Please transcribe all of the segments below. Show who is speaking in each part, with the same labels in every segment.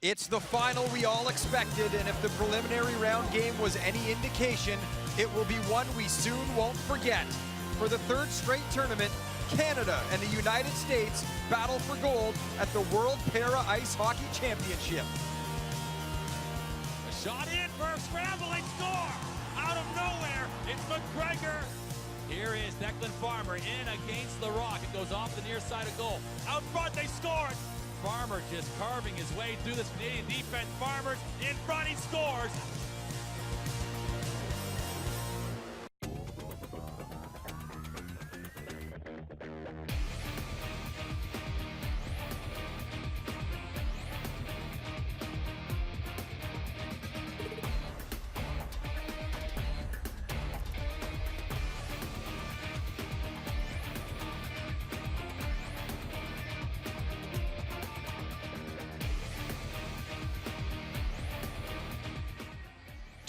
Speaker 1: It's the final we all expected, and if the preliminary round game was any indication, it will be one we soon won't forget. For the third straight tournament, Canada and the United States battle for gold at the World Para Ice Hockey Championship.
Speaker 2: A shot in for a scrambling score! Out of nowhere, it's McGregor. Here is Declan Farmer in against the rock. It goes off the near side of goal. Out front, they scored! Farmer just carving his way through this Canadian defense. Farmer's in front, he scores!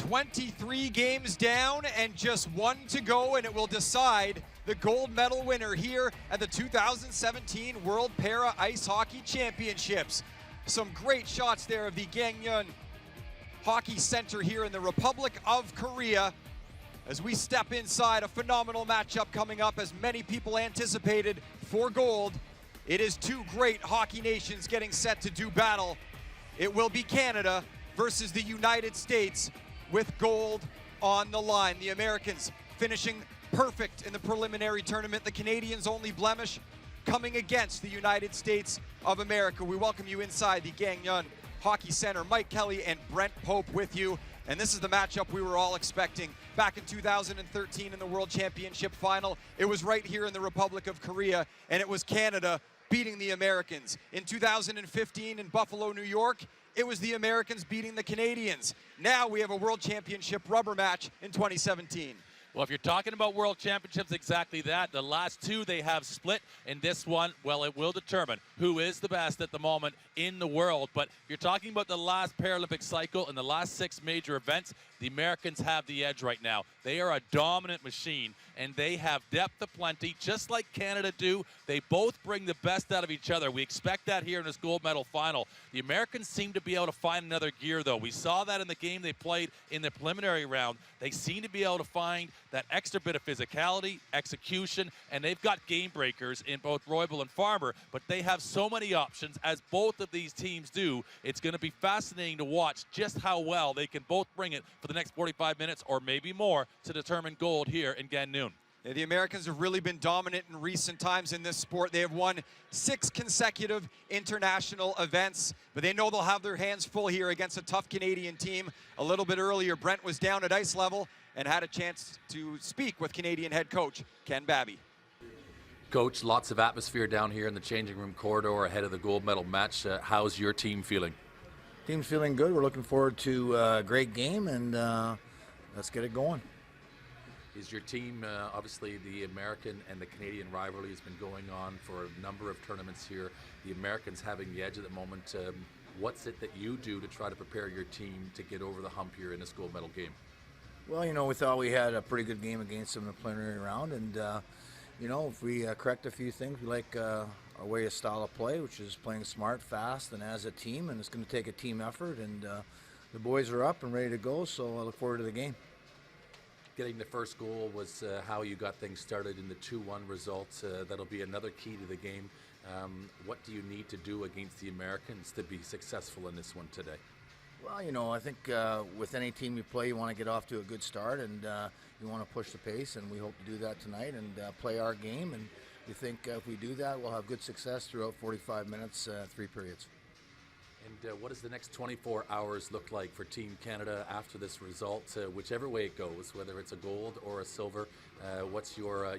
Speaker 1: "23 games down and just one to go, and it will decide the gold medal winner here at the 2017 World Para Ice Hockey Championships. Some great shots there of the Gangneung Hockey Center here in the Republic of Korea. As we step inside, a phenomenal matchup coming up, as many people anticipated for gold. It is two great hockey nations getting set to do battle. It will be Canada versus the United States, with gold on the line. The Americans finishing perfect in the preliminary tournament. The Canadians' only blemish coming against the United States of America. We welcome you inside the Gangneung Hockey Center. Mike Kelly and Brent Pope with you. And this is the matchup we were all expecting. Back in 2013 in the World Championship final, it was right here in the Republic of Korea, and it was Canada beating the Americans. In 2015 in Buffalo, New York, it was the Americans beating the Canadians. Now we have a World Championship rubber match in 2017.
Speaker 2: Well, if you're talking about World Championships, exactly that. The last two they have split, and this one, well, it will determine who is the best at the moment in the world. But if you're talking about the last Paralympic cycle and the last 6 major events, the Americans have the edge right now. They are a dominant machine, and they have depth aplenty, just like Canada do. They both bring the best out of each other. We expect that here in this gold medal final. The Americans seem to be able to find another gear, though. We saw that in the game they played in the preliminary round. They seem to be able to find that extra bit of physicality, execution, and they've got game breakers in both Roybal and Farmer, but they have so many options, as both of these teams do. It's going to be fascinating to watch just how well they can both bring it for the next 45 minutes or maybe more to determine gold here in Gangneung.
Speaker 1: Yeah, the Americans have really been dominant in recent times in this sport. They have won 6 consecutive international events, but they know they'll have their hands full here against a tough Canadian team. A little bit earlier, Brent was down at ice level and had a chance to speak with Canadian head coach Ken Babby.
Speaker 3: Coach, lots of atmosphere down here in the changing room corridor ahead of the gold medal match. How's your team feeling?
Speaker 4: Team's feeling good. We're looking forward to a great game, and let's get it going.
Speaker 3: Is your team, obviously the American and the Canadian rivalry has been going on for a number of tournaments here, the Americans having the edge at the moment. What's it that you do to try to prepare your team to get over the hump here in this gold medal game?
Speaker 4: Well, you know, we thought we had a pretty good game against them in the preliminary round, and you know, if we correct a few things, we like our way of style of play, which is playing smart, fast, and as a team, and it's going to take a team effort, and the boys are up and ready to go, so I look forward to the game.
Speaker 3: Getting the first goal was how you got things started in the 2-1 results. That'll be another key to the game. What do you need to do against the Americans to be successful in this one today?
Speaker 4: Well, you know, I think with any team you play, you want to get off to a good start, and you want to push the pace, and we hope to do that tonight and play our game. And we think if we do that, we'll have good success throughout 45 minutes, 3 periods.
Speaker 3: And what does the next 24 hours look like for Team Canada after this result, whichever way it goes, whether it's a gold or a silver? What's your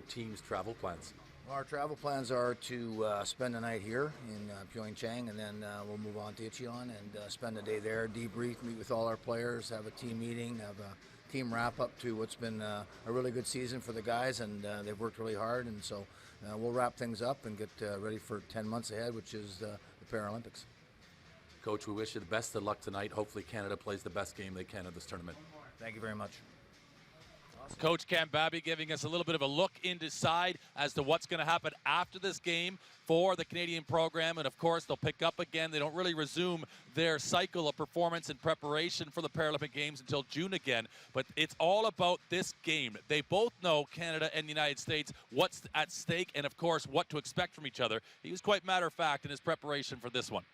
Speaker 3: team's travel plans?
Speaker 4: Well, our travel plans are to spend the night here in Pyeongchang, and then we'll move on to Incheon and spend the day there, debrief, meet with all our players, have a team meeting, have a team wrap up to what's been a really good season for the guys, and they've worked really hard, and so we'll wrap things up and get ready for 10 months ahead, which is the Paralympics.
Speaker 3: Coach, we wish you the best of luck tonight. Hopefully Canada plays the best game they can of this tournament.
Speaker 4: Thank you very much.
Speaker 2: Coach Cam Babby giving us a little bit of a look inside as to what's going to happen after this game for the Canadian program. And of course, they'll pick up again. They don't really resume their cycle of performance and preparation for the Paralympic Games until June again. But it's all about this game. They both know, Canada and the United States, what's at stake and, of course, what to expect from each other. He was quite matter-of-fact in his preparation for this one.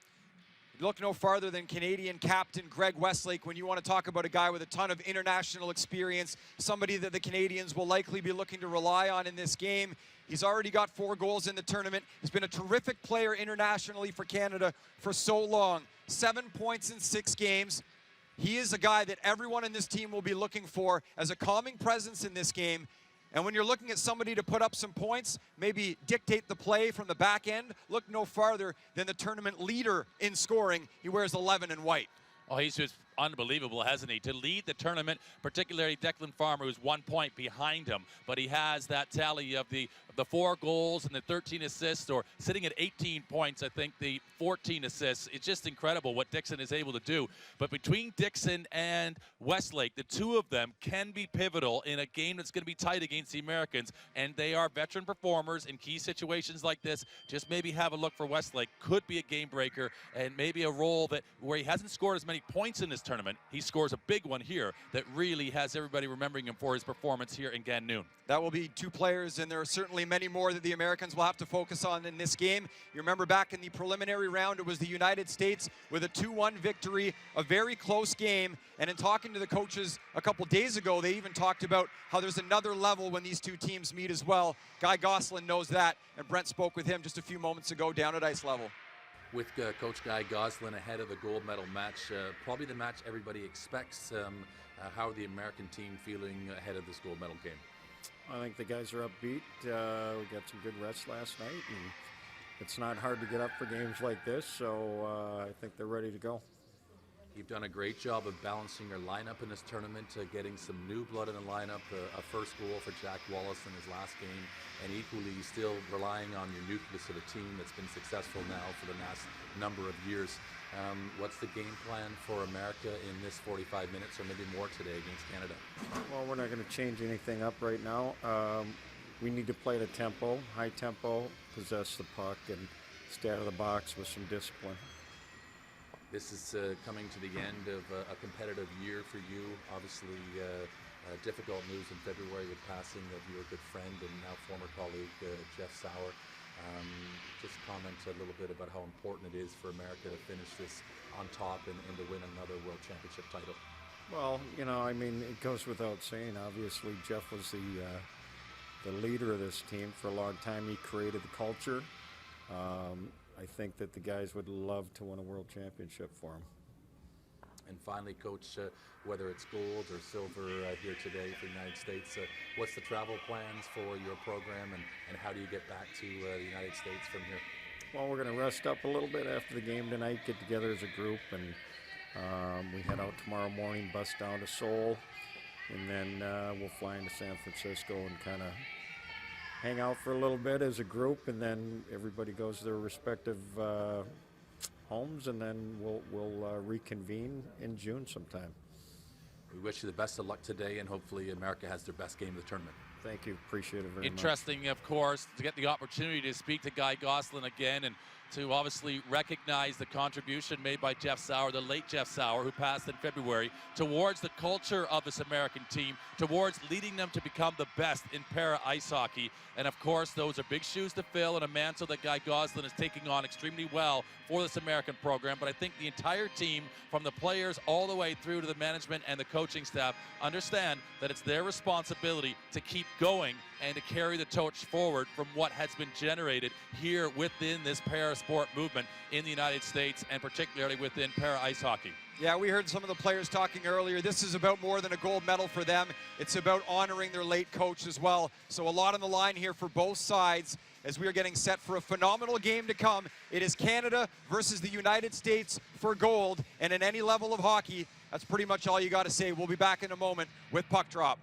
Speaker 1: Look no farther than Canadian captain Greg Westlake when you want to talk about a guy with a ton of international experience, somebody that the Canadians will likely be looking to rely on in this game. He's already got 4 goals in the tournament. He's been a terrific player internationally for Canada for so long. 7 points in 6 games. He is a guy that everyone in this team will be looking for as a calming presence in this game. And when you're looking at somebody to put up some points, maybe dictate the play from the back end, look no farther than the tournament leader in scoring. He wears 11 in white.
Speaker 2: Oh, he's just unbelievable, hasn't he? To lead the tournament, particularly Declan Farmer, who's 1 point behind him, but he has that tally of the 4 goals and the 13 assists, or sitting at 18 points, I think, the 14 assists. It's just incredible what Dixon is able to do. But between Dixon and Westlake, the two of them can be pivotal in a game that's going to be tight against the Americans, and they are veteran performers in key situations like this. Just maybe have a look for Westlake. Could be a game breaker, and maybe a role that where he hasn't scored as many points in this tournament, he scores a big one here that really has everybody remembering him for his performance here in Gangneung.
Speaker 1: That will be 2 players, and there are certainly many more that the Americans will have to focus on in this game. You remember back in the preliminary round, it was the United States with a 2-1 victory, a very close game. And in talking to the coaches a couple days ago, they even talked about how there's another level when these 2 teams meet as well. Guy Goslin knows that, and Brent spoke with him just a few moments ago down at ice level.
Speaker 3: With Coach Guy Goslin ahead of the gold medal match, probably the match everybody expects. How are the American team feeling ahead of this gold medal game?
Speaker 5: I think the guys are upbeat. We got some good rest last night, and it's not hard to get up for games like this, so I think they're ready to go.
Speaker 3: You've done a great job of balancing your lineup in this tournament, getting some new blood in the lineup, a first goal for Jack Wallace in his last game, and equally still relying on your nucleus of a team that's been successful now for the last number of years. What's the game plan for America in this 45 minutes or maybe more today against Canada?
Speaker 5: Well, we're not going to change anything up right now. We need to play at a tempo, high tempo, possess the puck, and stay out of the box with some discipline.
Speaker 3: This is coming to the end of a competitive year for you. Obviously, difficult news in February with passing of your good friend and now former colleague, Jeff Sauer. Just comment a little bit about how important it is for America to finish this on top and to win another World Championship title.
Speaker 5: Well, you know, I mean, it goes without saying. Obviously, Jeff was the leader of this team for a long time. He created the culture. I think that the guys would love to win a World Championship for him.
Speaker 3: And finally, Coach, whether it's gold or silver here today for the United States, what's the travel plans for your program, and how do you get back to the United States from here?
Speaker 5: Well, we're going to rest up a little bit after the game tonight, get together as a group, and we head out tomorrow morning, bus down to Seoul, and then we'll fly into San Francisco and kind of hang out for a little bit as a group, and then everybody goes to their respective homes, and then we'll reconvene in June sometime.
Speaker 3: We wish you the best of luck today, and hopefully America has their best game of the tournament.
Speaker 5: Thank you. Appreciate it very much.
Speaker 2: Interesting, of course, to get the opportunity to speak to Guy Goslin again and to obviously recognize the contribution made by Jeff Sauer, the late Jeff Sauer, who passed in February, towards the culture of this American team, towards leading them to become the best in para ice hockey. And of course, those are big shoes to fill and a mantle that Guy Goslin is taking on extremely well for this American program. But I think the entire team, from the players all the way through to the management and the coaching staff, understand that it's their responsibility to keep going and to carry the torch forward from what has been generated here within this para sport movement in the United States, and particularly within para ice hockey.
Speaker 1: Yeah, we heard some of the players talking earlier. This is about more than a gold medal for them. It's about honoring their late coach as well. So a lot on the line here for both sides as we are getting set for a phenomenal game to come. It is Canada versus the United States for gold, and in any level of hockey, that's pretty much all you got to say. We'll be back in a moment with Puck Drop.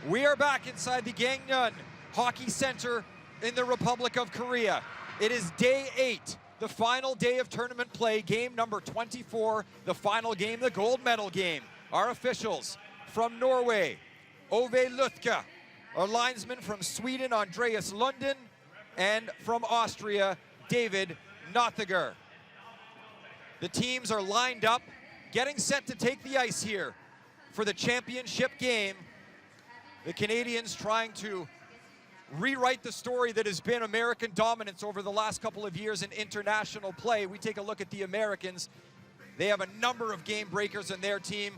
Speaker 1: We are back inside the Gangneung Hockey Center in the Republic of Korea. It is day 8, the final day of tournament play, game number 24, the final game, the gold medal game. Our officials from Norway, Ove Luthke. Our linesman from Sweden, Andreas Lundin. And from Austria, David Nothiger. The teams are lined up, getting set to take the ice here for the championship game. The Canadians trying to rewrite the story that has been American dominance over the last couple of years in international play. We take a look at the Americans. They have a number of game breakers in their team.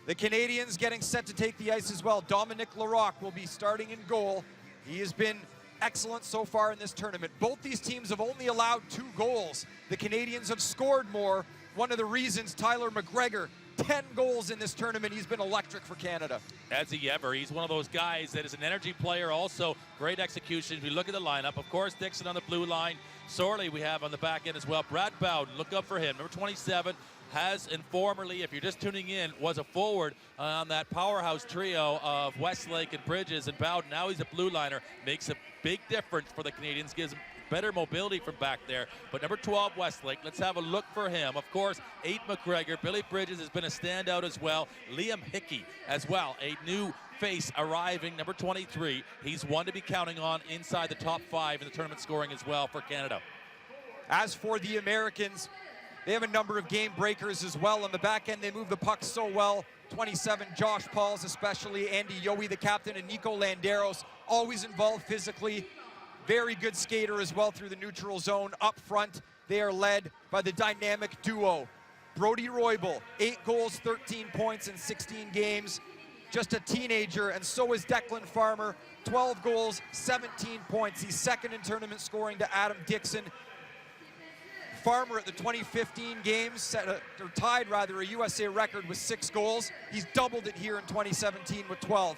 Speaker 1: The Canadians getting set to take the ice as well. Dominic Larocque will be starting in goal. He has been excellent so far in this tournament. Both these teams have only allowed 2 goals. The Canadians have scored more. One of the reasons Tyler McGregor, 10 goals in this tournament. He's been electric for Canada.
Speaker 2: As he ever. He's one of those guys that is an energy player, also great execution. If you look at the lineup, of course, Dixon on the blue line. Sorley we have on the back end as well. Brad Bowden, look up for him. Number 27 has, and formerly, if you're just tuning in, was a forward on that powerhouse trio of Westlake and Bridges and Bowden. Now he's a blue liner. Makes a big difference for the Canadians. Gives him better mobility from back there. But number 12, Westlake, let's have a look for him. Of course, 8, McGregor. Billy Bridges has been a standout as well. Liam Hickey as well, a new face arriving, number 23. He's one to be counting on inside the top 5 in the tournament scoring as well for Canada.
Speaker 1: As for the Americans, they have a number of game breakers as well. On the back end, they move the puck so well. 27, Josh Pauls especially, Andy Yohe, the captain, and Nico Landeros, always involved physically. Very good skater as well through the neutral zone. Up front, they are led by the dynamic duo. Brody Roybal, 8 goals, 13 points in 16 games. Just a teenager, and so is Declan Farmer. 12 goals, 17 points. He's second in tournament scoring to Adam Dixon. Farmer at the 2015 games, tied rather, a USA record with 6 goals. He's doubled it here in 2017 with 12.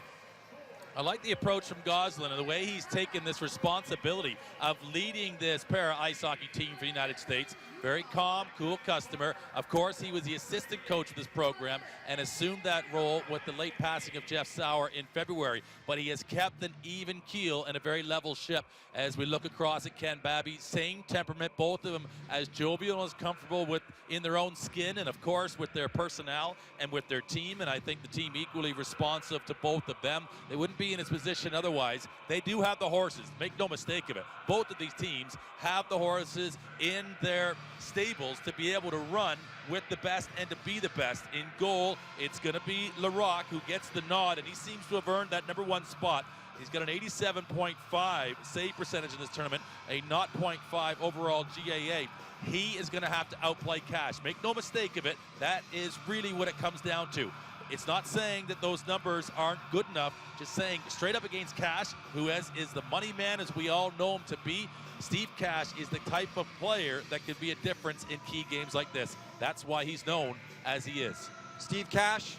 Speaker 2: I like the approach from Goslin and the way he's taken this responsibility of leading this para ice hockey team for the United States. Very calm, cool customer. Of course, he was the assistant coach of this program and assumed that role with the late passing of Jeff Sauer in February. But he has kept an even keel and a very level ship as we look across at Ken Babby. Same temperament, both of them as jovial and as comfortable with in their own skin and, of course, with their personnel and with their team. And I think the team equally responsive to both of them. They wouldn't be in his position otherwise. They do have the horses, make no mistake of it. Both of these teams have the horses in their stables to be able to run with the best and to be the best. In goal, it's going to be Larocque who gets the nod, and he seems to have earned that number 1 spot. He's got an 87.5 save percentage in this tournament, a 0.5 overall GAA. He is going to have to outplay Cash. Make no mistake of it, that is really what it comes down to. It's not saying that those numbers aren't good enough, just saying straight up against Cash, who is the money man as we all know him to be. Steve Cash is the type of player that could be a difference in key games like this. That's why he's known as he is.
Speaker 1: Steve Cash,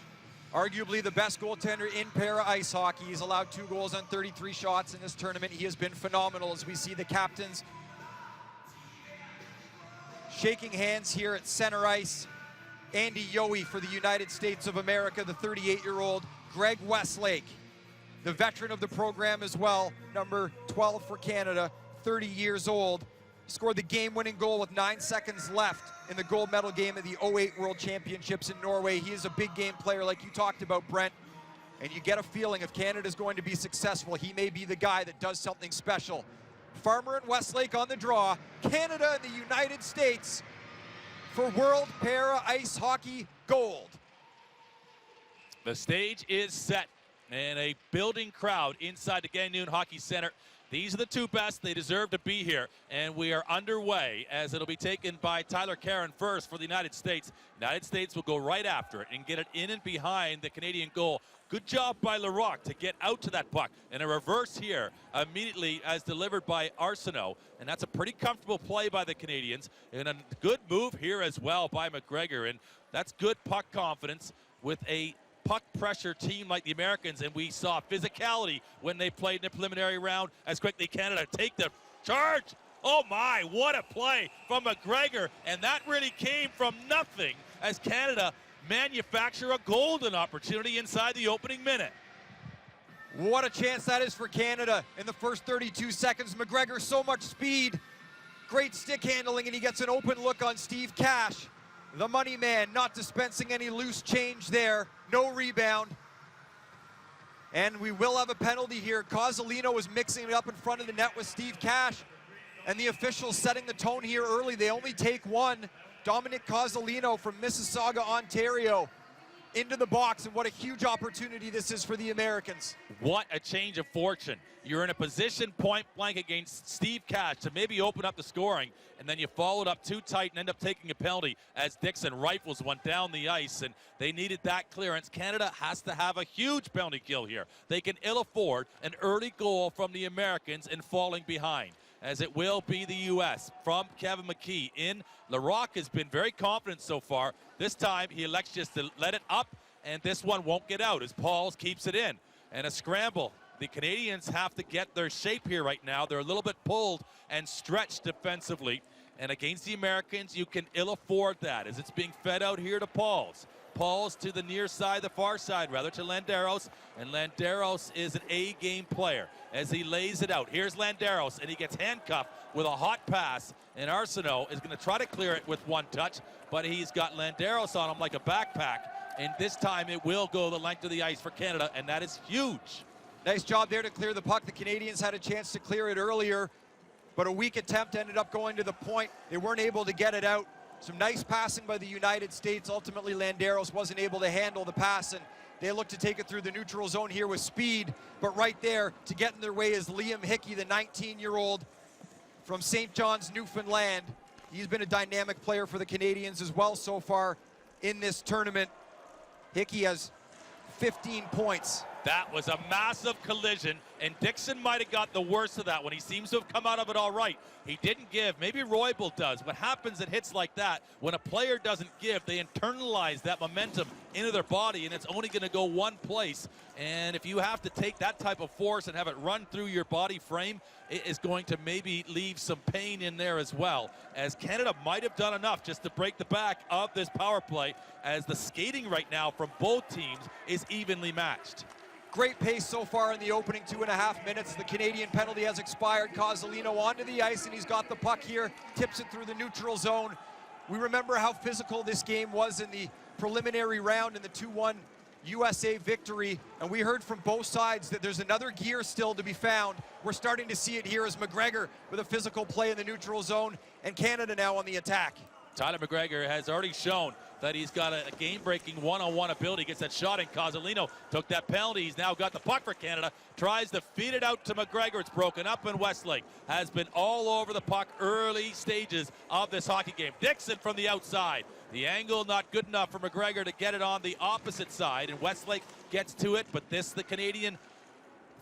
Speaker 1: arguably the best goaltender in para ice hockey. He's allowed 2 goals on 33 shots in this tournament. He has been phenomenal as we see the captains shaking hands here at center ice. Andy Yohe for the United States of America, the 38-year-old. Greg Westlake, the veteran of the program as well, number 12 for Canada, 30 years old. Scored the game-winning goal with 9 seconds left in the gold medal game of the 08 World Championships in Norway. He is a big game player like you talked about, Brent. And you get a feeling if Canada's going to be successful, he may be the guy that does something special. Farmer and Westlake on the draw. Canada and the United States for World Para Ice Hockey Gold.
Speaker 2: The stage is set and a building crowd inside the Gangneung Hockey Center. These are the 2 best. They deserve to be here. And we are underway as it'll be taken by Tyler Caron first for the United States. United States will go right after it and get it in and behind the Canadian goal. Good job by Larocque to get out to that puck. And a reverse here immediately as delivered by Arsenault. And that's a pretty comfortable play by the Canadians. And a good move here as well by McGregor. And that's good puck confidence with a puck pressure team like the Americans. And we saw physicality when they played in the preliminary round as quickly Canada take the charge. Oh my, what a play from McGregor. And that really came from nothing as Canada manufacture a golden opportunity inside the opening minute.
Speaker 1: What a chance that is for Canada in the first 32 seconds. McGregor, so much speed, great stick handling, and he gets an open look on Steve Cash. The money man, not dispensing any loose change there. No rebound. And we will have a penalty here. Cozzolino was mixing it up in front of the net with Steve Cash. And the officials setting the tone here early. They only take one. Dominic Cozzolino from Mississauga, Ontario, into the box, and what a huge opportunity this is for the Americans.
Speaker 2: What a change of fortune. You're in a position point blank against Steve Cash to maybe open up the scoring, and then you followed up too tight and end up taking a penalty as Dixon rifles one down the ice, and they needed that clearance. Canada has to have a huge penalty kill here. They can ill afford an early goal from the Americans in falling behind, as it will be the U.S. from Kevin McKee in. Larocque has been very confident so far. This time he elects just to let it up, and this one won't get out as Pauls keeps it in. And a scramble. The Canadians have to get their shape here right now. They're a little bit pulled and stretched defensively. And against the Americans, you can ill afford that as it's being fed out here to Pauls. Pauls to the near side, the far side rather, to Landeros. And Landeros is an A-game player as he lays it out. Here's Landeros, and he gets handcuffed with a hot pass. And Arsenault is going to try to clear it with one touch, but he's got Landeros on him like a backpack. And this time it will go the length of the ice for Canada, and that is huge.
Speaker 1: Nice job there to clear the puck. The Canadians had a chance to clear it earlier, but a weak attempt ended up going to the point. They weren't able to get it out. Some nice passing by the United States. Ultimately, Landeros wasn't able to handle the pass, and they look to take it through the neutral zone here with speed. But right there to get in their way is Liam Hickey, the 19-year-old from St. John's, Newfoundland. He's been a dynamic player for the Canadians as well so far in this tournament. Hickey has 15 points.
Speaker 2: That was a massive collision, and Dixon might have got the worst of that one. He seems to have come out of it all right. He didn't give. Maybe Roybal does. What happens at hits like that, when a player doesn't give, they internalize that momentum into their body, and it's only going to go one place. And if you have to take that type of force and have it run through your body frame, it is going to maybe leave some pain in there as well, as Canada might have done enough just to break the back of this power play, as the skating right now from both teams is evenly matched.
Speaker 1: Great pace so far in the opening 2.5 minutes. The Canadian penalty has expired. Cozzolino onto the ice, and he's got the puck here, tips it through the neutral zone. We remember how physical this game was in the preliminary round in the 2-1 USA victory, and we heard from both sides that there's another gear still to be found. We're starting to see it here as McGregor with a physical play in the neutral zone, and Canada now on the attack.
Speaker 2: Tyler McGregor has already shown that he's got a game-breaking one-on-one ability. Gets that shot in. Cozzolino took that penalty. He's now got the puck for Canada. Tries to feed it out to McGregor. It's broken up, and Westlake has been all over the puck early stages of this hockey game. Dixon from the outside. The angle not good enough for McGregor to get it on the opposite side, and Westlake gets to it, but the Canadian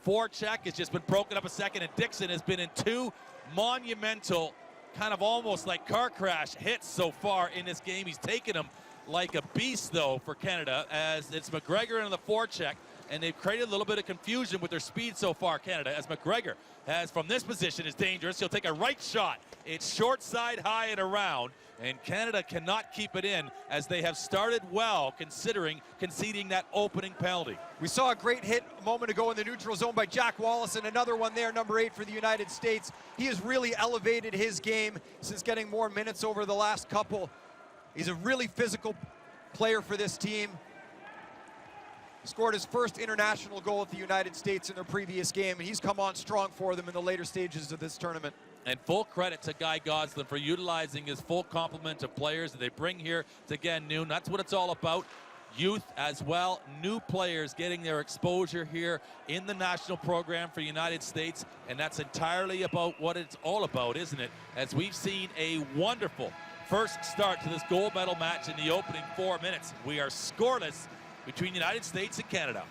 Speaker 2: forecheck has just been broken up a second, and Dixon has been in two monumental, kind of almost like car crash hits so far in this game. He's taken them like a beast, though, for Canada, as it's McGregor in the forecheck, and they've created a little bit of confusion with their speed so far, Canada, as McGregor has, from this position, is dangerous. He'll take a right shot. It's short side, high, and around, and Canada cannot keep it in, as they have started well, considering conceding that opening penalty.
Speaker 1: We saw a great hit a moment ago in the neutral zone by Jack Wallace, and another one there, number 8 for the United States. He has really elevated his game since getting more minutes over the last couple. He's a really physical player for this team. He scored his first international goal with the United States in their previous game, and he's come on strong for them in the later stages of this tournament.
Speaker 2: And full credit to Guy Goslin for utilizing his full complement of players that they bring here to Gangneung. That's what it's all about. Youth as well, new players getting their exposure here in the national program for the United States, and that's entirely about what it's all about, isn't it? As we've seen a wonderful first start to this gold medal match in the opening 4 minutes. We are scoreless between the United States and Canada.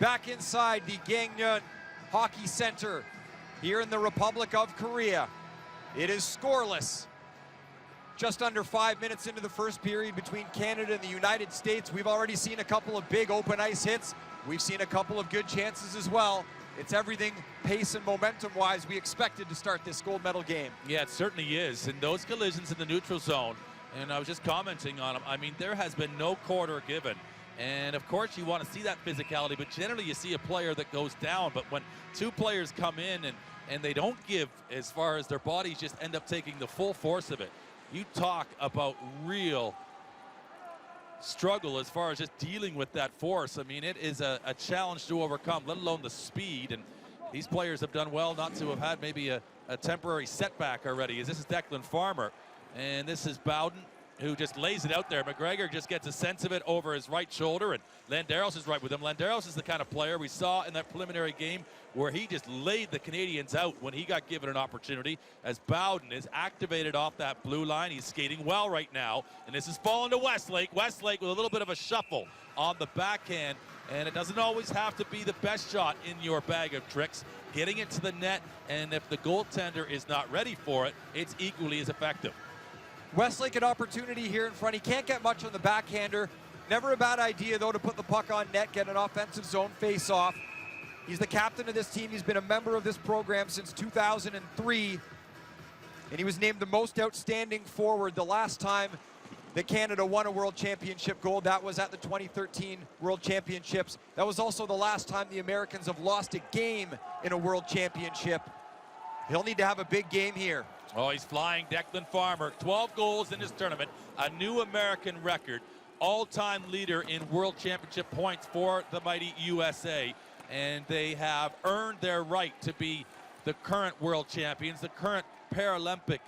Speaker 1: back inside the Gangneung Hockey Center here in the Republic of Korea. It is scoreless. Just under 5 minutes into the first period between Canada and the United States. We've already seen a couple of big open ice hits. We've seen a couple of good chances as well. It's everything pace and momentum-wise we expected to start this gold medal game.
Speaker 2: Yeah, it certainly is. And those collisions in the neutral zone, and I was just commenting on them, I mean, there has been no quarter given. And of course you want to see that physicality, but generally you see a player that goes down. But when two players come in and they don't give as far as their bodies just end up taking the full force of it, you talk about real struggle as far as just dealing with that force. I mean, it is a challenge to overcome, let alone the speed. And these players have done well not to have had maybe a temporary setback already, as this is Declan Farmer. And this is Bowden, who just lays it out there. McGregor just gets a sense of it over his right shoulder, and Landeros is right with him. Landeros is the kind of player we saw in that preliminary game where he just laid the Canadians out when he got given an opportunity, as Bowden is activated off that blue line. He's skating well right now, and this is falling to Westlake. Westlake with a little bit of a shuffle on the backhand, and it doesn't always have to be the best shot in your bag of tricks. Getting it to the net, and if the goaltender is not ready for it, it's equally as effective.
Speaker 1: Westlake an opportunity here in front. He can't get much on the backhander. Never a bad idea, though, to put the puck on net, get an offensive zone face-off. He's the captain of this team. He's been a member of this program since 2003, and he was named the most outstanding forward the last time that Canada won a World Championship gold. That was at the 2013 World Championships. That was also the last time the Americans have lost a game in a World Championship. He'll need to have a big game here.
Speaker 2: Oh, he's flying, Declan Farmer. 12 goals in this tournament, a new American record, all-time leader in World Championship points for the mighty USA. And they have earned their right to be the current world champions, the current Paralympic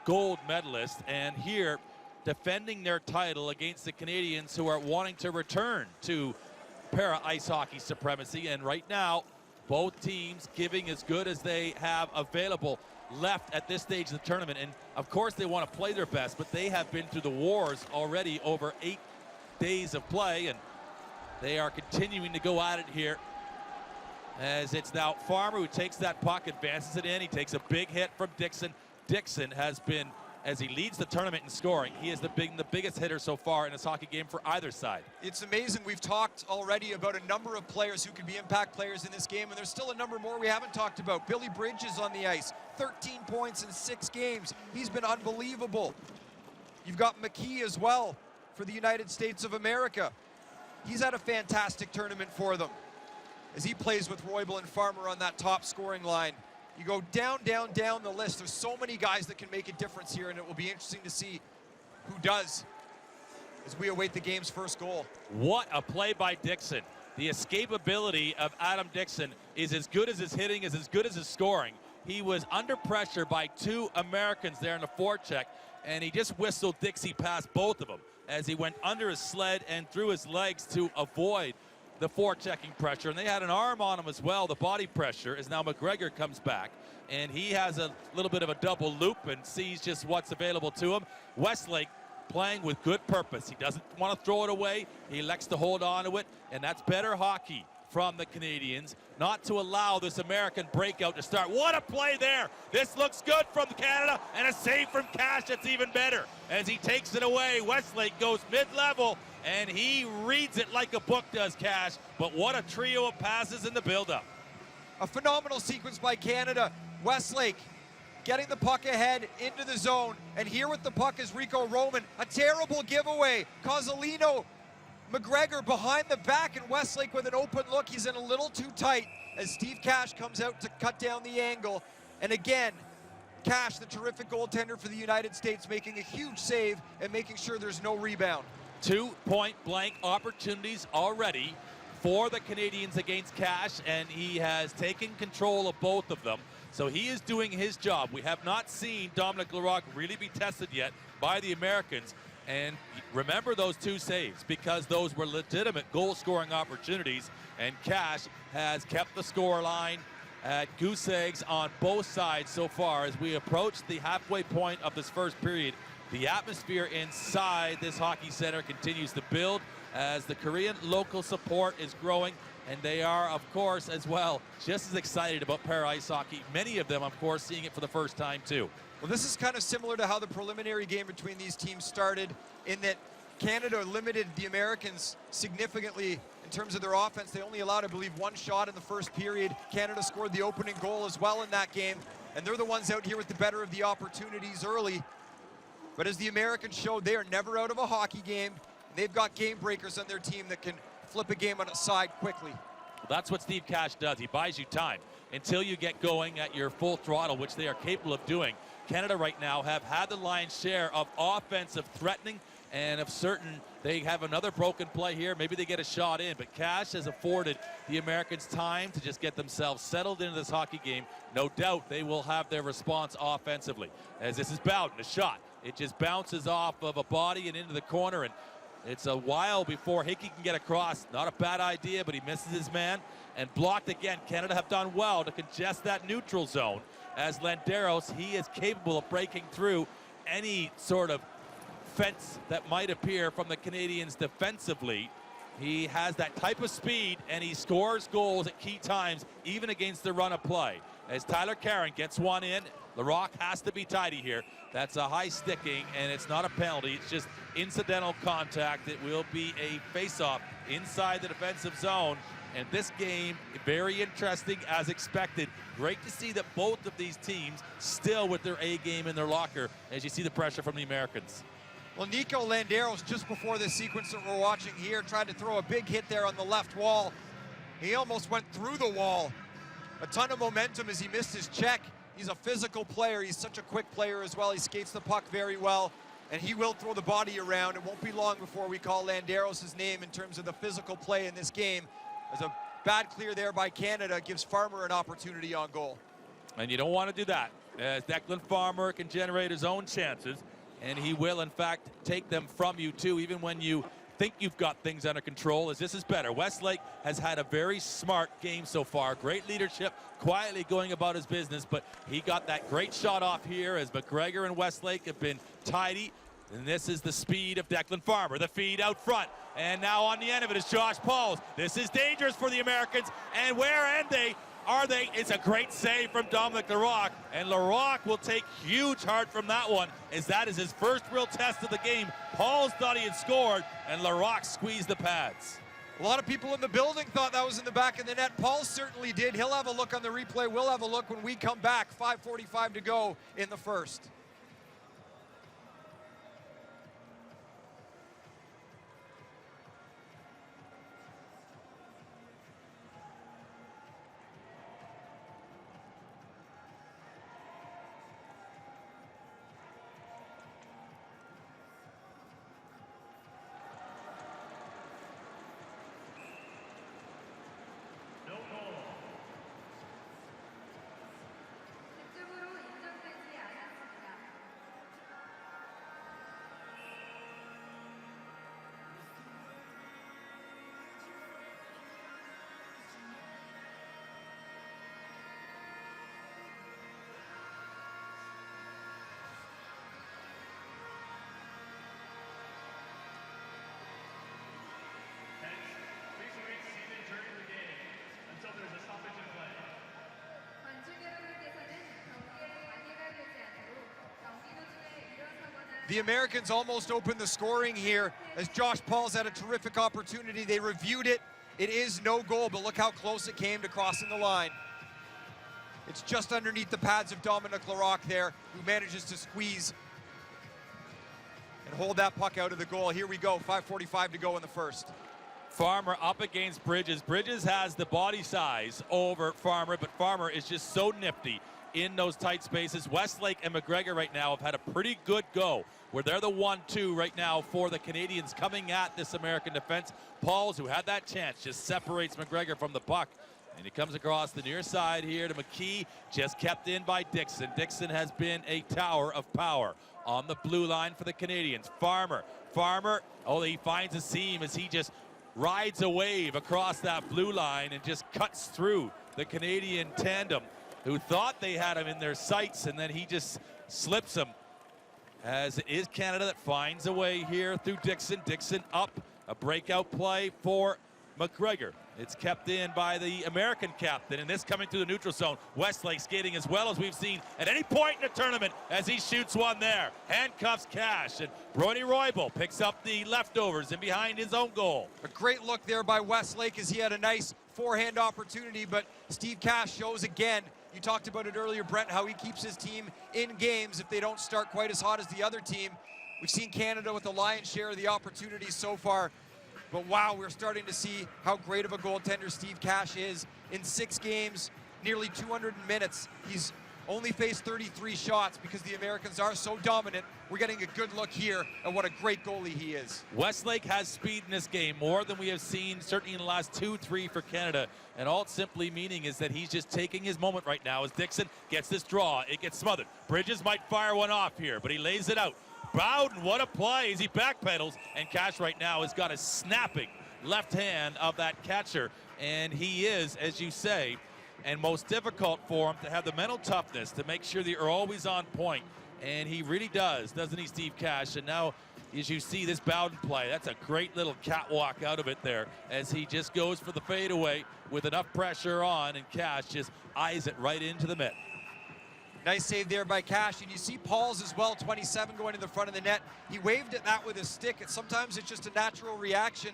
Speaker 2: gold medalist, and here defending their title against the Canadians, who are wanting to return to para ice hockey supremacy. And right now, both teams giving as good as they have available left at this stage of the tournament. And of course they want to play their best, but they have been through the wars already over 8 days of play, and they are continuing to go at it here, as it's now Farmer who takes that puck, advances it in. He takes a big hit from Dixon. Dixon has been, as he leads the tournament in scoring, he is the biggest hitter so far in this hockey game for either side.
Speaker 1: It's amazing. We've talked already about a number of players who could be impact players in this game, and there's still a number more we haven't talked about. Billy Bridge is on the ice, 13 points in 6 games. He's been unbelievable. You've got McKee as well for the United States of America. He's had a fantastic tournament for them, as he plays with Roybal and Farmer on that top scoring line. You go down, down, down the list. There's so many guys that can make a difference here, and it will be interesting to see who does as we await the game's first goal.
Speaker 2: What a play by Dixon. The escapability of Adam Dixon is as good as his hitting, is as good as his scoring. He was under pressure by 2 Americans there in the forecheck, and he just whistled Dixie past both of them as he went under his sled and through his legs to avoid the forechecking pressure. And they had an arm on him as well, the body pressure, as now McGregor comes back, and he has a little bit of a double loop and sees just what's available to him. Westlake playing with good purpose. He doesn't want to throw it away. He elects to hold on to it, and that's better hockey from the Canadians, not to allow this American breakout to start. What a play there. This looks good from Canada, and a save from Cash that's even better. As he takes it away, Westlake goes mid-level, and he reads it like a book does, Cash. But what a trio of passes in the build-up.
Speaker 1: A phenomenal sequence by Canada. Westlake getting the puck ahead into the zone, and here with the puck is Rico Roman. A terrible giveaway. Cozzolino, McGregor behind the back, and Westlake with an open look. He's in a little too tight as Steve Cash comes out to cut down the angle. And again, Cash, the terrific goaltender for the United States, making a huge save and making sure there's no rebound.
Speaker 2: 2 point-blank opportunities already for the Canadians against Cash, and he has taken control of both of them. So he is doing his job. We have not seen Dominic Larocque really be tested yet by the Americans. And remember those 2 saves, because those were legitimate goal-scoring opportunities, and Cash has kept the score line at goose eggs on both sides so far. As we approach the halfway point of this first period, the atmosphere inside this hockey center continues to build as the Korean local support is growing. And they are, of course, as well, just as excited about para ice hockey. Many of them, of course, seeing it for the first time, too.
Speaker 1: Well, this is kind of similar to how the preliminary game between these teams started, in that Canada limited the Americans significantly in terms of their offense. They only allowed, I believe, one shot in the first period. Canada scored the opening goal as well in that game, and they're the ones out here with the better of the opportunities early. But as the Americans showed, they are never out of a hockey game. They've got game breakers on their team that can flip a game on its side quickly.
Speaker 2: Well, that's what Steve Cash does. He buys you time until you get going at your full throttle, which they are capable of doing. Canada right now have had the lion's share of offensive threatening, and of certain they have another broken play here. Maybe they get a shot in, but Cash has afforded the Americans time to just get themselves settled into this hockey game. No doubt they will have their response offensively. As this is Bowden, a shot. It just bounces off of a body and into the corner, and it's a while before Hickey can get across. Not a bad idea, but he misses his man and blocked again. Canada have done well to congest that neutral zone. As Landeros, he is capable of breaking through any sort of fence that might appear from the Canadians defensively. He has that type of speed, and he scores goals at key times, even against the run of play. As Tyler Caron gets one in, Larocque has to be tidy here. That's a high sticking, and it's not a penalty. It's just incidental contact. It will be a face-off inside the defensive zone. And this game, very interesting as expected. Great to see that both of these teams still with their A game in their locker as you see the pressure from the Americans.
Speaker 1: Well, Nico Landeros, just before this sequence that we're watching here, tried to throw a big hit there on the left wall. He almost went through the wall. A ton of momentum as he missed his check. He's a physical player. He's such a quick player as well. He skates the puck very well, and he will throw the body around. It won't be long before we call Landeros' name in terms of the physical play in this game. As a bad clear there by Canada gives Farmer an opportunity on goal.
Speaker 2: And you don't want to do that, as Declan Farmer can generate his own chances, and he will, in fact, take them from you, too, even when you think you've got things under control, as this is better. Westlake has had a very smart game so far. Great leadership, quietly going about his business, but he got that great shot off here as McGregor and Westlake have been tidy. And this is the speed of Declan Farmer, the feed out front. And now on the end of it is Josh Pauls. This is dangerous for the Americans. And where are they? It's a great save from Dominic Larocque. And Larocque will take huge heart from that one, as that is his first real test of the game. Pauls thought he had scored, and Larocque squeezed the pads.
Speaker 1: A lot of people in the building thought that was in the back of the net. Paul certainly did. He'll have a look on the replay. We'll have a look when we come back. 5:45 to go in the first. The Americans almost opened the scoring here as Josh Pauls had a terrific opportunity. They reviewed it. It is no goal, but look how close it came to crossing the line. It's just underneath the pads of Dominic Larocque there, who manages to squeeze and hold that puck out of the goal. Here we go, 5:45 to go in the first.
Speaker 2: Farmer up against Bridges. Bridges has the body size over Farmer, but Farmer is just so nifty in those tight spaces. Westlake and McGregor right now have had a pretty good go, where they're the 1-2 right now for the Canadians coming at this American defense. Pauls, who had that chance, just separates McGregor from the puck. And he comes across the near side here to McKee, just kept in by Dixon. Dixon has been a tower of power on the blue line for the Canadians. Farmer, oh, he finds a seam as he just rides a wave across that blue line and just cuts through the Canadian tandem, who thought they had him in their sights, and then he just slips him. As it is Canada that finds a way here through Dixon. Dixon up, a breakout play for McGregor. It's kept in by the American captain, and this coming through the neutral zone. Westlake skating as well as we've seen at any point in the tournament as he shoots one there. Handcuffs Cash, and Brody Roybal picks up the leftovers in behind his own goal.
Speaker 1: A great look there by Westlake as he had a nice forehand opportunity, but Steve Cash shows again. You talked about it earlier, Brent, how he keeps his team in games if they don't start quite as hot as the other team. We've seen Canada with the lion's share of the opportunities so far. But wow, we're starting to see how great of a goaltender Steve Cash is. In 6 games, nearly 200 minutes, he's only faced 33 shots because the Americans are so dominant. We're getting a good look here at what a great goalie he is.
Speaker 2: Westlake has speed in this game, more than we have seen certainly in the last 2-3 for Canada. And all it's simply meaning is that he's just taking his moment right now as Dixon gets this draw. It gets smothered. Bridges might fire one off here, but he lays it out. Bowden, what a play as he backpedals, and Cash right now has got a snapping left hand of that catcher, and he is, as you say, and most difficult for him to have the mental toughness to make sure that you're always on point, and he really does, doesn't he, Steve Cash? And now, as you see this Bowden play, that's a great little catwalk out of it there as he just goes for the fadeaway with enough pressure on, and Cash just eyes it right into the mitt.
Speaker 1: Nice save there by Cash, and you see Paul's as well, 27 going to the front of the net. He waved at that with his stick, and sometimes it's just a natural reaction.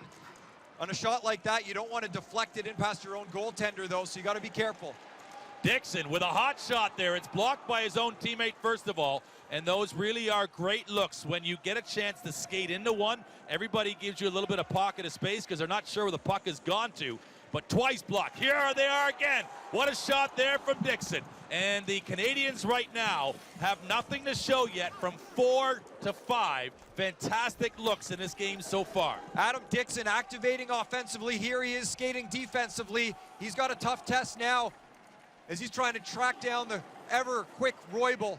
Speaker 1: On a shot like that, you don't want to deflect it in past your own goaltender, though, so you got to be careful.
Speaker 2: Dixon with a hot shot there. It's blocked by his own teammate, first of all, and those really are great looks. When you get a chance to skate into one, everybody gives you a little bit of pocket of space because they're not sure where the puck has gone to, but twice blocked. Here they are again. What a shot there from Dixon. And the Canadians right now have nothing to show yet from 4 to 5. Fantastic looks in this game so far.
Speaker 1: Adam Dixon activating offensively. Here he is skating defensively. He's got a tough test now as he's trying to track down the ever-quick Roybal.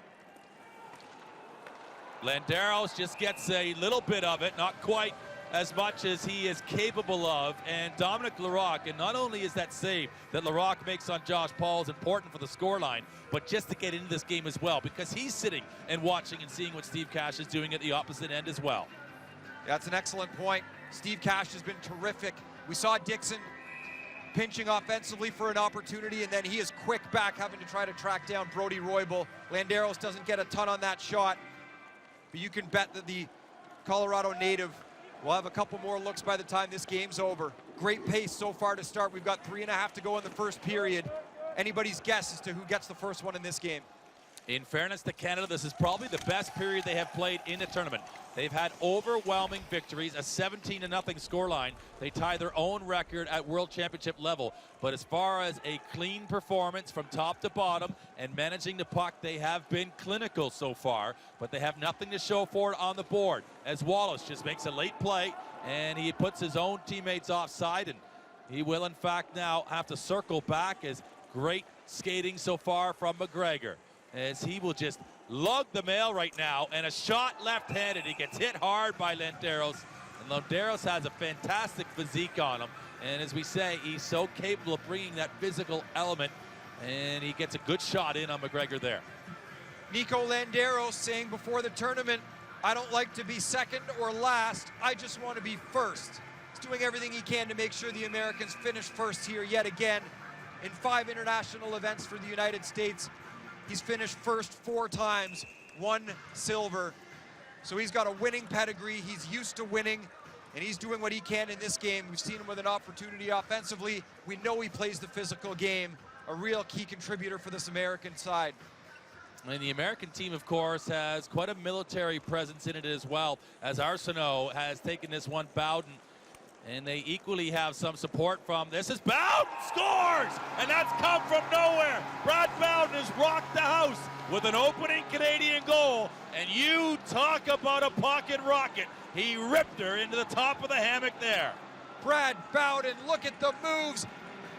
Speaker 2: Landeros just gets a little bit of it, not quite as much as he is capable of, and Dominic Larocque, and not only is that save that Larocque makes on Josh Paul is important for the scoreline, but just to get into this game as well, because he's sitting and watching and seeing what Steve Cash is doing at the opposite end as well.
Speaker 1: That's an excellent point. Steve Cash has been terrific. We saw Dixon pinching offensively for an opportunity, and then he is quick back, having to try to track down Brody Roybal. Landeros doesn't get a ton on that shot, but you can bet that the Colorado native will have a couple more looks by the time this game's over. Great pace so far to start. We've got 3.5 to go in the first period. Anybody's guess as to who gets the first one in this game.
Speaker 2: In fairness to Canada, this is probably the best period they have played in the tournament. They've had overwhelming victories, a 17-0 scoreline. They tie their own record at World Championship level. But as far as a clean performance from top to bottom and managing the puck, they have been clinical so far, but they have nothing to show for it on the board. As Wallace just makes a late play, and he puts his own teammates offside, and he will, in fact, now have to circle back as great skating so far from McGregor, as he will just lug the mail right now, and a shot left-handed. He gets hit hard by Landeros, and Landeros has a fantastic physique on him, and as we say, he's so capable of bringing that physical element, and he gets a good shot in on McGregor there.
Speaker 1: Nico Landeros saying before the tournament, I don't like to be second or last, I just want to be first. He's doing everything he can to make sure the Americans finish first here yet again. In 5 international events for the United States, he's finished first 4 times, 1 silver. So he's got a winning pedigree, he's used to winning, and he's doing what he can in this game. We've seen him with an opportunity offensively. We know he plays the physical game, a real key contributor for this American side.
Speaker 2: And the American team, of course, has quite a military presence in it as well, as Arsenault has taken this one, Bowden, and they equally have some support from, this is Bowden scores, and that's come from nowhere. Brad Bowden has rocked the house with an opening Canadian goal, and you talk about a pocket rocket. He ripped her into the top of the hammock there.
Speaker 1: Brad Bowden, look at the moves.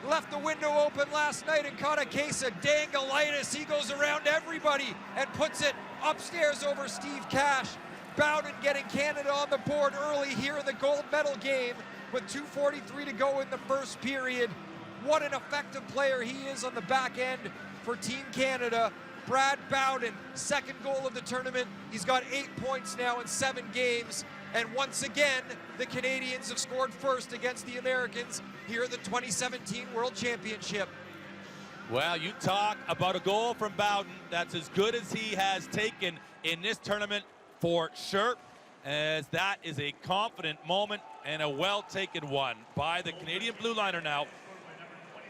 Speaker 1: Left the window open last night and caught a case of dangleitis. He goes around everybody and puts it upstairs over Steve Cash. Bowden getting Canada on the board early here in the gold medal game with 2:43 to go in the first period. What an effective player he is on the back end for Team Canada. Brad Bowden, second goal of the tournament. He's got 8 points now in 7 games. And once again, the Canadians have scored first against the Americans here at the 2017 World Championship.
Speaker 2: Well, you talk about a goal from Bowden that's as good as he has taken in this tournament for sure, as that is a confident moment and a well-taken one by the Canadian blue liner now.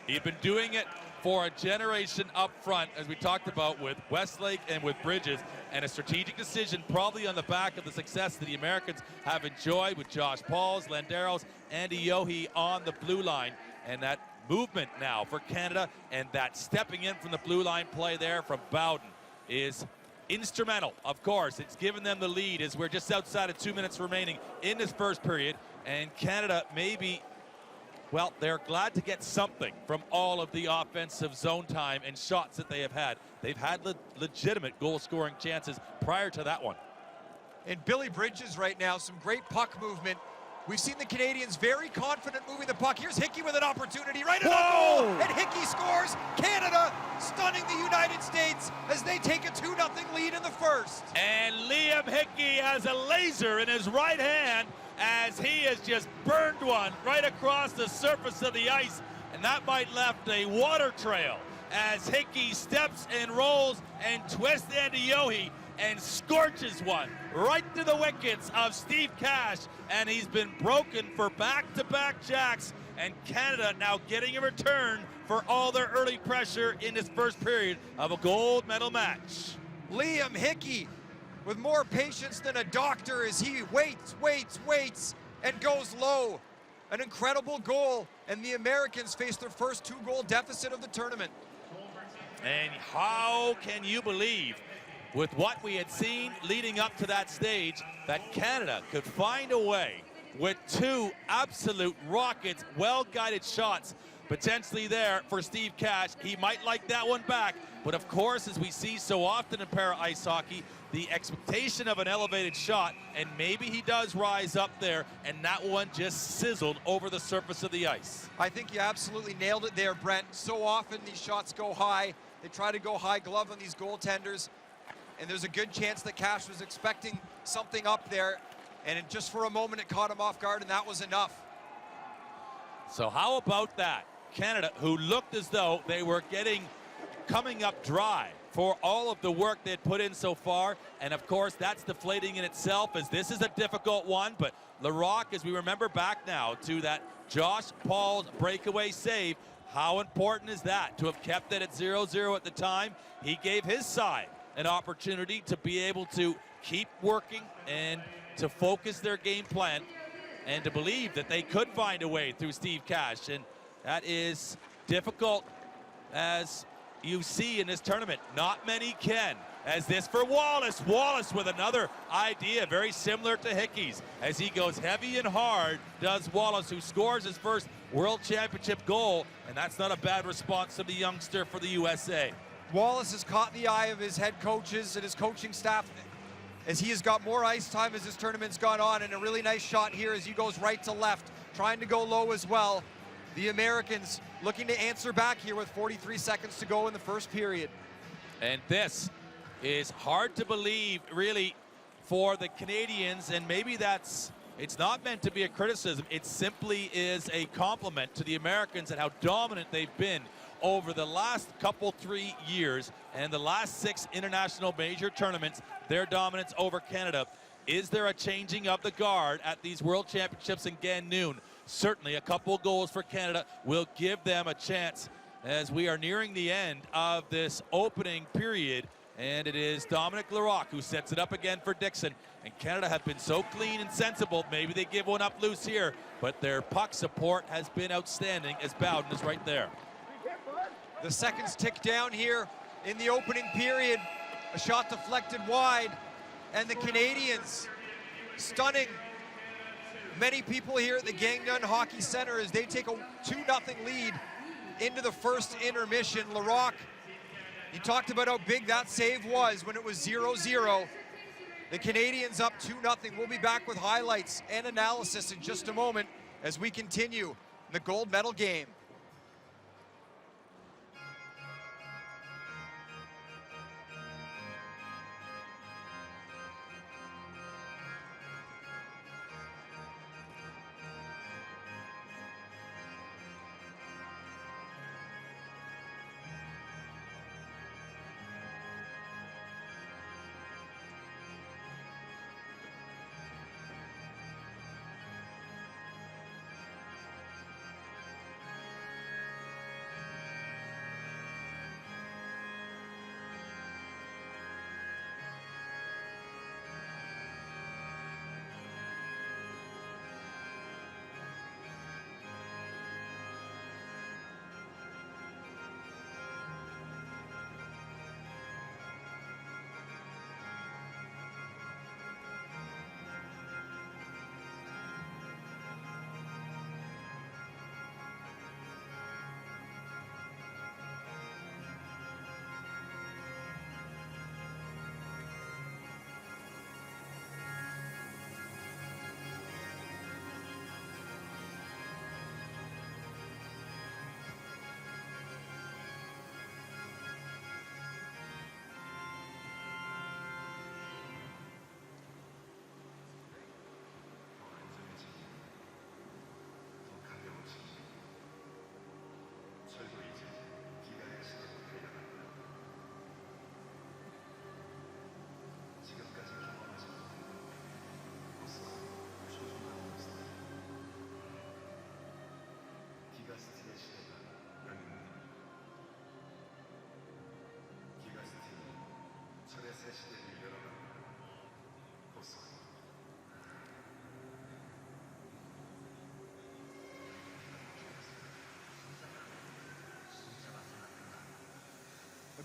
Speaker 2: He's been doing it for a generation up front, as we talked about with Westlake and with Bridges, and a strategic decision probably on the back of the success that the Americans have enjoyed with Josh Pauls, Landeros, Andy Yohe on the blue line. And that movement now for Canada and that stepping in from the blue line play there from Bowden is instrumental. Of course, it's given them the lead as we're just outside of 2 minutes remaining in this first period. And Canada maybe, well, they're glad to get something from all of the offensive zone time and shots that they have had. They've had legitimate goal-scoring chances prior to that one.
Speaker 1: And Billy Bridges right now, some great puck movement. We've seen the Canadians very confident moving the puck. Here's Hickey with an opportunity right at the goal, and Hickey scores. Canada stunning the United States as they take a 2-0 lead in the first.
Speaker 2: And Liam Hickey has a laser in his right hand as he has just burned one right across the surface of the ice, and that might left a water trail as Hickey steps and rolls and twists Andy Yohe and scorches one right to the wickets of Steve Cash, and he's been broken for back-to-back jacks, and Canada now getting a return for all their early pressure in this first period of a gold medal match.
Speaker 1: Liam Hickey with more patience than a doctor as he waits, and goes low. An incredible goal, and the Americans face their first 2-goal deficit of the tournament.
Speaker 2: And how can you believe, with what we had seen leading up to that stage, that Canada could find a way with 2 absolute rockets, well-guided shots potentially there for Steve Cash. He might like that one back, but of course, as we see so often in para ice hockey, the expectation of an elevated shot, and maybe he does rise up there, and that one just sizzled over the surface of the ice.
Speaker 1: I think you absolutely nailed it there, Brent. So often these shots go high. They try to go high glove on these goaltenders, and there's a good chance that Cash was expecting something up there, and just for a moment it caught him off guard, and that was enough.
Speaker 2: So how about that? Canada, who looked as though they were coming up dry for all of the work they had put in so far, and of course that's deflating in itself, as this is a difficult one, but Larocque, as we remember back now to that Josh Pauls breakaway save, how important is that to have kept it at 0-0 at the time? He gave his side an opportunity to be able to keep working and to focus their game plan and to believe that they could find a way through Steve Cash, and that is difficult, as you see in this tournament. Not many can. As this for Wallace. Wallace with another idea very similar to Hickey's. As he goes heavy and hard, does Wallace, who scores his first World Championship goal, and that's not a bad response from the youngster for the USA.
Speaker 1: Wallace has caught the eye of his head coaches and his coaching staff as he has got more ice time as this tournament's gone on, and a really nice shot here as he goes right to left, trying to go low as well. The Americans looking to answer back here with 43 seconds to go in the first period.
Speaker 2: And this is hard to believe, really, for the Canadians, and maybe it's not meant to be a criticism. It simply is a compliment to the Americans and how dominant they've been over the last couple 3 years and the last 6 international major tournaments, their dominance over Canada. Is there a changing of the guard at these World Championships in Gangneung? Certainly a couple goals for Canada will give them a chance as we are nearing the end of this opening period, and it is Dominic Larocque who sets it up again for Dixon. And Canada have been so clean and sensible. Maybe they give one up loose here, but their puck support has been outstanding as Bowden is right there.
Speaker 1: The seconds tick down here in the opening period. A shot deflected wide, and the Canadians stunning many people here at the Gangneung Hockey Center as they take a 2-0 lead into the first intermission. Larocque, you talked about how big that save was when it was 0-0. The Canadians up 2-0. We'll be back with highlights and analysis in just a moment as we continue the gold medal game.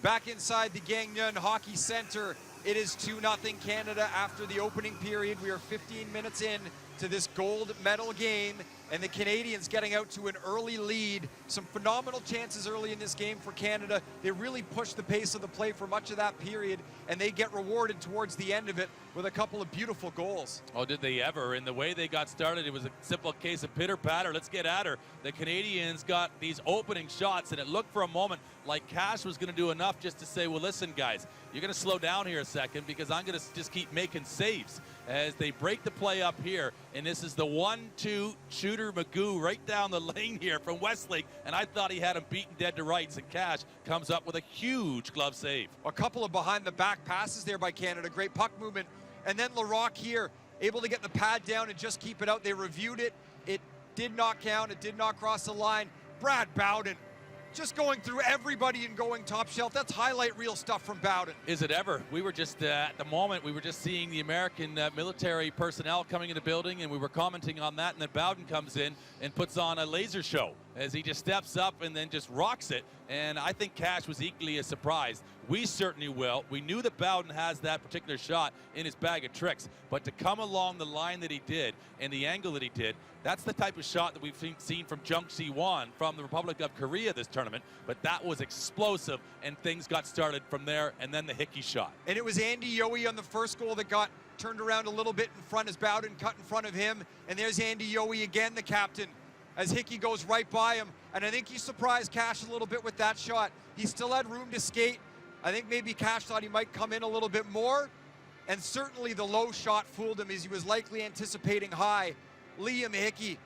Speaker 1: Back inside the Gangneung Hockey Center, it is 2-0 Canada after the opening period. We are 15 minutes in to this gold medal game, and the Canadians getting out to an early lead. Some phenomenal chances early in this game for Canada. They really pushed the pace of the play for much of that period, and they get rewarded towards the end of it with a couple of beautiful goals.
Speaker 2: Oh, did they ever? In the way they got started, it was a simple case of pitter-patter. Let's get at her. The Canadians got these opening shots, and it looked for a moment like Cash was going to do enough just to say, well, listen, guys, you're going to slow down here a second because I'm going to just keep making saves as they break the play up here. And this is the 1-2 shooter Magoo right down the lane here from Westlake, and I thought he had him beaten dead to rights, and Cash comes up with a huge glove save.
Speaker 1: A couple of behind-the-back passes there by Canada. Great puck movement. And then Larocque here, able to get the pad down and just keep it out. They reviewed it. It did not count. It did not cross the line. Brad Bowden just going through everybody and going top shelf. That's highlight reel stuff from Bowden.
Speaker 2: Is it ever? We were just, at the moment, we were just seeing the American military personnel coming in the building, and we were commenting on that, and then Bowden comes in and puts on a laser show as he just steps up and then just rocks it. And I think Cash was equally as surprised. We certainly will. We knew that Bowden has that particular shot in his bag of tricks, but to come along the line that he did and the angle that he did, that's the type of shot that we've seen from Jung Si-won from the Republic of Korea this tournament. But that was explosive, and things got started from there, and then the Hickey shot.
Speaker 1: And it was Andy Yohe on the first goal that got turned around a little bit in front as Bowden cut in front of him. And there's Andy Yohe again, the captain, as Hickey goes right by him. And I think he surprised Cash a little bit with that shot. He still had room to skate. I think maybe Cash thought he might come in a little bit more. And certainly the low shot fooled him as he was likely anticipating high. Liam Hickey,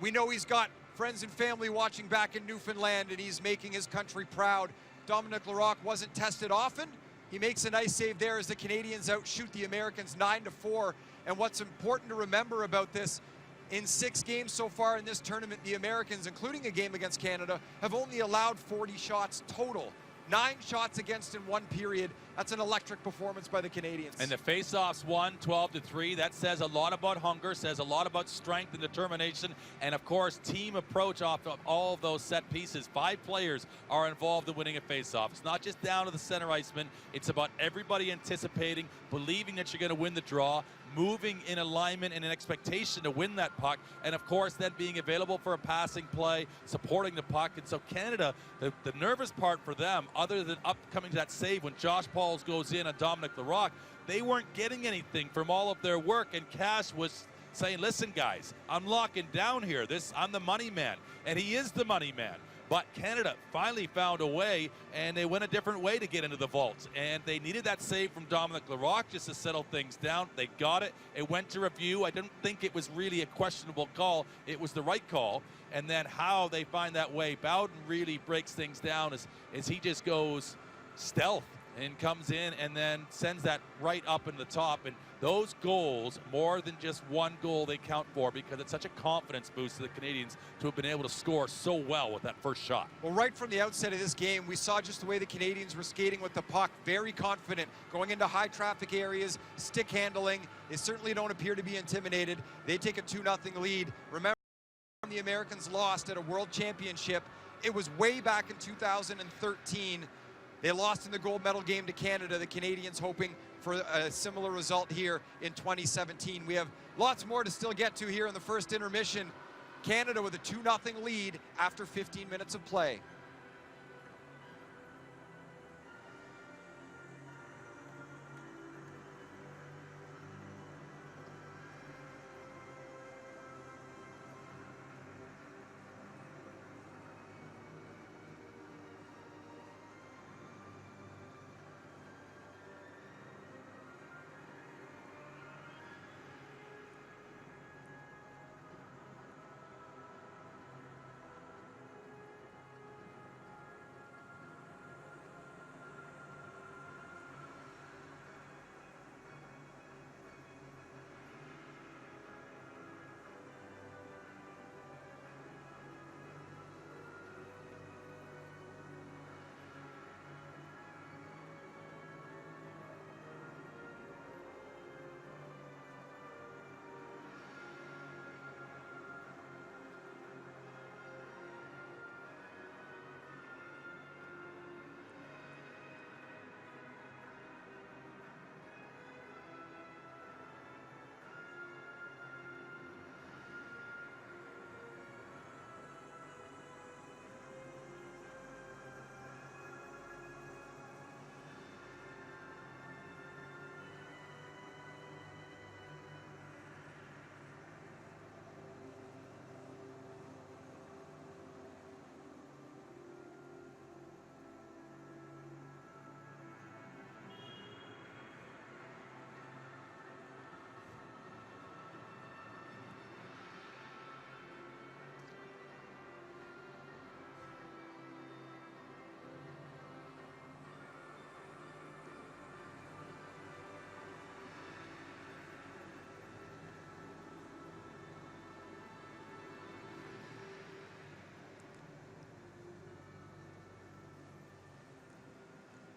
Speaker 1: we know he's got friends and family watching back in Newfoundland, and he's making his country proud. Dominic Larocque wasn't tested often. He makes a nice save there as the Canadians outshoot the Americans 9-4. And what's important to remember about this, in 6 games so far in this tournament, the Americans, including a game against Canada, have only allowed 40 shots total. 9 shots against in 1 period. That's an electric performance by the Canadians.
Speaker 2: And the face-offs won 12-3. That says a lot about hunger, says a lot about strength and determination, and of course team approach off of all of those set pieces. 5 players are involved in winning a face-off. It's not just down to the center iceman. It's about everybody anticipating, believing that you're going to win the draw, moving in alignment and an expectation to win that puck, and of course then being available for a passing play, supporting the puck. And so Canada, the nervous part for them, other than coming to that save when Josh Pauls goes in on Dominic Larocque, they weren't getting anything from all of their work, and Cash was saying, listen guys, I'm locking down here. I'm the money man, and he is the money man. But Canada finally found a way, and they went a different way to get into the vault. And they needed that save from Dominic Larocque just to settle things down. They got it. It went to review. I didn't think it was really a questionable call. It was the right call. And then how they find that way. Bowden really breaks things down as he just goes stealth and comes in and then sends that right up in the top. And those goals, more than just one goal, they count for, because it's such a confidence boost to the Canadians to have been able to score so well with that first shot.
Speaker 1: Well, right from the outset of this game, we saw just the way the Canadians were skating with the puck, very confident, going into high traffic areas, stick handling. They certainly don't appear to be intimidated. They take a 2-0 lead. Remember, the Americans lost at a World Championship. It was way back in 2013. They lost in the gold medal game to Canada. The Canadians hoping for a similar result here in 2017. We have lots more to still get to here in the first intermission. Canada with a 2-0 lead after 15 minutes of play.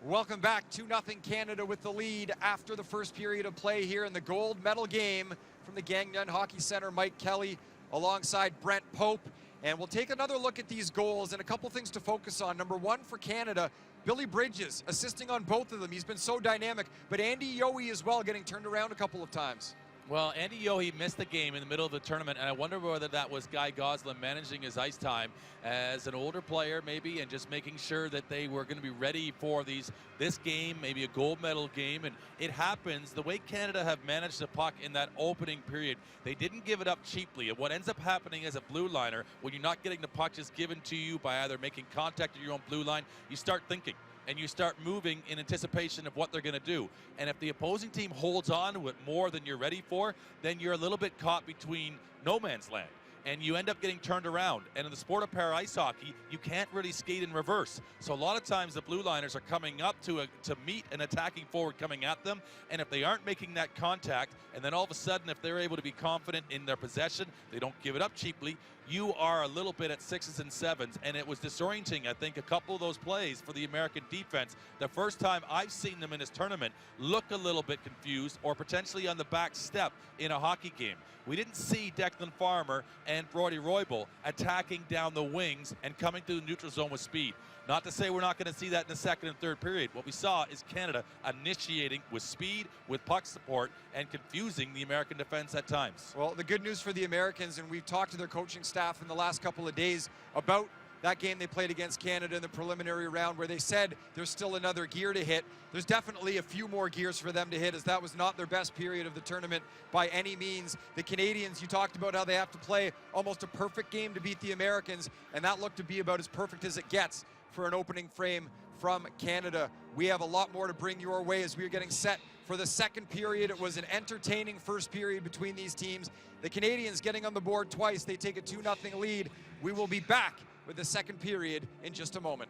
Speaker 1: Welcome back. 2-0 Canada with the lead after the first period of play here in the gold medal game from the Gangneung Hockey Center. Mike Kelly alongside Brent Pope. And we'll take another look at these goals and a couple things to focus on. Number one for Canada, Billy Bridges assisting on both of them. He's been so dynamic, but Andy Yohe as well getting turned around a couple of times.
Speaker 2: Well, Andy Yohe missed the game in the middle of the tournament, and I wonder whether that was Guy Goslin managing his ice time as an older player maybe, and just making sure that they were going to be ready for this game, maybe a gold medal game. And it happens, the way Canada have managed the puck in that opening period, they didn't give it up cheaply. And what ends up happening as a blue liner, when you're not getting the puck just given to you by either making contact at your own blue line, you start thinking. And you start moving in anticipation of what they're going to do. And if the opposing team holds on to it more than you're ready for, then you're a little bit caught between no man's land. And you end up getting turned around. And in the sport of para ice hockey, you can't really skate in reverse. So a lot of times the blue liners are coming up to meet an attacking forward coming at them. And if they aren't making that contact, and then all of a sudden if they're able to be confident in their possession, they don't give it up cheaply, you are a little bit at 6s and 7s. And it was disorienting, I think, a couple of those plays for the American defense. The first time I've seen them in this tournament look a little bit confused or potentially on the back step in a hockey game. We didn't see Declan Farmer and Brodie Roybal attacking down the wings and coming through the neutral zone with speed. Not to say we're not going to see that in the second and third period. What we saw is Canada initiating with speed, with puck support, and confusing the American defense at times.
Speaker 1: Well, the good news for the Americans, and we've talked to their coaching staff in the last couple of days about that game they played against Canada in the preliminary round, where they said there's still another gear to hit. There's definitely a few more gears for them to hit, as that was not their best period of the tournament by any means. The Canadians, you talked about how they have to play almost a perfect game to beat the Americans, and that looked to be about as perfect as it gets for an opening frame from Canada. We have a lot more to bring your way as we are getting set for the second period. It was an entertaining first period between these teams. The Canadians getting on the board twice. They take a 2-0 lead. We will be back with the second period in just a moment.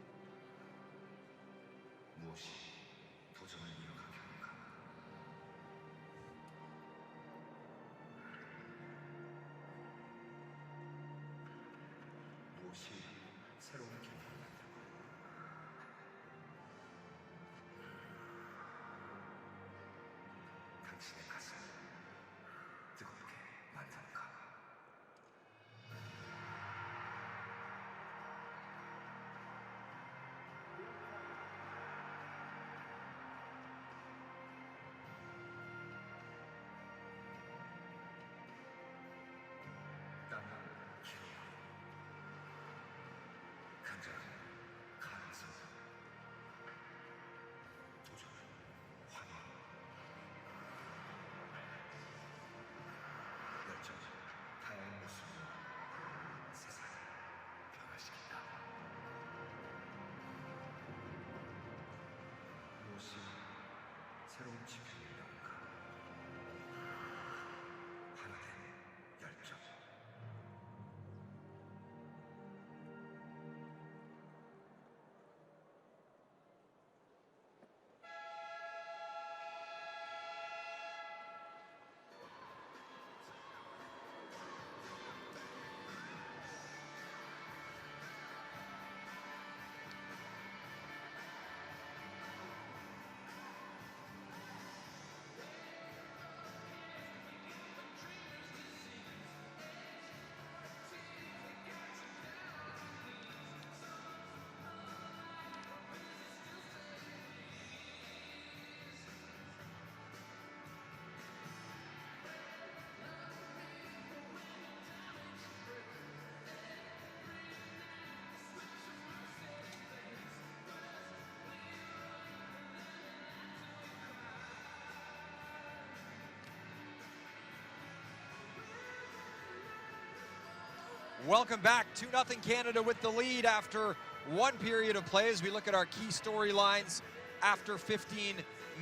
Speaker 1: Welcome back. 2-0 Canada with the lead after one period of play as we look at our key storylines after 15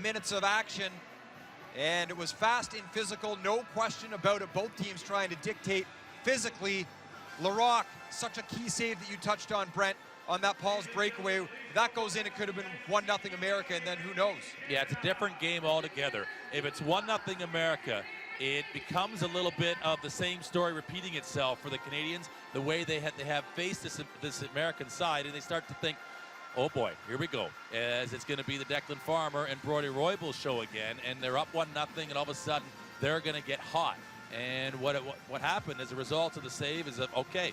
Speaker 1: minutes of action. And it was fast and physical, no question about it. Both teams trying to dictate physically. Larocque, such a key save that you touched on, Brent, on that Paul's breakaway. If that goes in, it could have been 1-0 America, and then who knows?
Speaker 2: Yeah, it's a different game altogether. If it's 1-0 America, it becomes a little bit of the same story repeating itself for the Canadians, the way they have faced this American side, and they start to think, Oh boy, here we go. As it's going to be the Declan Farmer and Brodie Roybal show again, and they're up 1-0, and all of a sudden they're going to get hot. And what happened as a result of the save is that, okay,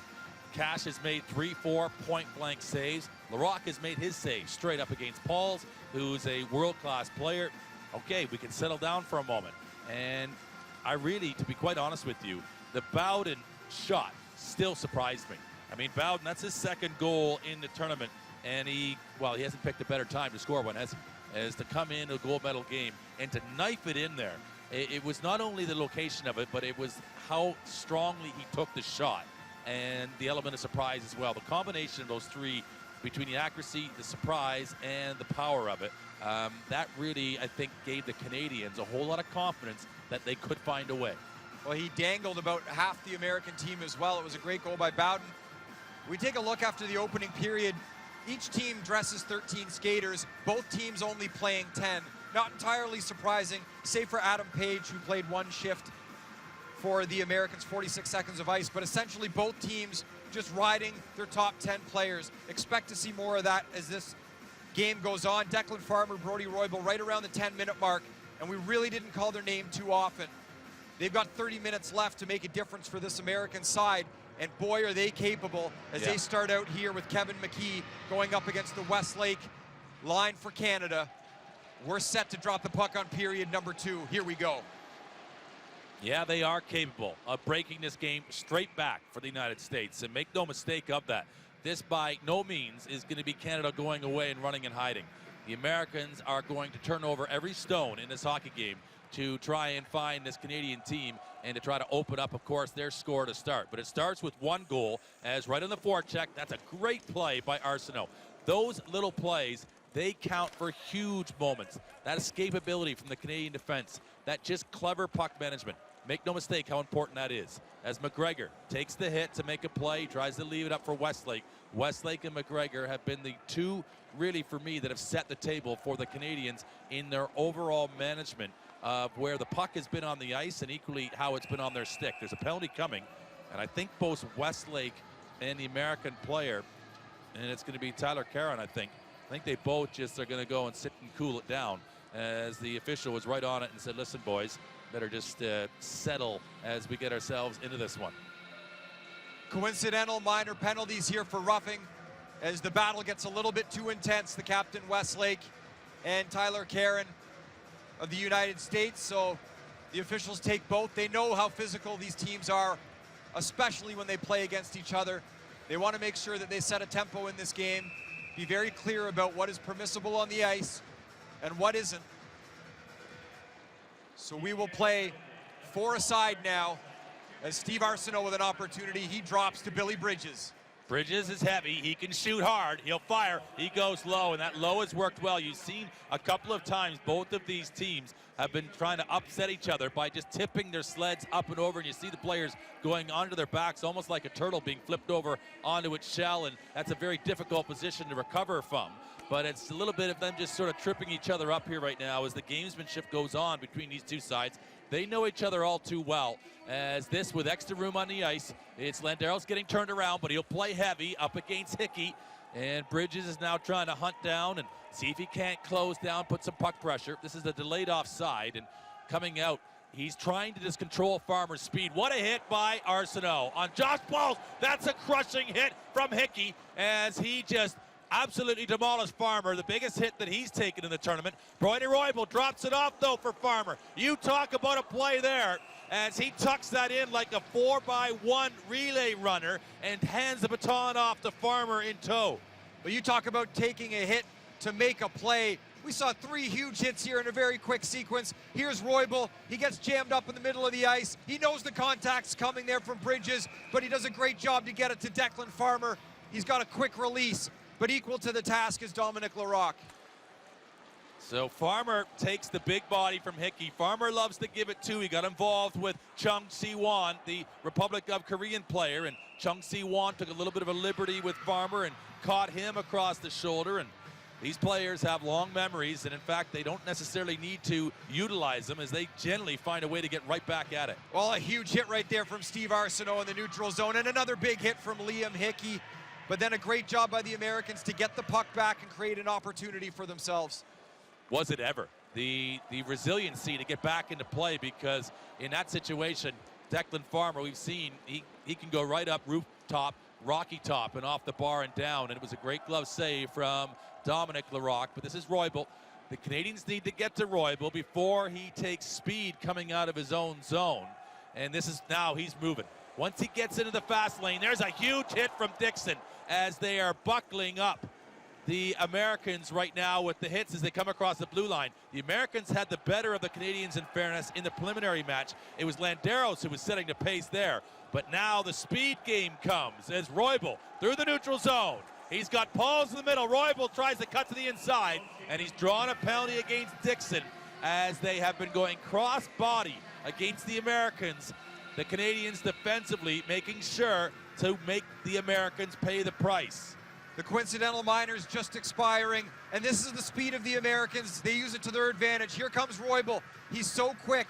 Speaker 2: Cash has made 3-4 point-blank saves. Larocque has made his save straight up against Pauls, who's a world-class player. Okay, we can settle down for a moment. And I really, to be quite honest with you, the Bowden shot still surprised me. I mean, Bowden, that's his second goal in the tournament, and he hasn't picked a better time to score one, has he? As to come in a gold medal game and to knife it in there. It was not only the location of it, but it was how strongly he took the shot and the element of surprise as well. The combination of those three, between the accuracy, the surprise, and the power of it, that really, I think, gave the Canadians a whole lot of confidence that they could find a way.
Speaker 1: Well, he dangled about half the American team as well. It was a great goal by Bowden. We take a look after the opening period. Each team dresses 13 skaters, both teams only playing 10. Not entirely surprising, save for Adam Page, who played one shift for the Americans, 46 seconds of ice, but essentially both teams just riding their top 10 players. Expect to see more of that as this game goes on. Declan Farmer, Brodie Roybal right around the 10-minute mark, and we really didn't call their name too often. They've got 30 minutes left to make a difference for this American side, and boy, are they capable as they start out here with Kevin McKee going up against the Westlake line for Canada. We're set to drop the puck on period number 2. Here we go.
Speaker 2: Yeah, they are capable of breaking this game straight back for the United States. And make no mistake of that. This by no means is going to be Canada going away and running and hiding. The Americans are going to turn over every stone in this hockey game to try and find this Canadian team and to try to open up, of course, their score to start. But it starts with one goal, as right on the forecheck. That's a great play by Arsenault. Those little plays, they count for huge moments. That escapability from the Canadian defense, that just clever puck management. Make no mistake how important that is. As McGregor takes the hit to make a play, tries to leave it up for Westlake. Westlake and McGregor have been the two, really, for me, that have set the table for the Canadians in their overall management of where the puck has been on the ice and equally how it's been on their stick. There's a penalty coming, and I think both Westlake and the American player, and it's going to be Tyler Caron, I think they both just are going to go and sit and cool it down, as the official was right on it and said, listen, boys, better just settle as we get ourselves into this one.
Speaker 1: Coincidental minor penalties here for roughing as the battle gets a little bit too intense. The captain, Westlake, and Tyler Caron of the United States. So the officials take both. They know how physical these teams are, especially when they play against each other. They want to make sure that they set a tempo in this game, be very clear about what is permissible on the ice and what isn't. So we will play 4 aside now as Steve Arsenault with an opportunity. He drops to Billy Bridges.
Speaker 2: Bridges is heavy. He can shoot hard. He'll fire. He goes low, and that low has worked well. You've seen a couple of times both of these teams have been trying to upset each other by just tipping their sleds up and over, and you see the players going onto their backs almost like a turtle being flipped over onto its shell, and that's a very difficult position to recover from. But it's a little bit of them just sort of tripping each other up here right now as the gamesmanship goes on between these two sides. They know each other all too well, as this with extra room on the ice. It's Landeros getting turned around, but he'll play heavy up against Hickey. And Bridges is now trying to hunt down and see if he can't close down, put some puck pressure. This is a delayed offside, and coming out, he's trying to just control Farmer's speed. What a hit by Arsenault on Josh Pauls. That's a crushing hit from Hickey as he just absolutely demolished Farmer, the biggest hit that he's taken in the tournament. Brodie Roybal drops it off, though, for Farmer. You talk about a play there as he tucks that in like a 4x1 relay runner and hands the baton off to Farmer in tow.
Speaker 1: But you talk about taking a hit to make a play. We saw 3 huge hits here in a very quick sequence. Here's Roybal. He gets jammed up in the middle of the ice. He knows the contact's coming there from Bridges, but he does a great job to get it to Declan Farmer. He's got a quick release, but equal to the task is Dominic Larocque.
Speaker 2: So Farmer takes the big body from Hickey. Farmer loves to give it too. He got involved with Chung Si-won, the Republic of Korean player, and Chung Si-won took a little bit of a liberty with Farmer and caught him across the shoulder. And these players have long memories, and in fact, they don't necessarily need to utilize them as they generally find a way to get right back at it.
Speaker 1: Well, a huge hit right there from Steve Arsenault in the neutral zone, and another big hit from Liam Hickey. but then a great job by the Americans to get the puck back and create an opportunity for themselves. Was it ever? The resiliency to get back into play, because in that situation, Declan Farmer, we've seen, he can go right up rooftop, Rocky top, and off the bar and down, and it was a great glove save from Dominic Larocque. But this is Roybal. The Canadians need to get to Roybal before he takes speed coming out of his own zone. And this is now he's moving. Once he gets into the fast lane, there's a huge hit from Dixon as they are buckling up the Americans right now with the hits as they come across the blue line. The Americans had the better of the Canadians in fairness in the preliminary match. It was Landeros who was setting the pace there. But now the speed game comes as Roybal through the neutral zone. He's got Pauls in the middle. Roybal tries to cut to the inside, and he's drawn a penalty against Dixon as they have been going cross-body against the Americans. The Canadians defensively making sure to make the Americans pay the price. The coincidental minors just expiring, and this is the speed of the Americans. They use it to their advantage. Here comes Roybal. He's so quick,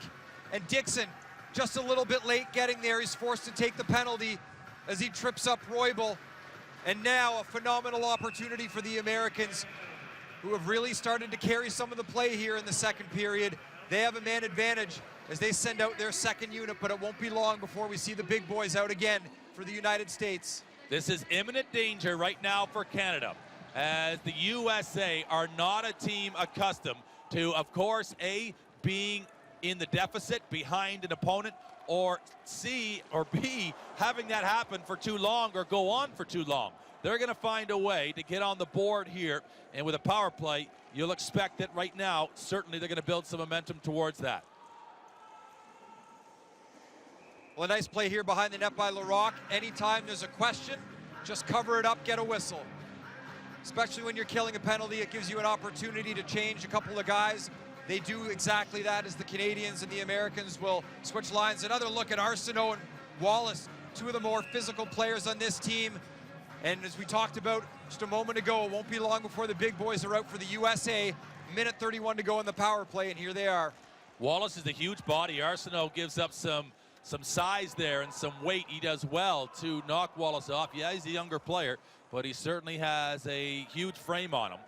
Speaker 1: and Dixon just a little bit late getting there. He's forced to take the penalty as he trips up Roybal. And now a phenomenal opportunity for the Americans, who have really started to carry some of the play here in the second period. They have a man advantage as they send out their second unit, but it won't be long before we see the big boys out again for the United States. This is imminent danger right now for Canada, as the USA are not a team accustomed to, of course, A, being in the deficit behind an opponent, or C or B, having that happen for too long or go on for too long. They're going to find a way to get on the board here, and with a power play, you'll expect that right now, certainly they're going to build some momentum towards that. Well, a nice play here behind the net by Larocque. Anytime there's a question, just cover it up, get a whistle. Especially when you're killing a penalty, it gives you an opportunity to change a couple of guys. They do exactly that as the Canadians and the Americans will switch lines. Another look at Arsenault and Wallace, two of the more physical players on this team. And as we talked about just a moment ago, it won't be long before the big boys are out for the USA. Minute 31 to go in the power play, and here they are. Wallace is a huge body. Arsenault gives up some size there and some weight. He does well to knock Wallace off. Yeah, he's a younger player, but he certainly has a huge frame on him.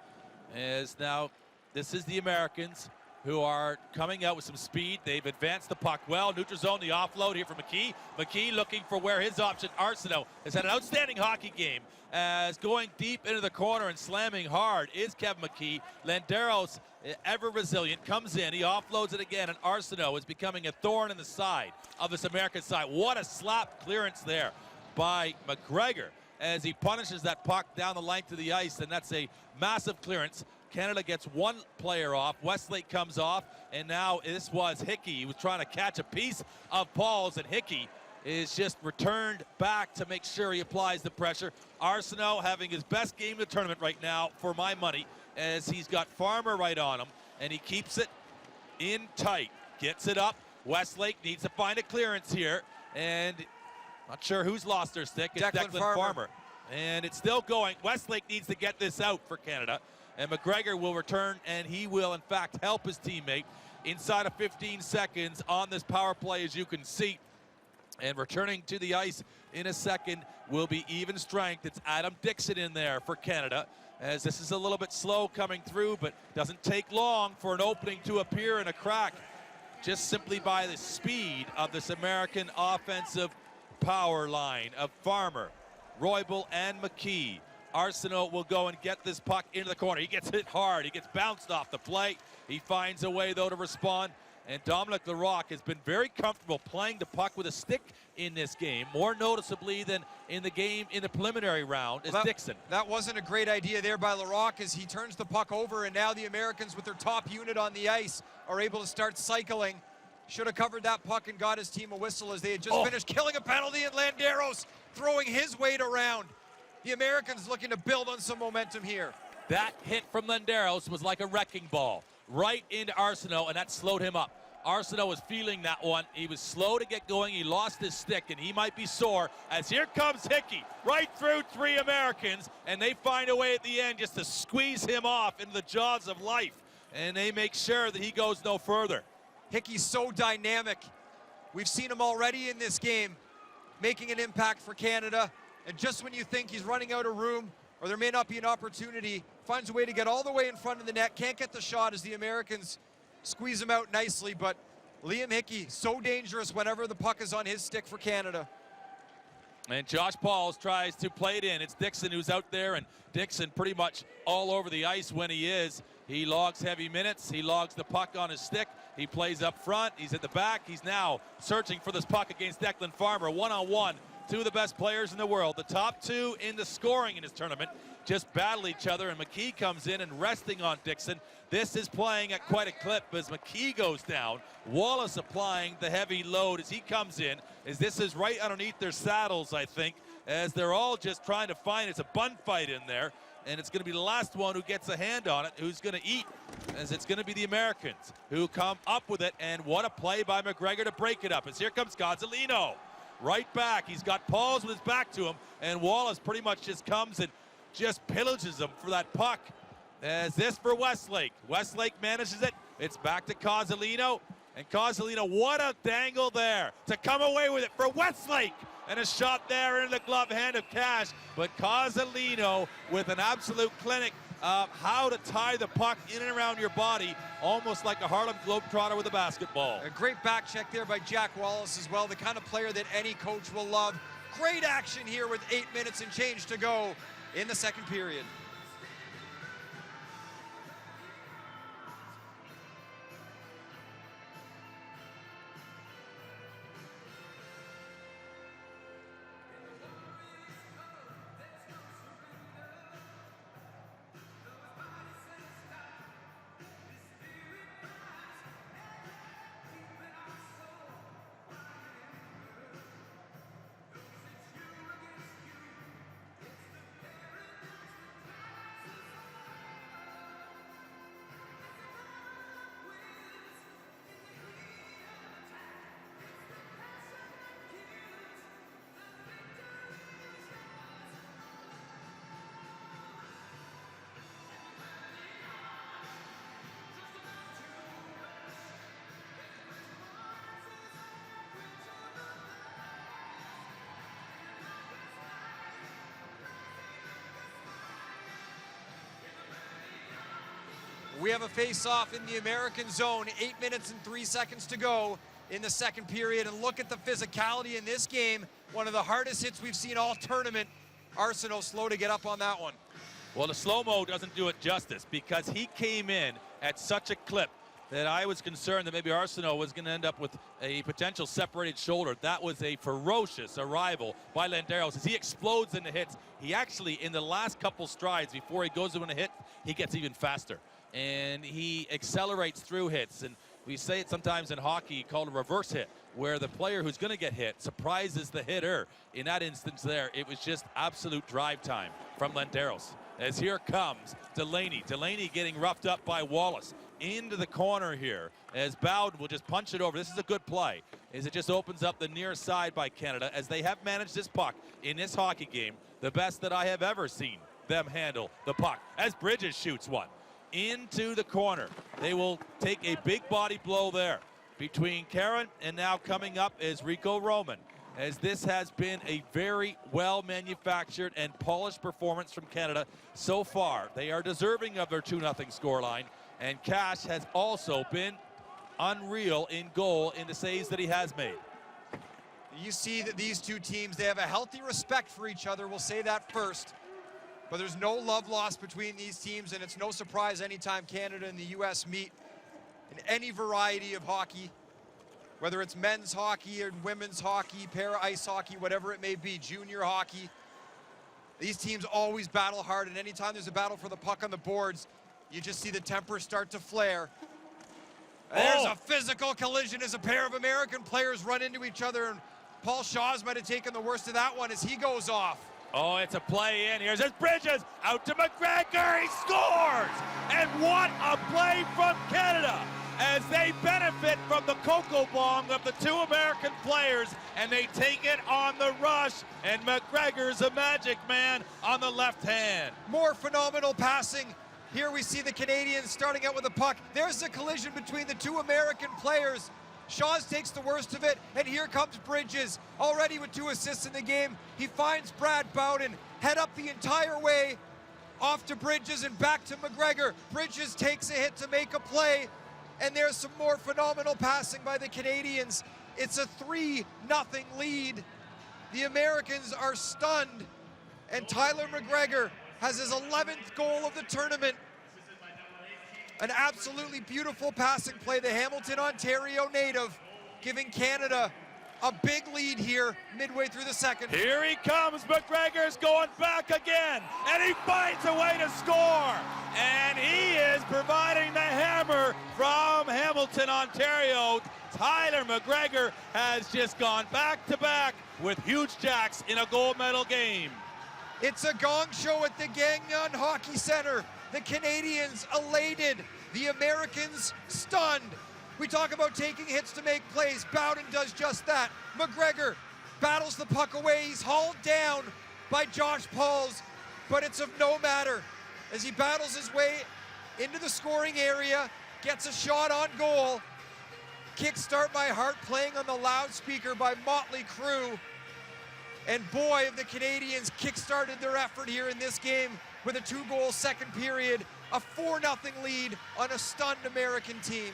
Speaker 1: As now, this is the Americans who are coming out with some speed. They've advanced the puck well. Neutral zone, the offload here from McKee. McKee looking for where his option. Arsenault has had an outstanding hockey game, as going deep into the corner and slamming hard is Kevin McKee. Landeros, ever resilient, comes in. He offloads it again, and Arsenault is becoming a thorn in the side of this American side. What a slap clearance there by McGregor as he punishes that puck down the length of the ice, and that's a massive clearance. Canada gets one player off. Westlake comes off, and now this was Hickey. He was trying to catch a piece of Paul's, and Hickey is just returned back to make sure he applies the pressure. Arsenault having his best game of the tournament right now, for my money, as he's got Farmer right on him, and he keeps it in tight. Gets it up. Westlake needs to find a clearance here, and not sure who's lost their stick. It's Declan Farmer. And it's still going. Westlake needs to get this out for Canada. And McGregor will return, and he will, in fact, help his teammate inside of 15 seconds on this power play, as you can see. And returning to the ice in a second will be even strength. It's Adam Dixon in there for Canada, as this is a little bit slow coming through, but doesn't take long for an opening to appear in a crack, just simply by the speed of this American offensive power line of Farmer, Roybal, and McKee. Arsenault will go and get this puck into the corner. He gets hit hard. He gets bounced off the plate. He finds a way, though, to respond. And Dominic Larocque has been very comfortable playing the puck with a stick in this game, more noticeably than in the game in the preliminary round, is Dixon. That wasn't a great idea there by Larocque as he turns the puck over, and now the Americans with their top unit on the ice are able to start cycling. Should have covered that puck and got his team a whistle as they had just finished killing a penalty, and Landeros throwing his weight around. The Americans looking to build on some momentum here. That hit from Landeros was like a wrecking ball right into Arsenault, and that slowed him up. Arsenault was feeling that one. He was slow to get going. He lost his stick, and he might be sore, as here comes Hickey right through three Americans, and they find a way at the end just to squeeze him off into the jaws of life, and they make sure that he goes no further. Hickey's so dynamic. We've seen him already in this game making an impact for Canada. And just when you think he's running out of room or there may not be an opportunity, finds a way to get all the way in front of the net, can't get the shot as the Americans squeeze him out nicely, but Liam Hickey, so dangerous whenever the puck is on his stick for Canada.
Speaker 2: And Josh Pauls tries to play it in. It's Dixon who's out there, and Dixon pretty much all over the ice when he is. He logs heavy minutes. He logs the puck on his stick. He plays up front. He's at the back. He's now searching for this puck against Declan Farmer. One-on-one, two of the best players in the world. The top two in the scoring in this tournament just battle each other, and McKee comes in and resting on Dixon. This is playing at quite a clip as McKee goes down. Wallace applying the heavy load as he comes in, as this is right underneath their saddles, I think, as they're all just trying to find, it's a bun fight in there, and it's going to be the last one who gets a hand on it who's going to eat, as it's going to be the Americans who come up with it. And what a play by McGregor to break it up, as here comes Gonzalino. Right back, he's got Pauls with his back to him, and Wallace pretty much just comes and just pillages him for that puck. As this for Westlake. Westlake manages it. It's back to Gonzalino. And Gonzalino, what a dangle there to come away with it for Westlake. And a shot there into the glove hand of Cash. But Gonzalino with an absolute clinic of how to tie the puck in and around your body, almost like a Harlem Globetrotter with a basketball.
Speaker 1: A great back check there by Jack Wallace as well, the kind of player that any coach will love. Great action here with 8 minutes and change to go in the second period. We have a face-off in the American zone, 8 minutes and 3 seconds to go in the second period. And look at the physicality in this game. One of the hardest hits we've seen all tournament. Arsenault slow to get up on that one.
Speaker 2: Well, the slow-mo doesn't do it justice, because he came in at such a clip that I was concerned that maybe Arsenault was going to end up with a potential separated shoulder. That was a ferocious arrival by Landeros as he explodes into hits. He actually, in the last couple strides before he goes to win a hit, he gets even faster. And he accelerates through hits. And we say it sometimes in hockey called a reverse hit, where the player who's going to get hit surprises the hitter. In that instance there, it was just absolute drive time from Landeros. As here comes Delaney. Delaney getting roughed up by Wallace. Into the corner here, as Bowden will just punch it over. This is a good play, as it just opens up the near side by Canada, as they have managed this puck in this hockey game, the best that I have ever seen them handle the puck, as Bridges shoots one into the corner. They will take a big body blow there between Karen, and now coming up is Rico Roman, as this has been a very well manufactured and polished performance from Canada so far. They are deserving of their 2-0 scoreline. And Cash has also been unreal in goal in the saves that he has made.
Speaker 1: You see that these two teams, they have a healthy respect for each other. We'll say that first. But there's no love lost between these teams, and it's no surprise anytime Canada and the U.S. meet in any variety of hockey, whether it's men's hockey or women's hockey, para-ice hockey, whatever it may be, junior hockey. These teams always battle hard, and anytime there's a battle for the puck on the boards, you just see the tempers start to flare. There's a physical collision as a pair of American players run into each other, and Paul Shaws might have taken the worst of that one as he goes off.
Speaker 2: Oh, it's a play in. Here's Bridges out to McGregor. He scores! And what a play from Canada as they benefit from the cocoa bomb of the two American players, and they take it on the rush, and McGregor's a magic man on the left hand.
Speaker 1: More phenomenal passing. Here we see the Canadians starting out with the puck. There's a collision between the two American players. Shaws takes the worst of it, and here comes Bridges, already with 2 assists in the game. He finds Brad Bowden, head up the entire way, off to Bridges and back to McGregor. Bridges takes a hit to make a play, and there's some more phenomenal passing by the Canadians. It's a 3-0 lead. The Americans are stunned, and Tyler McGregor has his 11th goal of the tournament. An absolutely beautiful passing play, the Hamilton, Ontario native, giving Canada a big lead here midway through the second.
Speaker 2: Here he comes, McGregor's going back again, and he finds a way to score. And he is providing the hammer from Hamilton, Ontario. Tyler McGregor has just gone back-to-back with huge jacks in a gold medal game.
Speaker 1: It's a gong show at the Gangneung Hockey Center. The Canadians elated, the Americans stunned. We talk about taking hits to make plays. Bowden does just that. McGregor battles the puck away. He's hauled down by Josh Pauls, but it's of no matter as he battles his way into the scoring area, gets a shot on goal. Kickstart My Heart playing on the loudspeaker by Motley Crue. And boy, have the Canadians kick-started their effort here in this game with a 2-goal second period, a 4-0 lead on a stunned American team.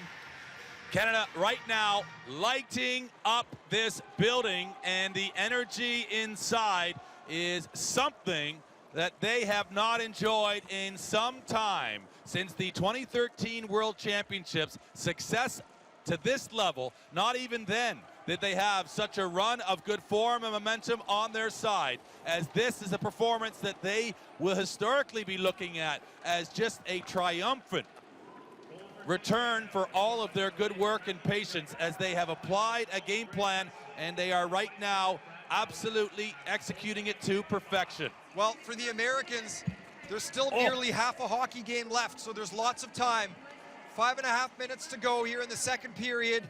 Speaker 2: Canada right now lighting up this building, and the energy inside is something that they have not enjoyed in some time. Since the 2013 World Championships, success to this level, not even then did they have such a run of good form and momentum on their side, as this is a performance that they will historically be looking at as just a triumphant return for all of their good work and patience, as they have applied a game plan and they are right now absolutely executing it to perfection.
Speaker 1: Well, for the Americans, there's still nearly half a hockey game left, so there's lots of time. 5.5 minutes to go here in the second period.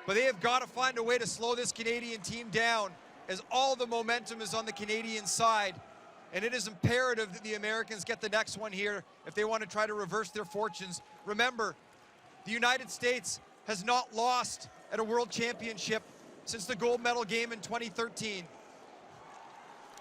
Speaker 1: But they have got to find a way to slow this Canadian team down, as all the momentum is on the Canadian side. And it is imperative that the Americans get the next one here if they want to try to reverse their fortunes. Remember, the United States has not lost at a World Championship since the gold medal game in 2013.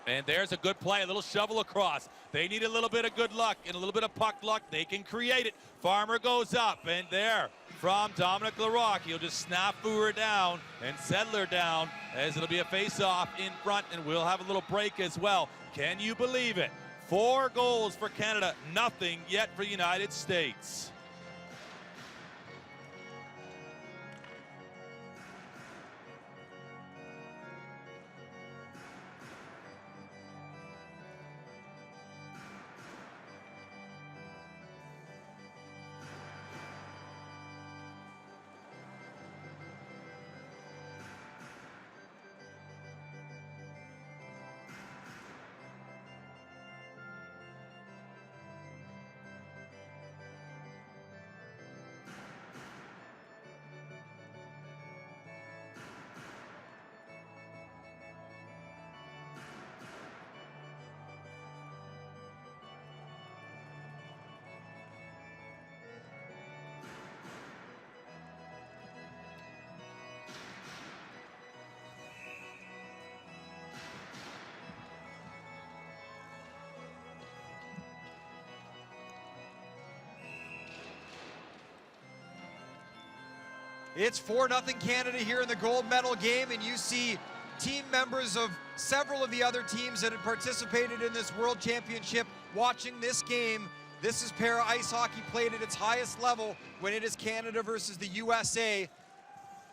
Speaker 2: And there's a good play, a little shovel across. They need a little bit of good luck and a little bit of puck luck. They can create it. Farmer goes up, and there from Dominic Larocque, he'll just snafu her down and settle her down, as it'll be a face-off in front, and we'll have a little break as well. Can you believe it? 4 goals for Canada, nothing yet for the United States.
Speaker 1: It's 4-0 Canada here in the gold medal game, and you see team members of several of the other teams that had participated in this World Championship watching this game. This is para ice hockey played at its highest level when it is Canada versus the USA.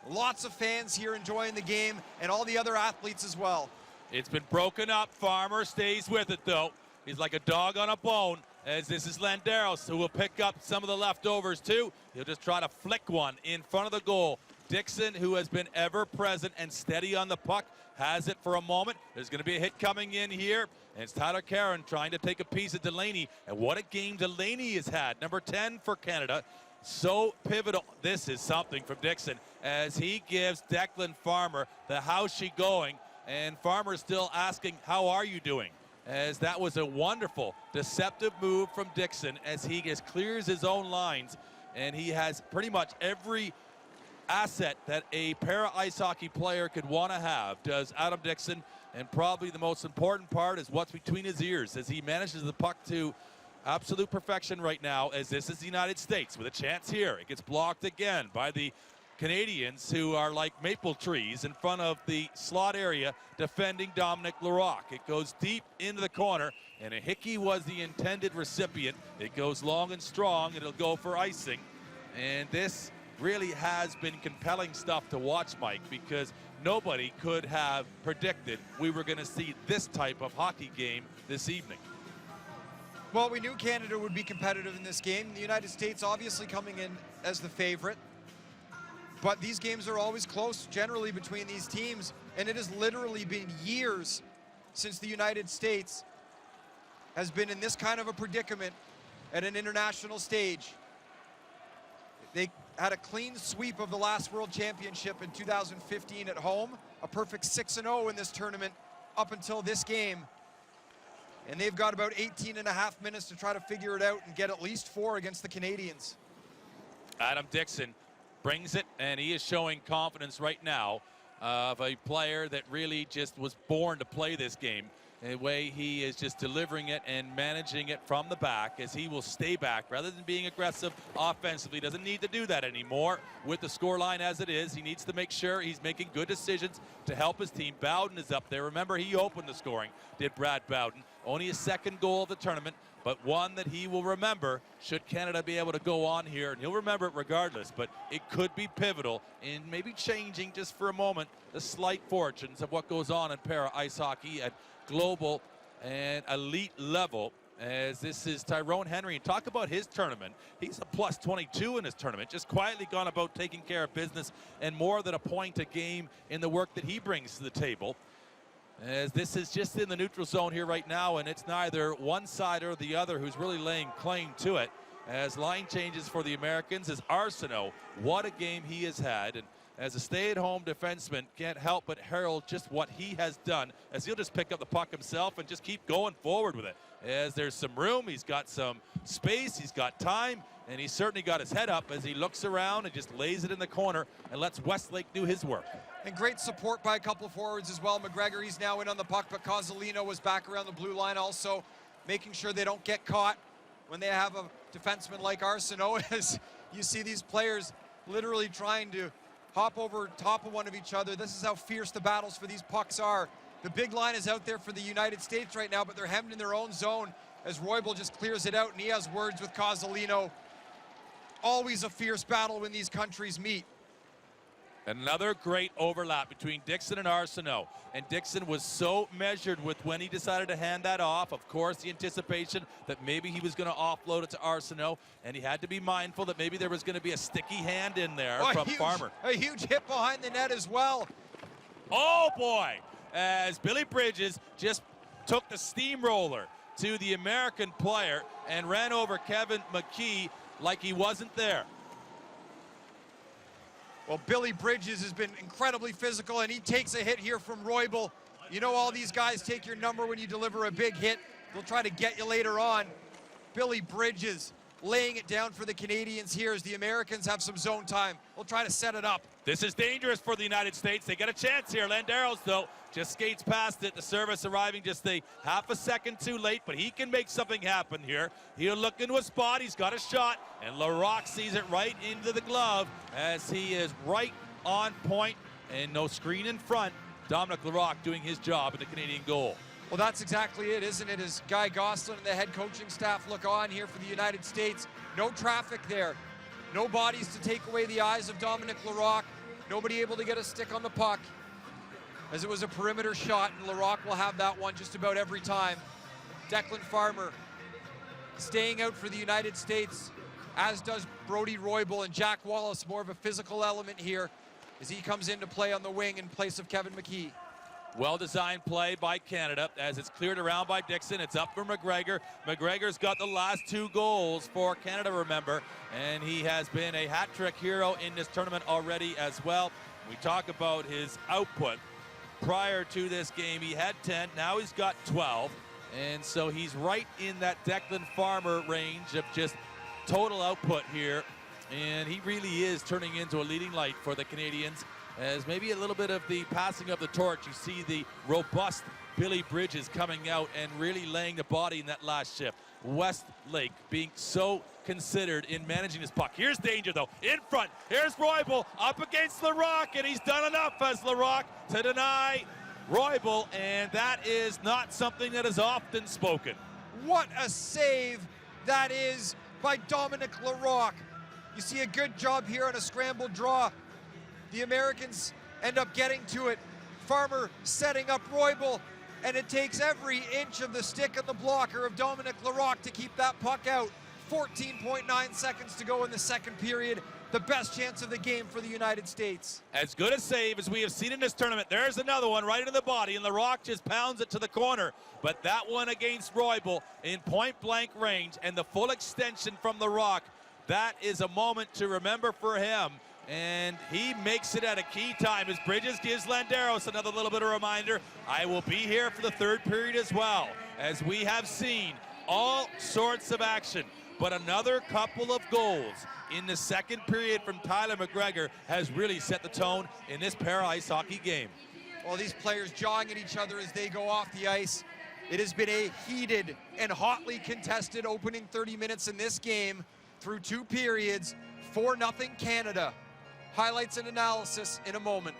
Speaker 1: Lots of fans here enjoying the game, and all the other athletes as well.
Speaker 2: It's been broken up. Farmer stays with it, though. He's like a dog on a bone, as this is Landeros, who will pick up some of the leftovers too. He'll just try to flick one in front of the goal. Dixon, who has been ever present and steady on the puck, has it for a moment. There's going to be a hit coming in here, and it's Tyler Caron trying to take a piece of Delaney. And what a game Delaney has had. Number 10 for Canada. So pivotal. This is something from Dixon, as he gives Declan Farmer the "how's she going?" And Farmer still asking, "How are you doing?" As that was a wonderful, deceptive move from Dixon, as he just clears his own lines, and he has pretty much every asset that a para ice hockey player could want to have, does Adam Dixon. And probably the most important part is what's between his ears as he manages the puck to absolute perfection right now, as this is the United States with a chance here. It gets blocked again by the Canadians, who are like maple trees in front of the slot area defending Dominic Larocque. It goes deep into the corner, and a Hickey was the intended recipient. It goes long and strong. It'll go for icing. And this really has been compelling stuff to watch, Mike, because nobody could have predicted we were going to see this type of hockey game this evening.
Speaker 1: Well, we knew Canada would be competitive in this game. The United States obviously coming in as the favorite. But these games are always close, generally, between these teams. And it has literally been years since the United States has been in this kind of a predicament at an international stage. They had a clean sweep of the last World Championship in 2015 at home, a perfect 6-0 in this tournament up until this game. And they've got about 18.5 minutes to try to figure it out and get at least 4 against the Canadians.
Speaker 2: Adam Dixon brings it, and he is showing confidence right now of a player that really just was born to play this game. The way he is just delivering it and managing it from the back, as he will stay back rather than being aggressive offensively. Doesn't need to do that anymore with the scoreline as it is. He needs to make sure he's making good decisions to help his team. Bowden is up there. Remember, he opened the scoring, did Brad Bowden. Only his second goal of the tournament, but one that he will remember should Canada be able to go on here. And he'll remember it regardless, but it could be pivotal in maybe changing just for a moment the slight fortunes of what goes on in para ice hockey at global and elite level, as this is Tyrone Henry. And talk about his tournament. He's a plus 22 in his tournament, just quietly gone about taking care of business, and more than a point a game in the work that he brings to the table. As this is just in the neutral zone here right now, and it's neither one side or the other who's really laying claim to it. As line changes for the Americans is Arsenault. What a game he has had. And as a stay-at-home defenseman, can't help but herald just what he has done, as he'll just pick up the puck himself and just keep going forward with it. As there's some room, he's got some space, he's got time, and he's certainly got his head up as he looks around and just lays it in the corner and lets Westlake do his work.
Speaker 1: And great support by a couple of forwards as well. McGregor, he's now in on the puck, but Cozzolino was back around the blue line also, making sure they don't get caught when they have a defenseman like Arsenault. As you see these players literally trying to hop over top of one of each other. This is how fierce the battles for these pucks are. The big line is out there for the United States right now, but they're hemmed in their own zone as Roybal just clears it out, and he has words with Cozzolino. Always a fierce battle when these countries meet.
Speaker 2: Another great overlap between Dixon and Arsenault. And Dixon was so measured with when he decided to hand that off. Of course, the anticipation that maybe he was going to offload it to Arsenault, and he had to be mindful that maybe there was going to be a sticky hand in there from Farmer.
Speaker 1: A huge hit behind the net as well.
Speaker 2: Oh, boy. As Billy Bridges just took the steamroller to the American player and ran over Kevin McKee like he wasn't there.
Speaker 1: Well, Billy Bridges has been incredibly physical, and he takes a hit here from Roybal. You know, all these guys take your number when you deliver a big hit. They'll try to get you later on. Billy Bridges laying it down for the Canadians here as the Americans have some zone time. They'll try to set it up.
Speaker 2: This is dangerous for the United States. They get a chance here. Landeros, though, just skates past it. The service arriving just a half a second too late, but he can make something happen here. He'll look into a spot. He's got a shot, and Larocque sees it right into the glove as he is right on point, and no screen in front. Dominic Larocque doing his job at the Canadian goal.
Speaker 1: Well, that's exactly it, isn't it? As Guy Gosselin and the head coaching staff look on here for the United States. No traffic there. No bodies to take away the eyes of Dominic Larocque. Nobody able to get a stick on the puck, as it was a perimeter shot, and Larocque will have that one just about every time. Declan Farmer staying out for the United States, as does Brody Roybal, and Jack Wallace, more of a physical element here as he comes into play on the wing in place of Kevin McKee.
Speaker 2: Well-designed play by Canada as it's cleared around by Dixon. It's up for McGregor. McGregor's got the last 2 goals for Canada, remember, and he has been a hat-trick hero in this tournament already as well. We talk about his output. Prior to this game, he had 10. Now he's got 12, and so he's right in that Declan Farmer range of just total output here And he really is turning into a leading light for the Canadians, as maybe a little bit of the passing of the torch. You see the robust Billy Bridges coming out and really laying the body in that last shift. Westlake being so considered in managing this puck. Here's danger though, in front. Here's Roybal up against Larocque, and he's done enough as Larocque to deny Roybal, and that is not something that is often spoken.
Speaker 1: What a save that is by Dominic Larocque. You see a good job here on a scrambled draw. The Americans end up getting to it. Farmer setting up Roybal, and it takes every inch of the stick and the blocker of Dominic Larocque to keep that puck out. 14.9 seconds to go in the second period. The best chance of the game for the United States.
Speaker 2: As good a save as we have seen in this tournament. There's another one right into the body, and Larocque just pounds it to the corner. But that one against Roybal in point-blank range, and the full extension from Larocque, that is a moment to remember for him. And he makes it at a key time as Bridges gives Landeros another little bit of reminder. I will be here for the third period as well, as we have seen all sorts of action. But another couple of goals in the second period from Tyler McGregor has really set the tone in this para ice hockey game.
Speaker 1: Well, these players jawing at each other as they go off the ice. It has been a heated and hotly contested opening 30 minutes in this game through 2 periods. 4-0 Canada. Highlights and analysis in a moment.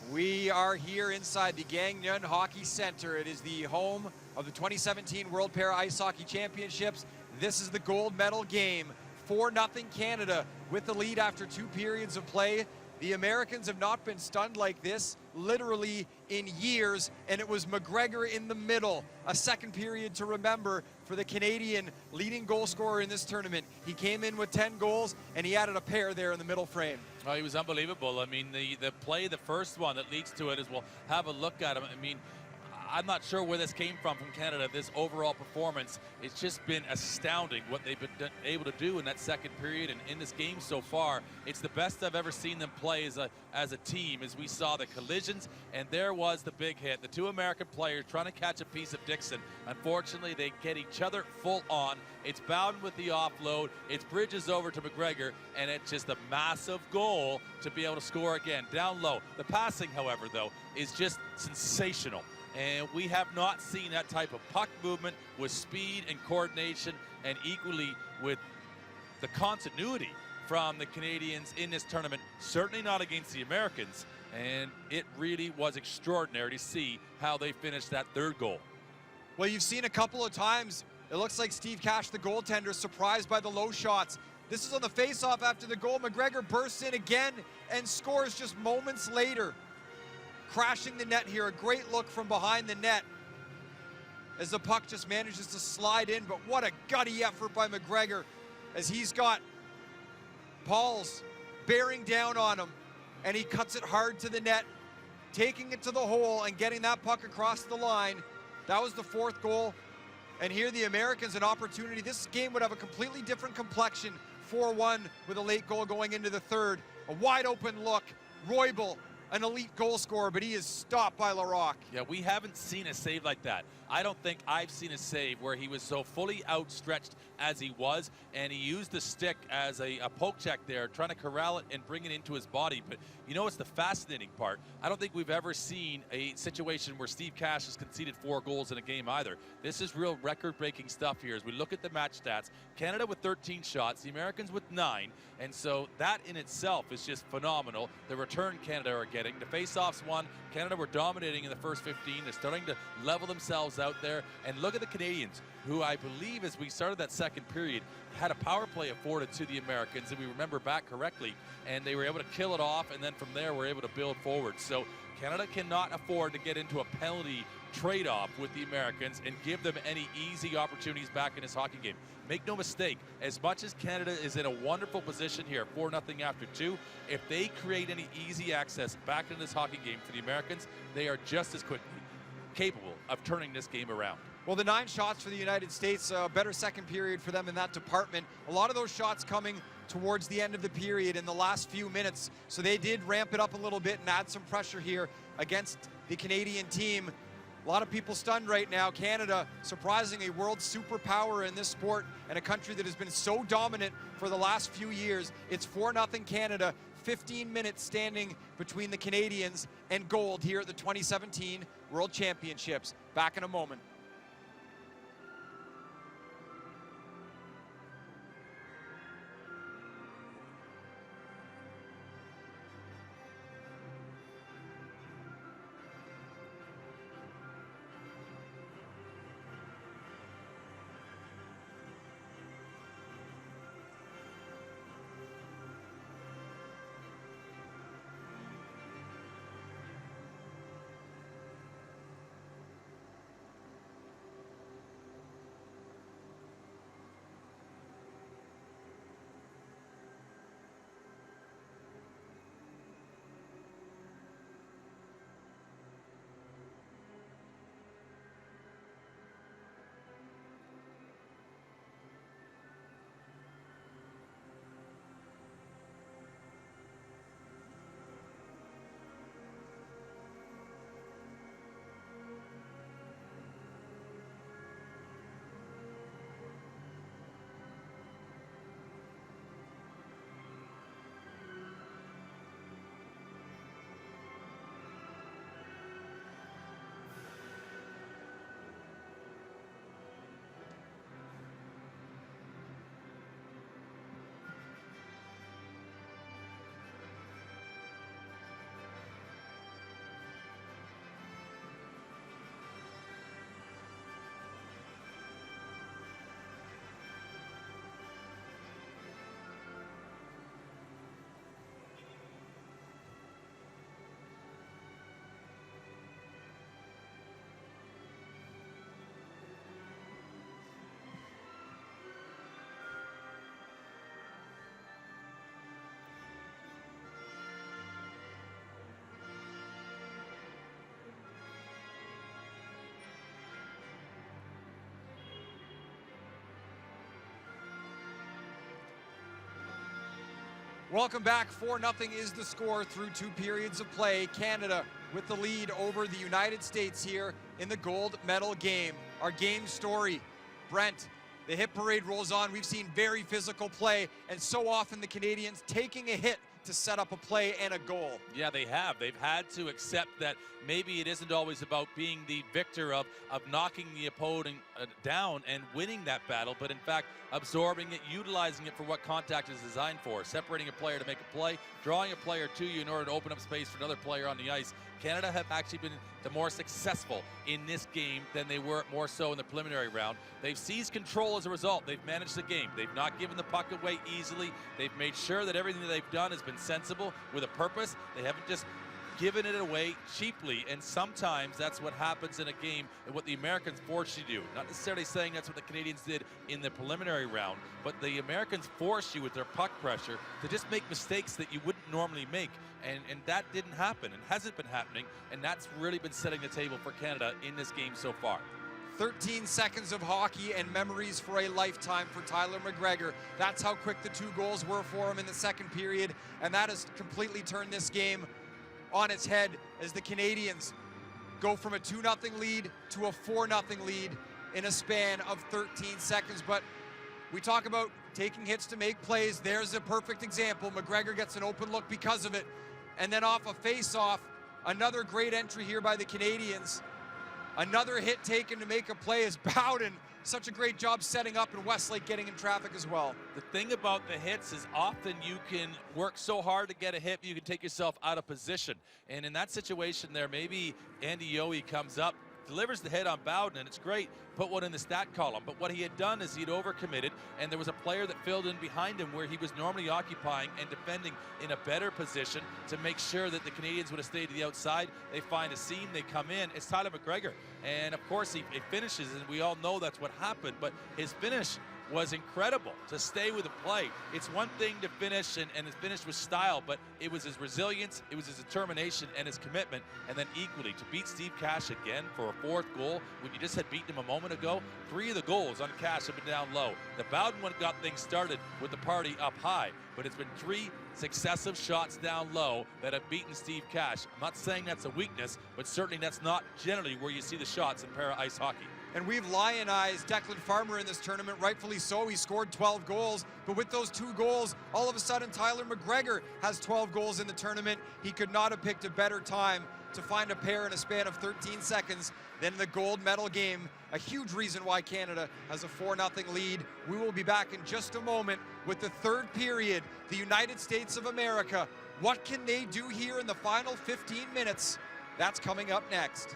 Speaker 1: We are here inside the Gangneung Hockey Center. It is the home of the 2017 World Para Ice Hockey Championships. This is the gold medal game. 4-0 Canada with the lead after 2 periods of play. The Americans have not been stunned like this literally in years, and it was McGregor in the middle. A second period to remember for the Canadian leading goal scorer in this tournament. He came in with 10 goals, and he added a pair there in the middle frame.
Speaker 2: Oh, he was unbelievable. I mean, the play, the first one that leads to it, is we'll have a look at him. I mean, I'm not sure where this came from Canada, this overall performance. It's just been astounding what they've been able to do in that second period and in this game so far. It's the best I've ever seen them play as a team, as we saw the collisions, and there was the big hit. The 2 American players trying to catch a piece of Dixon. Unfortunately, they get each other full on. It's Bowden with the offload. It's Bridges over to McGregor, and it's just a massive goal to be able to score again, down low. The passing, however, though, is just sensational. And we have not seen that type of puck movement with speed and coordination, and equally with the continuity from the Canadians in this tournament, certainly not against the Americans. And it really was extraordinary to see how they finished that third goal.
Speaker 1: Well, you've seen a couple of times, it looks like Steve Cash, the goaltender, surprised by the low shots. This is on the face-off after the goal. McGregor bursts in again and scores just moments later, crashing the net here. A great look from behind the net as the puck just manages to slide in, but what a gutty effort by McGregor as he's got Pauls bearing down on him, and he cuts it hard to the net, taking it to the hole and getting that puck across the line. That was the fourth goal. And here the Americans an opportunity. This game would have a completely different complexion, 4-1 with a late goal going into the third. A wide open look. Roybal, an elite goal scorer, but he is stopped by Larocque.
Speaker 2: Yeah, we haven't seen a save like that. I don't think I've seen a save where he was so fully outstretched as he was, and he used the stick as a poke check there, trying to corral it and bring it into his body. But you know what's the fascinating part? I don't think we've ever seen a situation where Steve Cash has conceded 4 goals in a game either. This is real record-breaking stuff here as we look at the match stats. Canada with 13 shots, the Americans with 9, and so that in itself is just phenomenal. The return Canada are getting, the face-offs won. Canada were dominating in the first 15. They're starting to level themselves out there. And look at the Canadians, who I believe as we started that second period had a power play afforded to the Americans, and we remember back correctly, and they were able to kill it off, and then from there were able to build forward. So Canada cannot afford to get into a penalty trade-off with the Americans and give them any easy opportunities back in this hockey game. Make no mistake, as much as Canada is in a wonderful position here, 4-0 after 2, if they create any easy access back into this hockey game for the Americans, they are just as quickly capable of turning this game around.
Speaker 1: Well, the 9 shots for the United States, a better second period for them in that department. A lot of those shots coming towards the end of the period in the last few minutes. So they did ramp it up a little bit and add some pressure here against the Canadian team. A lot of people stunned right now. Canada, surprisingly, world superpower in this sport and a country that has been so dominant for the last few years. It's 4-0 Canada, 15 minutes standing between the Canadians and gold here at the 2017 World Championships. Back in a moment. Welcome back. 4-0 is the score through 2 periods of play. Canada with the lead over the United States here in the gold medal game. Our game story, Brent, the hit parade rolls on. We've seen very physical play, and so often the Canadians taking a hit to set up a play and a goal.
Speaker 2: Yeah, they have. They've had to accept that maybe it isn't always about being the victor of knocking the opponent down and winning that battle, but in fact, absorbing it, utilizing it for what contact is designed for, separating a player to make a play, drawing a player to you in order to open up space for another player on the ice. Canada have actually been the more successful in this game than they were more so in the preliminary round. They've seized control as a result. They've managed the game. They've not given the puck away easily. They've made sure that everything that they've done has been sensible with a purpose. They haven't just given it away cheaply, and sometimes that's what happens in a game and what the Americans force you to do. Not necessarily saying that's what the Canadians did in the preliminary round, but the Americans force you with their puck pressure to just make mistakes that you wouldn't normally make, and that didn't happen and hasn't been happening, and that's really been setting the table for Canada in this game so far.
Speaker 1: 13 seconds of hockey and memories for a lifetime for Tyler McGregor. That's how quick the 2 goals were for him in the second period, and that has completely turned this game on its head as the Canadians go from a 2-0 lead to a 4-0 lead in a span of 13 seconds. But we talk about taking hits to make plays. There's a perfect example. McGregor gets an open look because of it. And then off a face-off, another great entry here by the Canadians. Another hit taken to make a play is Bowden. Such a great job setting up, and Westlake getting in traffic as well.
Speaker 2: The thing about the hits is often you can work so hard to get a hit, you can take yourself out of position. And in that situation there, maybe Andy Yohe comes up, delivers the hit on Bowden, and it's great, put one in the stat column. But what he had done is he'd overcommitted, and there was a player that filled in behind him where he was normally occupying and defending in a better position to make sure that the Canadians would have stayed to the outside. They find a seam, they come in. It's Tyler McGregor. And of course he finishes, and we all know that's what happened, but his finish was incredible to stay with the play. It's one thing to finish and his finish with style, but it was his resilience, it was his determination and his commitment, and then equally to beat Steve Cash again for a 4th goal when you just had beaten him a moment ago. 3 of the goals on Cash have been down low. The Bowden one got things started with the party up high, but it's been 3 successive shots down low that have beaten Steve Cash. I'm not saying that's a weakness, but certainly that's not generally where you see the shots in para ice hockey.
Speaker 1: And we've lionized Declan Farmer in this tournament, rightfully so. He scored 12 goals, but with those 2 goals, all of a sudden Tyler McGregor has 12 goals in the tournament. He could not have picked a better time to find a pair in a span of 13 seconds than the gold medal game. A huge reason why Canada has a 4-0 lead. We will be back in just a moment with the 3rd period. The United States of America, what can they do here in the final 15 minutes? That's coming up next.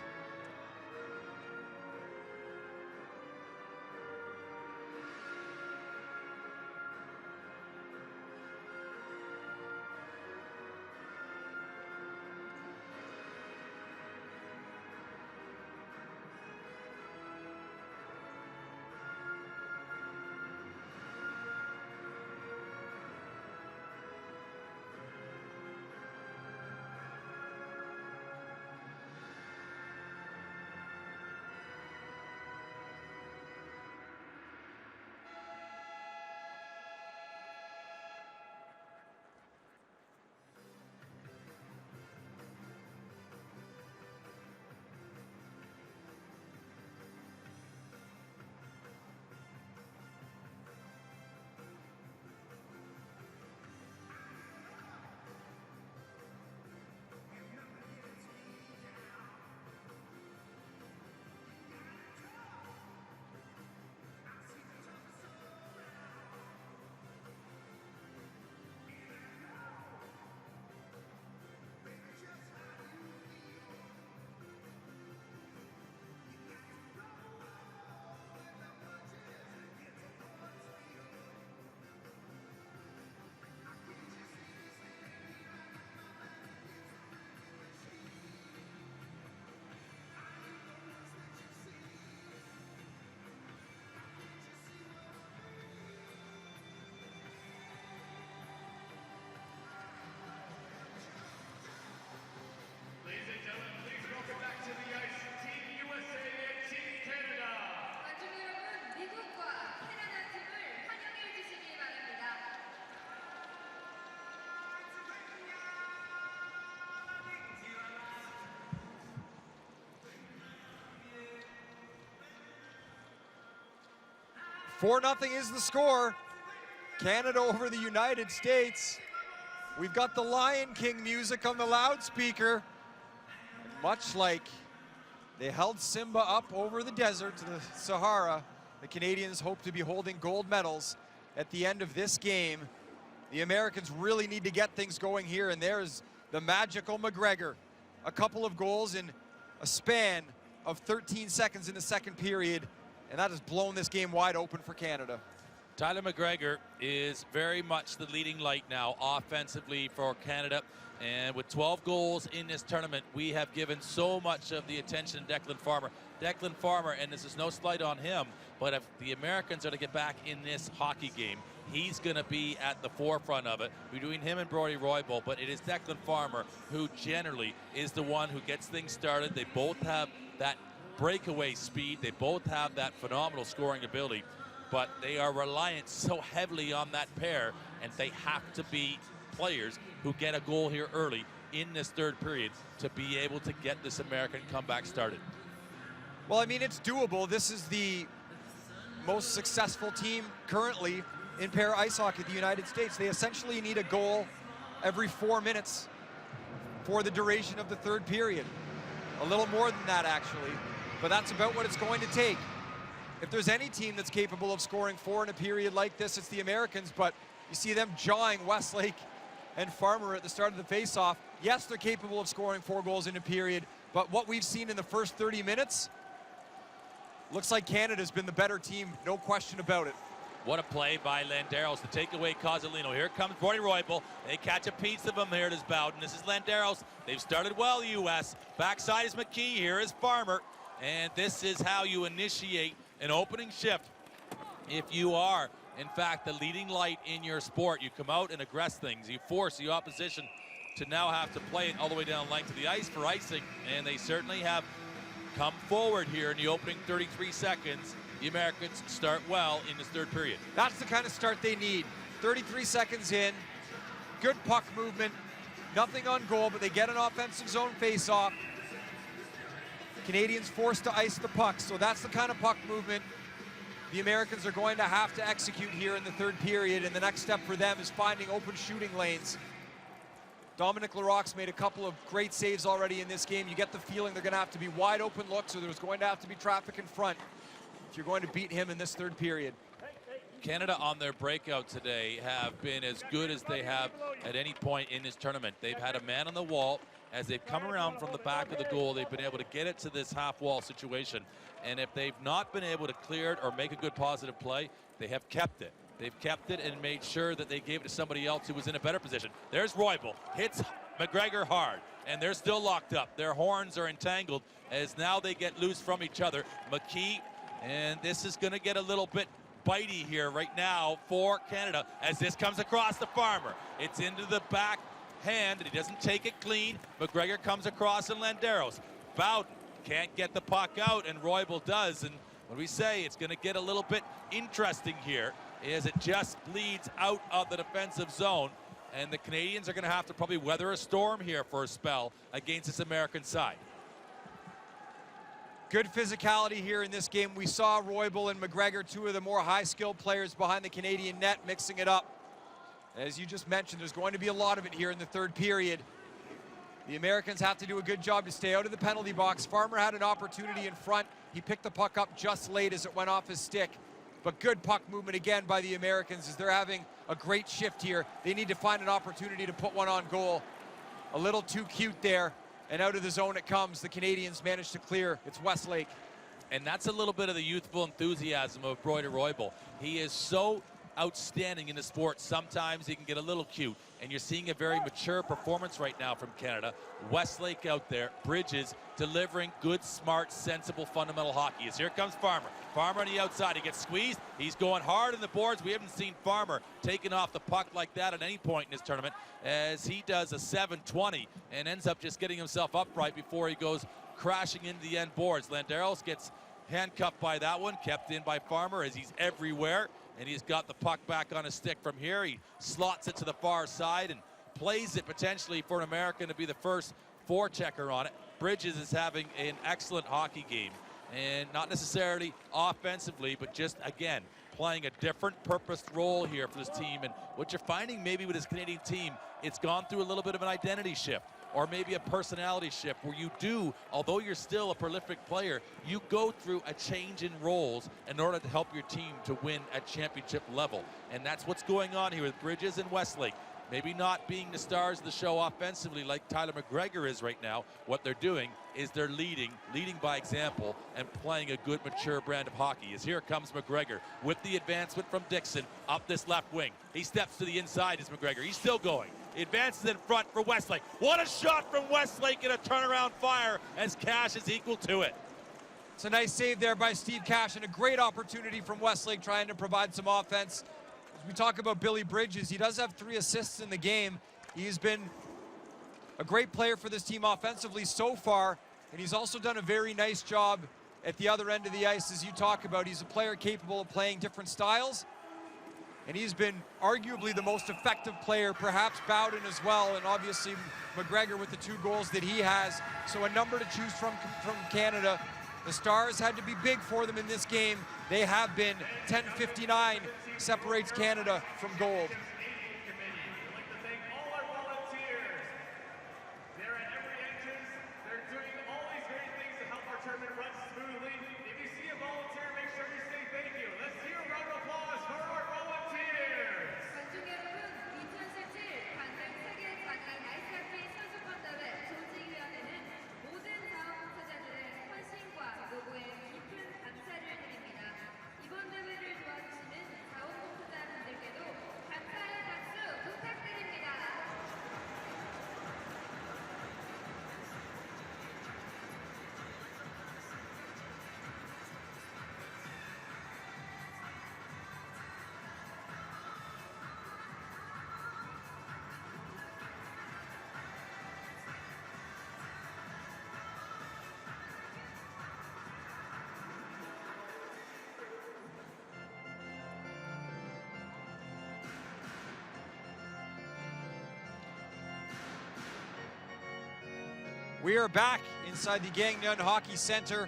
Speaker 1: Four nothing is the score. Canada over the United States. We've got the Lion King music on the loudspeaker. And much like they held Simba up over the desert to the Sahara, the Canadians hope to be holding gold medals at the end of this game. The Americans really need to get things going here, and there's the magical McGregor a couple of goals in a span of 13 seconds in the second period, and that has blown this game wide open for Canada.
Speaker 2: Tyler McGregor is very much the leading light now offensively for Canada. And with 12 goals in this tournament, we have given so much of the attention to Declan Farmer. Declan Farmer, and this is no slight on him, but if the Americans are to get back in this hockey game, he's going to be at the forefront of it between him and Brodie Roybal. But it is Declan Farmer who generally is the one who gets things started. They both have that breakaway speed. They both have that phenomenal scoring ability. But they are reliant so heavily on that pair, and they have to be players who get a goal here early in this third period to be able to get this American comeback started.
Speaker 1: Well, I mean, it's doable. This is the most successful team currently in para ice hockey in the United States. They essentially need a goal every 4 minutes for the duration of the third period. A little more than that, actually, but that's about what it's going to take. If there's any team that's capable of scoring 4 in a period like this, it's the Americans, but you see them jawing Westlake and Farmer at the start of the face-off. Yes, they're capable of scoring 4 goals in a period, but what we've seen in the first 30 minutes, looks like Canada's been the better team, no question about it.
Speaker 2: What a play by Landeros to take away Cozzolino. Here comes Brodie Roybal. They catch a piece of him here at his Bowden. This is Landeros. They've started well, U.S. Backside is McKee. Here is Farmer. And this is how you initiate an opening shift. If you are, in fact, the leading light in your sport, you come out and aggress things. You force the opposition to now have to play it all the way down the length of the ice for icing. And they certainly have come forward here in the opening 33 seconds. The Americans start well in this third period.
Speaker 1: That's the kind of start they need. 33 seconds in, good puck movement, nothing on goal, but they get an offensive zone face-off. Canadians forced to ice the puck, so that's the kind of puck movement the Americans are going to have to execute here in the third period, and the next step for them is finding open shooting lanes. Dominic Larocque's made a couple of great saves already in this game. You get the feeling they're going to have to be wide open looks, or there's going to have to be traffic in front if you're going to beat him in this third period.
Speaker 2: Canada on their breakout today have been as good as they have at any point in this tournament. They've had a man on the wall. As they've come around from the back of the goal, they've been able to get it to this half-wall situation. And if they've not been able to clear it or make a good positive play, they have kept it. They've kept it and made sure that they gave it to somebody else who was in a better position. There's Roybal, hits McGregor hard, and they're still locked up. Their horns are entangled as now they get loose from each other. McKee, and this is going to get a little bit bitey here right now for Canada as this comes across the Farmer. It's into the back hand, and he doesn't take it clean. McGregor comes across and Landeros. Bowden can't get the puck out, and Roybal does. And when we say it's going to get a little bit interesting here, is it just bleeds out of the defensive zone, and the Canadians are going to have to probably weather a storm here for a spell against this American side.
Speaker 1: Good physicality here in this game. We saw Roybal and McGregor, two of the more high-skilled players behind the Canadian net, mixing it up. As you just mentioned, there's going to be a lot of it here in the third period. The Americans have to do a good job to stay out of the penalty box. Farmer had an opportunity in front. He picked the puck up just late as it went off his stick. But good puck movement again by the Americans as they're having a great shift here. They need to find an opportunity to put one on goal. A little too cute there, and out of the zone it comes. The Canadians managed to clear. It's Westlake.
Speaker 2: And that's a little bit of the youthful enthusiasm of Brodie Roybal. He is so outstanding in the sport. Sometimes he can get a little cute, and you're seeing a very mature performance right now from Canada. Westlake out there, Bridges delivering good, smart, sensible, fundamental hockey. As here comes Farmer. Farmer on the outside, he gets squeezed. He's going hard in the boards. We haven't seen Farmer taking off the puck like that at any point in this tournament, as he does a 720 and ends up just getting himself upright before he goes crashing into the end boards. Landeros gets handcuffed by that one, kept in by Farmer as he's everywhere. And he's got the puck back on his stick from here. He slots it to the far side and plays it potentially for an American to be the first forechecker on it. Bridges is having an excellent hockey game, and not necessarily offensively, but just, again, playing a different purposed role here for this team. And what you're finding maybe with this Canadian team, it's gone through a little bit of an identity shift, or maybe a personality shift where you do, although you're still a prolific player, you go through a change in roles in order to help your team to win at championship level. And that's what's going on here with Bridges and Westlake. maybe not being the stars of the show offensively like Tyler McGregor is right now. What they're doing is they're leading by example and playing a good, mature brand of hockey. As here comes McGregor with the advancement from Dixon up this left wing. He steps to the inside as McGregor. He's still going. He advances in front for Westlake. What a shot from Westlake and a turnaround fire as Cash is equal to it.
Speaker 1: It's a nice save there by Steve Cash and a great opportunity from Westlake trying to provide some offense. As we talk about Billy Bridges, he does have 3 assists in the game. He's been a great player for this team offensively so far, and he's also done a very nice job at the other end of the ice. As you talk about, he's a player capable of playing different styles, and he's been arguably the most effective player, perhaps Bowden as well, and obviously McGregor with the 2 goals that he has. So a number to choose from Canada. The Stars had to be big for them in this game. They have been. 10:59 separates Canada from gold. We are back inside the Gangneung Hockey Center.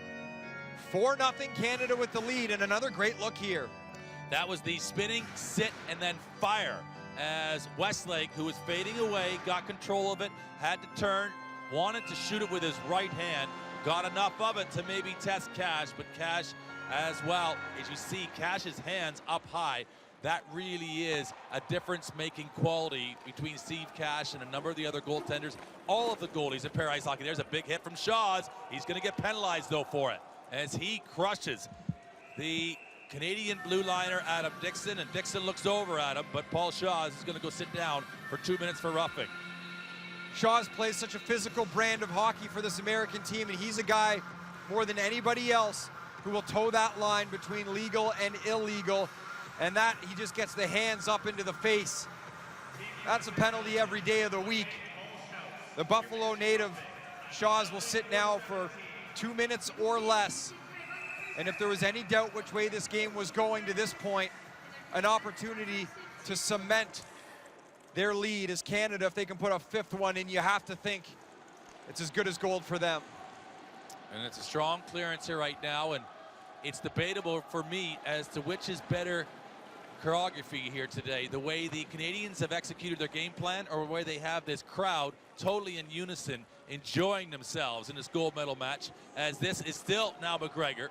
Speaker 1: 4-0 Canada with the lead, and another great look here.
Speaker 2: That was the spinning, sit, and then fire as Westlake, who was fading away, got control of it, had to turn, wanted to shoot it with his right hand, got enough of it to maybe test Cash, but Cash as well. As you see, Cash's hands up high. That really is a difference-making quality between Steve Cash and a number of the other goaltenders. All of the goalies in para ice hockey. There's a big hit from Shaws. He's going to get penalized, though, for it, as he crushes the Canadian blue liner, Adam Dixon, and Dixon looks over at him, but Paul Shaws is going to go sit down for 2 minutes for roughing.
Speaker 1: Shaws plays such a physical brand of hockey for this American team, and he's a guy more than anybody else who will toe that line between legal and illegal. And that, he just gets the hands up into the face. That's a penalty every day of the week. The Buffalo native, Shaws, will sit now for 2 minutes or less. And if there was any doubt which way this game was going to this point, an opportunity to cement their lead as Canada, if they can put a 5th one in, you have to think it's as good as gold for them.
Speaker 2: And it's a strong clearance here right now, and it's debatable for me as to which is better choreography here today, the way the Canadians have executed their game plan or the way they have this crowd totally in unison enjoying themselves in this gold medal match, as this is still now McGregor.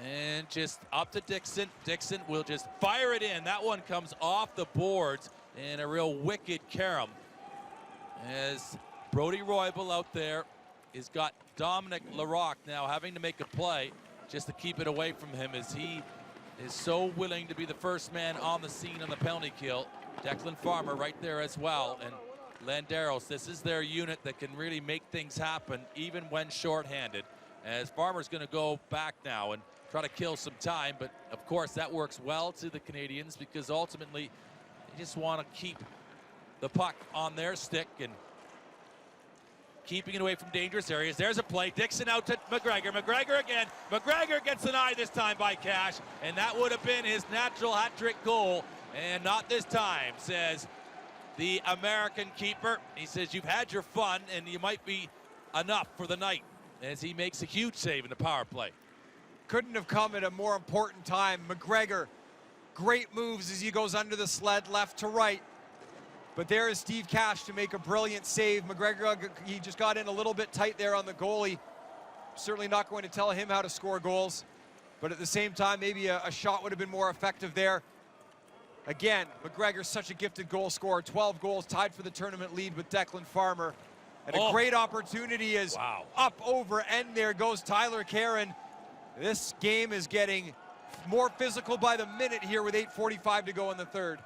Speaker 2: And just up to Dixon. Dixon will just fire it in. That one comes off the boards in a real wicked carom. As Brody Roybal out there has got Dominic Larocque now having to make a play just to keep it away from him, as he is so willing to be the first man on the scene on the penalty kill. Declan Farmer right there as well, and Landeros. This is their unit that can really make things happen even when shorthanded, as Farmer's going to go back now and try to kill some time, but of course that works well to the Canadians because ultimately they just want to keep the puck on their stick and keeping it away from dangerous areas. There's a play. Dixon out to McGregor. McGregor again. McGregor gets denied this time by Cash, and that would have been his natural hat-trick goal, and not this time, says the American keeper. He says, you've had your fun, and you might be enough for the night, as he makes a huge save in the power play.
Speaker 1: Couldn't have come at a more important time. McGregor, great moves as he goes under the sled left to right. But there is Steve Cash to make a brilliant save. McGregor, he just got in a little bit tight there on the goalie. Certainly not going to tell him how to score goals. But at the same time, maybe a shot would have been more effective there. Again, McGregor's such a gifted goal scorer. 12 goals, tied for the tournament lead with Declan Farmer. And a great opportunity is up over end. There goes Tyler Karen. This game is getting more physical by the minute here with 8:45 to go in the third.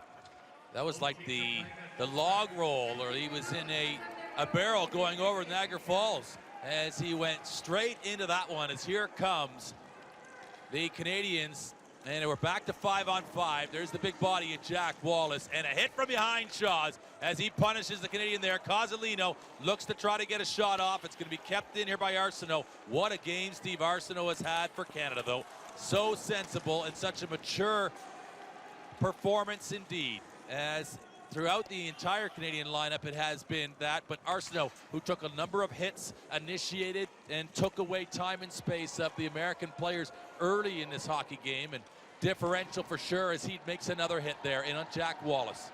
Speaker 2: That was like the log roll, or he was in a barrel going over Niagara Falls as he went straight into that one. As here comes the Canadians, and we're back to 5-on-5. There's the big body of Jack Wallace, and a hit from behind Shaws as he punishes the Canadian there. Cozzolino looks to try to get a shot off. It's going to be kept in here by Arsenault. What a game Steve Arsenault has had for Canada, though. So sensible and such a mature performance indeed, as throughout the entire Canadian lineup it has been that. But Arsenault, who took a number of hits, initiated and took away time and space of the American players early in this hockey game, and differential for sure as he makes another hit there in on Jack Wallace.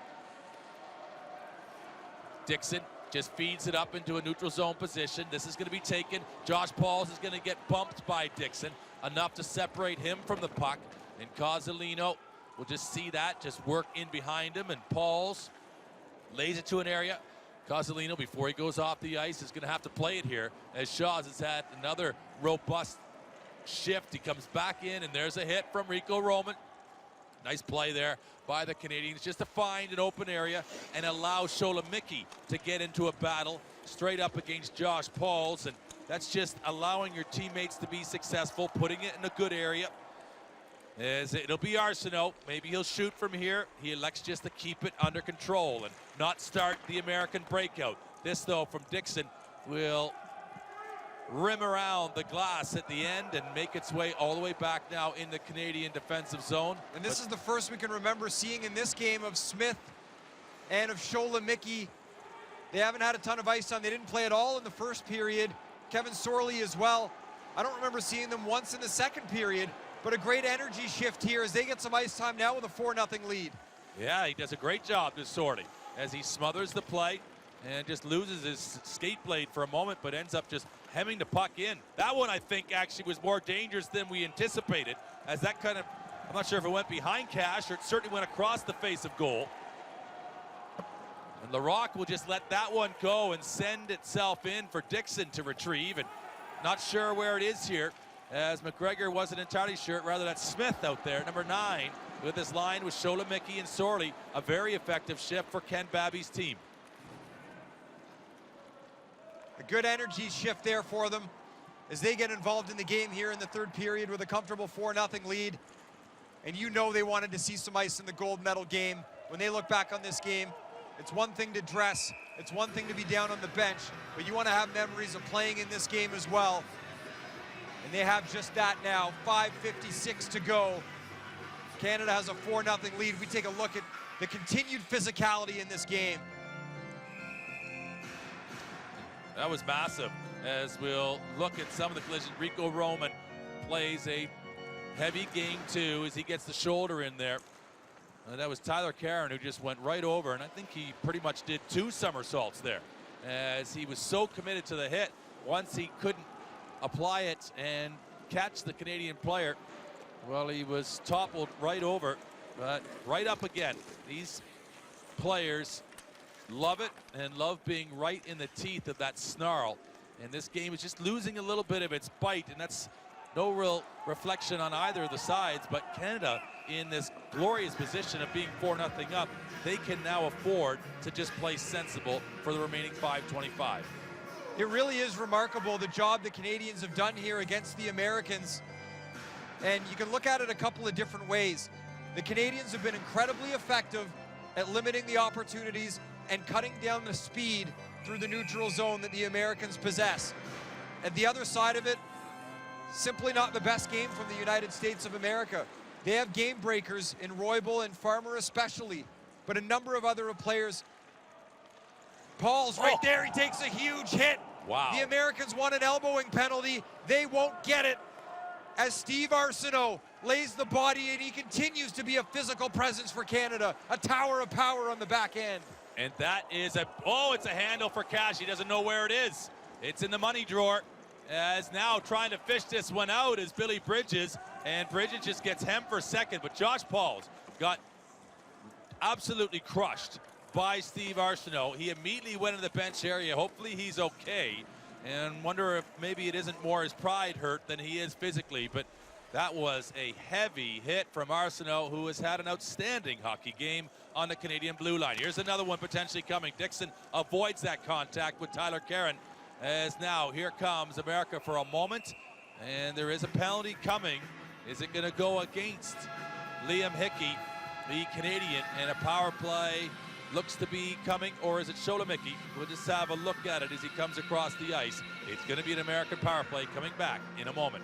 Speaker 2: Dixon just feeds it up into a neutral zone position. This is going to be taken. Josh Pauls is going to get bumped by Dixon, enough to separate him from the puck. And Cozzolino will just see that, just work in behind him, and Pauls lays it to an area. Cozzolino, before he goes off the ice, is going to have to play it here, as Shaws has had another robust shift. He comes back in, and there's a hit from Rico Roman. Nice play there by the Canadians, just to find an open area and allow Sholomicki to get into a battle straight up against Josh Pauls. And that's just allowing your teammates to be successful, putting it in a good area. As it'll be Arsenault. Maybe he'll shoot from here. He elects just to keep it under control and not start the American breakout. This, though, from Dixon will rim around the glass at the end and make its way all the way back now in the Canadian defensive zone.
Speaker 1: And this is the first we can remember seeing in this game of Smith and of Sholomicki. They haven't had a ton of ice time. They didn't play at all in the first period. Kevin Sorley as well. I don't remember seeing them once in the second period, but a great energy shift here as they get some ice time now with a 4-0 lead.
Speaker 2: Yeah, he does a great job, this Sorley, as he smothers the play and just loses his skate blade for a moment, but ends up just hemming the puck in. That one, I think, actually was more dangerous than we anticipated, as that kind of, I'm not sure if it went behind Cash or it certainly went across the face of goal. And Larocque will just let that one go and send itself in for Dixon to retrieve, and not sure where it is here, as McGregor wasn't entirely sure. Rather, that's Smith out there, number 9, with this line with Sholomicki and Sorley. A very effective shift for Ken Babby's team.
Speaker 1: A good energy shift there for them as they get involved in the game here in the third period with a comfortable 4-0 lead. And you know they wanted to see some ice in the gold medal game. When they look back on this game, it's one thing to dress, it's one thing to be down on the bench, but you want to have memories of playing in this game as well. And they have just that now. 5:56 to go. Canada has a 4-0 lead. We take a look at the continued physicality in this game.
Speaker 2: That was massive, as we'll look at some of the collisions. Rico Roman plays a heavy game too as he gets the shoulder in there. That was Tyler Karen, who just went right over, and I think he pretty much did 2 somersaults there, as he was so committed to the hit. Once he couldn't apply it and catch the Canadian player, well, he was toppled right over, but right up again. These players love it and love being right in the teeth of that snarl. And this game is just losing a little bit of its bite, and that's no real reflection on either of the sides. But Canada, in this glorious position of being 4-0 up, they can now afford to just play sensible for the remaining 5:25.
Speaker 1: It really is remarkable the job the Canadians have done here against the Americans. And you can look at it a couple of different ways. The Canadians have been incredibly effective at limiting the opportunities and cutting down the speed through the neutral zone that the Americans possess. At the other side of it, simply not the best game from the United States of America. They have game breakers in Roybal and Farmer especially, but a number of other players. Paul's right there, he takes a huge hit.
Speaker 2: Wow.
Speaker 1: The Americans want an elbowing penalty. They won't get it, as Steve Arsenault lays the body, and he continues to be a physical presence for Canada, a tower of power on the back end.
Speaker 2: And that is it's a handle for Cash. He doesn't know where it is. It's in the money drawer, as now trying to fish this one out is Billy Bridges, and Bridges just gets hemmed for second, but Josh Pauls got absolutely crushed by Steve Arsenault. He immediately went in the bench area. Hopefully he's okay, and wonder if maybe it isn't more his pride hurt than he is physically. But that was a heavy hit from Arsenault, who has had an outstanding hockey game on the Canadian blue line. Here's another one potentially coming. Dixon avoids that contact with Tyler Caron, as now here comes America for a moment, and there is a penalty coming. Is it going to go against Liam Hickey, the Canadian, and a power play looks to be coming, or is it Sholomicki? We'll just have a look at it as he comes across the ice. It's going to be an American power play coming back in a moment.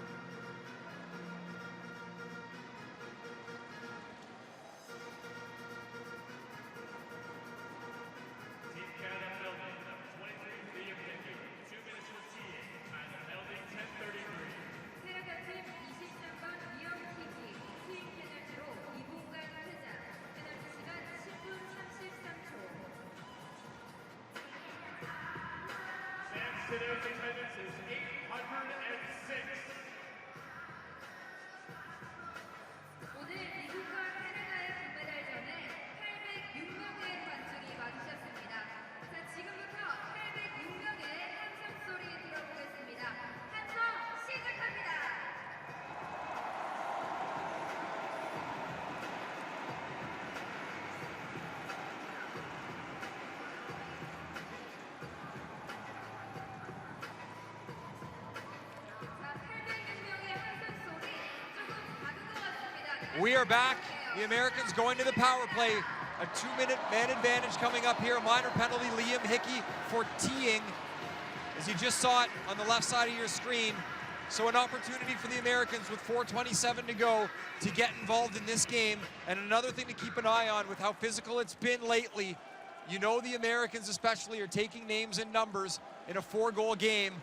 Speaker 6: Today's attendance is 806.
Speaker 7: 오늘 미국과 캐나다의 금메달전에 806명의 관중이 와주셨습니다. 자, 지금부터 806명의 함성 소리 들어보겠습니다. 함성 시작합니다.
Speaker 1: We are back. The Americans going to the power play. A 2-minute man advantage coming up here. A minor penalty, Liam Hickey for teeing, as you just saw it on the left side of your screen. So an opportunity for the Americans with 4:27 to go to get involved in this game. And another thing to keep an eye on with how physical it's been lately. You know the Americans especially are taking names and numbers in a 4-goal game.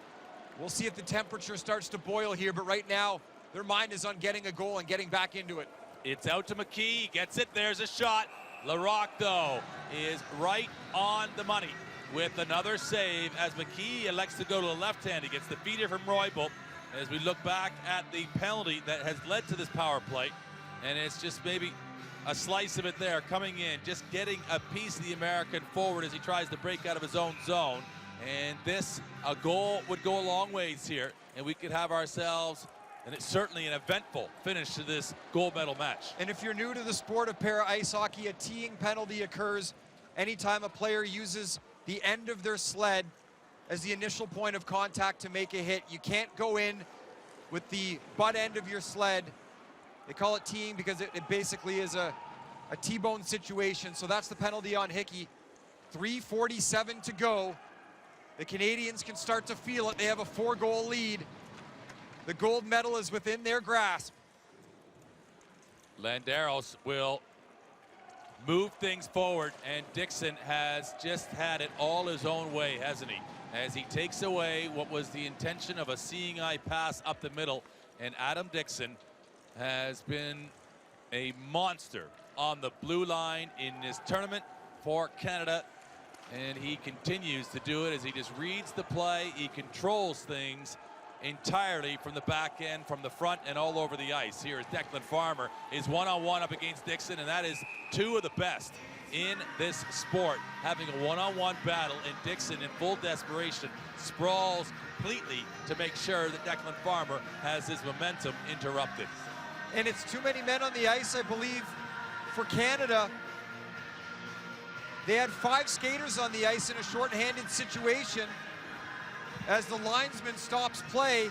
Speaker 1: We'll see if the temperature starts to boil here, but right now their mind is on getting a goal and getting back into it.
Speaker 2: It's out to McKee, gets it, there's a shot. Larocque, though, is right on the money with another save as McKee elects to go to the left hand. He gets the feeder from Roybal as we look back at the penalty that has led to this power play. And it's just maybe a slice of it there coming in, just getting a piece of the American forward as he tries to break out of his own zone. And a goal would go a long ways here, and we could have ourselves, and it's certainly an eventful finish to this gold medal match.
Speaker 1: And if you're new to the sport of para ice hockey, a teeing penalty occurs anytime a player uses the end of their sled as the initial point of contact to make a hit. You can't go in with the butt end of your sled. They call it teeing because it basically is a T-bone situation. So that's the penalty on Hickey. 3:47 to go. The Canadians can start to feel it. They have a 4-goal lead. The gold medal is within their grasp.
Speaker 2: Landeros will move things forward, and Dixon has just had it all his own way, hasn't he? As he takes away what was the intention of a seeing eye pass up the middle, and Adam Dixon has been a monster on the blue line in this tournament for Canada, and he continues to do it as he just reads the play. He controls things entirely from the back end, from the front, and all over the ice. Here is Declan Farmer, is one-on-one up against Dixon, and that is two of the best in this sport, having a one-on-one battle, and Dixon in full desperation sprawls completely to make sure that Declan Farmer has his momentum interrupted.
Speaker 1: And it's too many men on the ice, I believe, for Canada. They had 5 skaters on the ice in a shorthanded situation as the linesman stops play,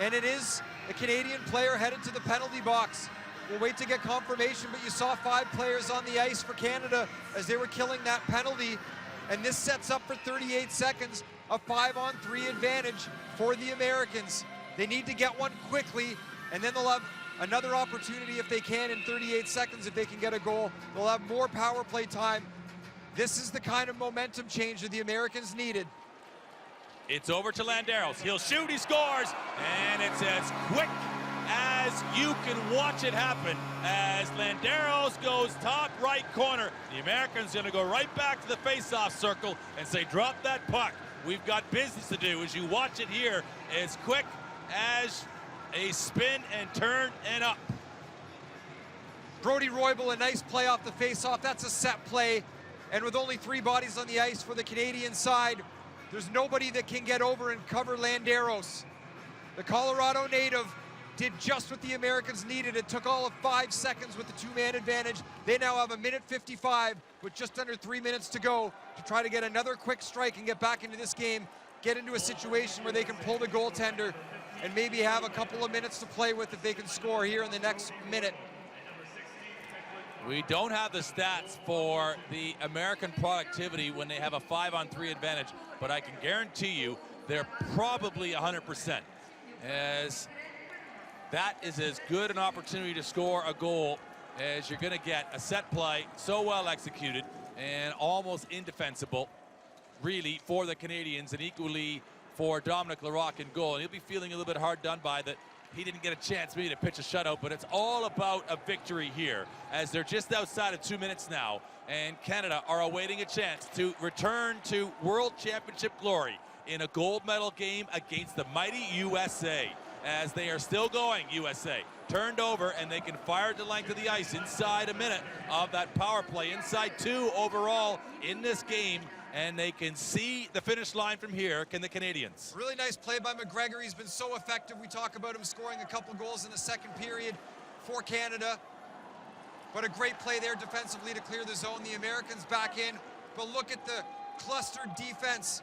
Speaker 1: and it is a Canadian player headed to the penalty box. We'll wait to get confirmation, but you saw 5 players on the ice for Canada as they were killing that penalty, and this sets up for 38 seconds, a 5-on-3 advantage for the Americans. They need to get one quickly, and then they'll have another opportunity if they can in 38 seconds if they can get a goal. They'll have more power play time. This is the kind of momentum change that the Americans needed.
Speaker 2: It's over to Landeros. He'll shoot, he scores, and it's as quick as you can watch it happen as Landeros goes top right corner. The Americans going to go right back to the face-off circle and say, drop that puck. We've got business to do. As you watch it here, as quick as a spin and turn and up.
Speaker 1: Brody Roybal, a nice play off the face-off. That's a set play. And with only 3 bodies on the ice for the Canadian side, there's nobody that can get over and cover Landeros. The Colorado native did just what the Americans needed. It took all of 5 seconds with the 2-man advantage. They now have 1:55 with just under 3 minutes to go to try to get another quick strike and get back into this game, get into a situation where they can pull the goaltender and maybe have a couple of minutes to play with if they can score here in the next minute.
Speaker 2: We don't have the stats for the American productivity when they have a 5-on-3 advantage, but I can guarantee you they're probably 100%, as that is as good an opportunity to score a goal as you're going to get. A set play so well executed and almost indefensible, really, for the Canadians, and equally for Dominic Larocque in goal. And he'll be feeling a little bit hard done by that. He didn't get a chance maybe to pitch a shutout, but it's all about a victory here, as they're just outside of 2 minutes now, and Canada are awaiting a chance to return to World Championship glory in a gold medal game against the mighty USA, as they are still going. USA turned over, and they can fire at the length of the ice inside a minute of that power play, inside 2 overall in this game, and they can see the finish line from here. Can the Canadians?
Speaker 1: Really nice play by McGregor. He's been so effective. We talk about him scoring a couple goals in the second period for Canada, but a great play there defensively to clear the zone. The Americans back in, but look at the clustered defense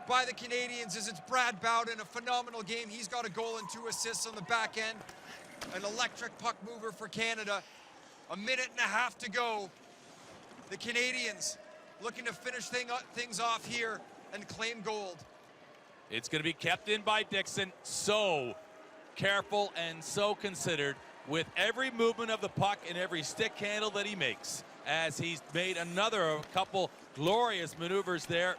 Speaker 1: by the Canadians as it's Brad Bowden, a phenomenal game. He's got a goal and 2 assists on the back end. An electric puck mover for Canada. 1.5 minutes to go. The Canadians looking to finish things off here and claim gold.
Speaker 2: It's going to be kept in by Dixon. So careful and so considered with every movement of the puck and every stick handle that he makes, as he's made a couple glorious maneuvers there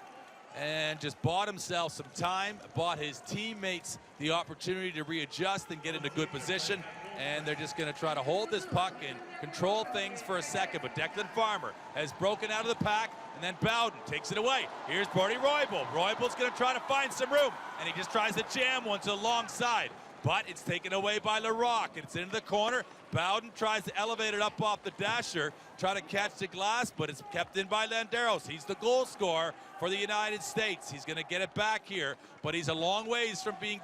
Speaker 2: and just bought himself some time, bought his teammates the opportunity to readjust and get into good position. And they're just going to try to hold this puck and control things for a second. But Declan Farmer has broken out of the pack, and then Bowden takes it away. Here's Brody Roybal. Roybal's going to try to find some room, and he just tries to jam one to the long side. But it's taken away by Larocque. It's into the corner. Bowden tries to elevate it up off the dasher, try to catch the glass, but it's kept in by Landeros. He's the goal scorer for the United States. He's going to get it back here, but he's a long ways from being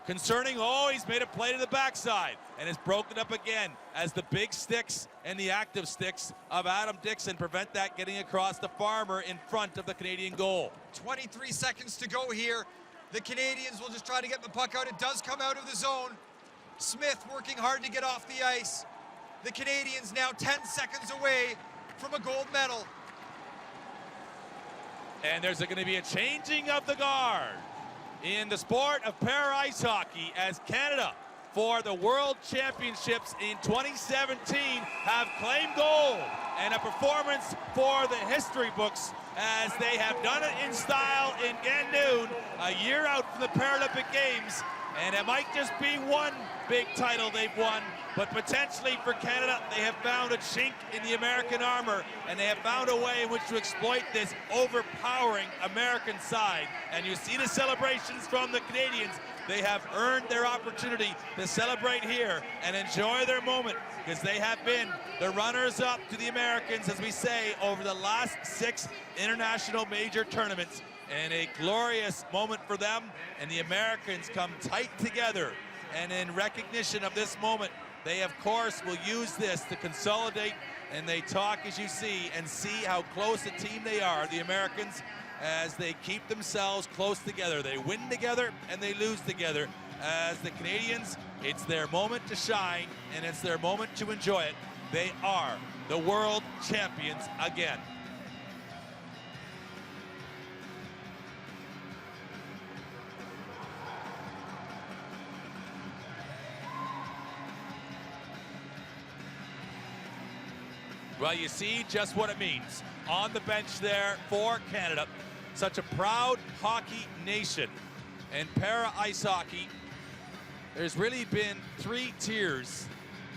Speaker 2: concerning. Oh, he's made a play to the backside and is broken up again as the big sticks and the active sticks of Adam Dixon prevent that getting across the Farmer in front of the Canadian goal.
Speaker 1: 23 seconds to go here. The Canadians will just try to get the puck out. It does come out of the zone. Smith working hard to get off the ice. The Canadians now 10 seconds away from a gold medal.
Speaker 2: And there's going to be a changing of the guard in the sport of para ice hockey, as Canada, for the World Championships in 2017, have claimed gold, and a performance for the history books, as they have done it in style in Gangneung, a year out from the Paralympic Games. And it might just be one big title they've won, but potentially for Canada, they have found a chink in the American armor, and they have found a way in which to exploit this overpowering American side. And you see the celebrations from the Canadians. They have earned their opportunity to celebrate here and enjoy their moment, because they have been the runners-up to the Americans, as we say, over the last 6 international major tournaments. And a glorious moment for them, and the Americans come tight together. And in recognition of this moment, they of course will use this to consolidate, and they talk, as you see, and see how close a team they are, the Americans, as they keep themselves close together. They win together and they lose together. As the Canadians, it's their moment to shine, and it's their moment to enjoy it. They are the world champions again. Well, you see just what it means on the bench there for Canada. Such a proud hockey nation. And para ice hockey, there's really been 3 tiers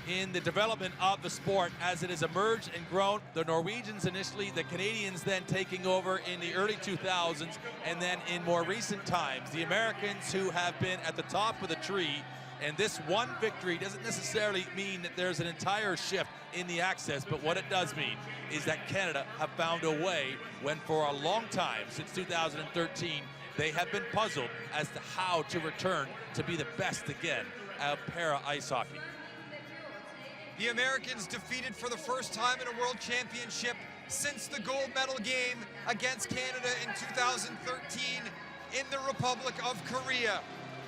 Speaker 2: in the development of the sport as it has emerged and grown. The Norwegians initially, the Canadians then taking over in the early 2000s, and then in more recent times, the Americans, who have been at the top of the tree And this one victory doesn't necessarily mean that there's an entire shift in the access, but what it does mean is that Canada have found a way when for a long time, since 2013, they have been puzzled as to how to return to be the best again of para ice hockey.
Speaker 1: The Americans defeated for the first time in a World Championship since the gold medal game against Canada in 2013 in the Republic of Korea.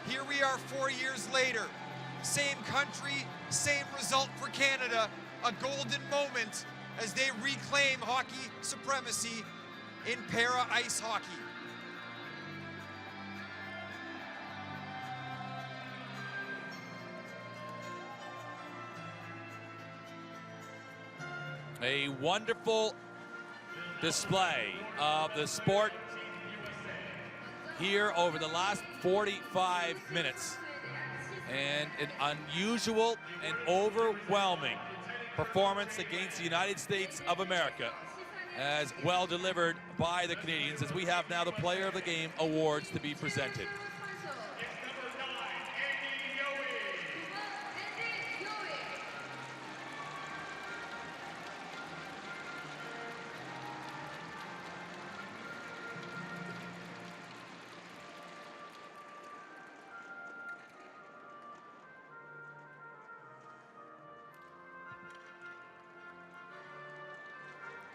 Speaker 1: Here we are 4 years later. Same country, same result for Canada. A golden moment as they reclaim hockey supremacy in para ice hockey.
Speaker 2: A wonderful display of the sport here over the last 45 minutes. And an unusual and overwhelming performance against the United States of America, as well delivered by the Canadians, as we have now the Player of the Game awards to be presented.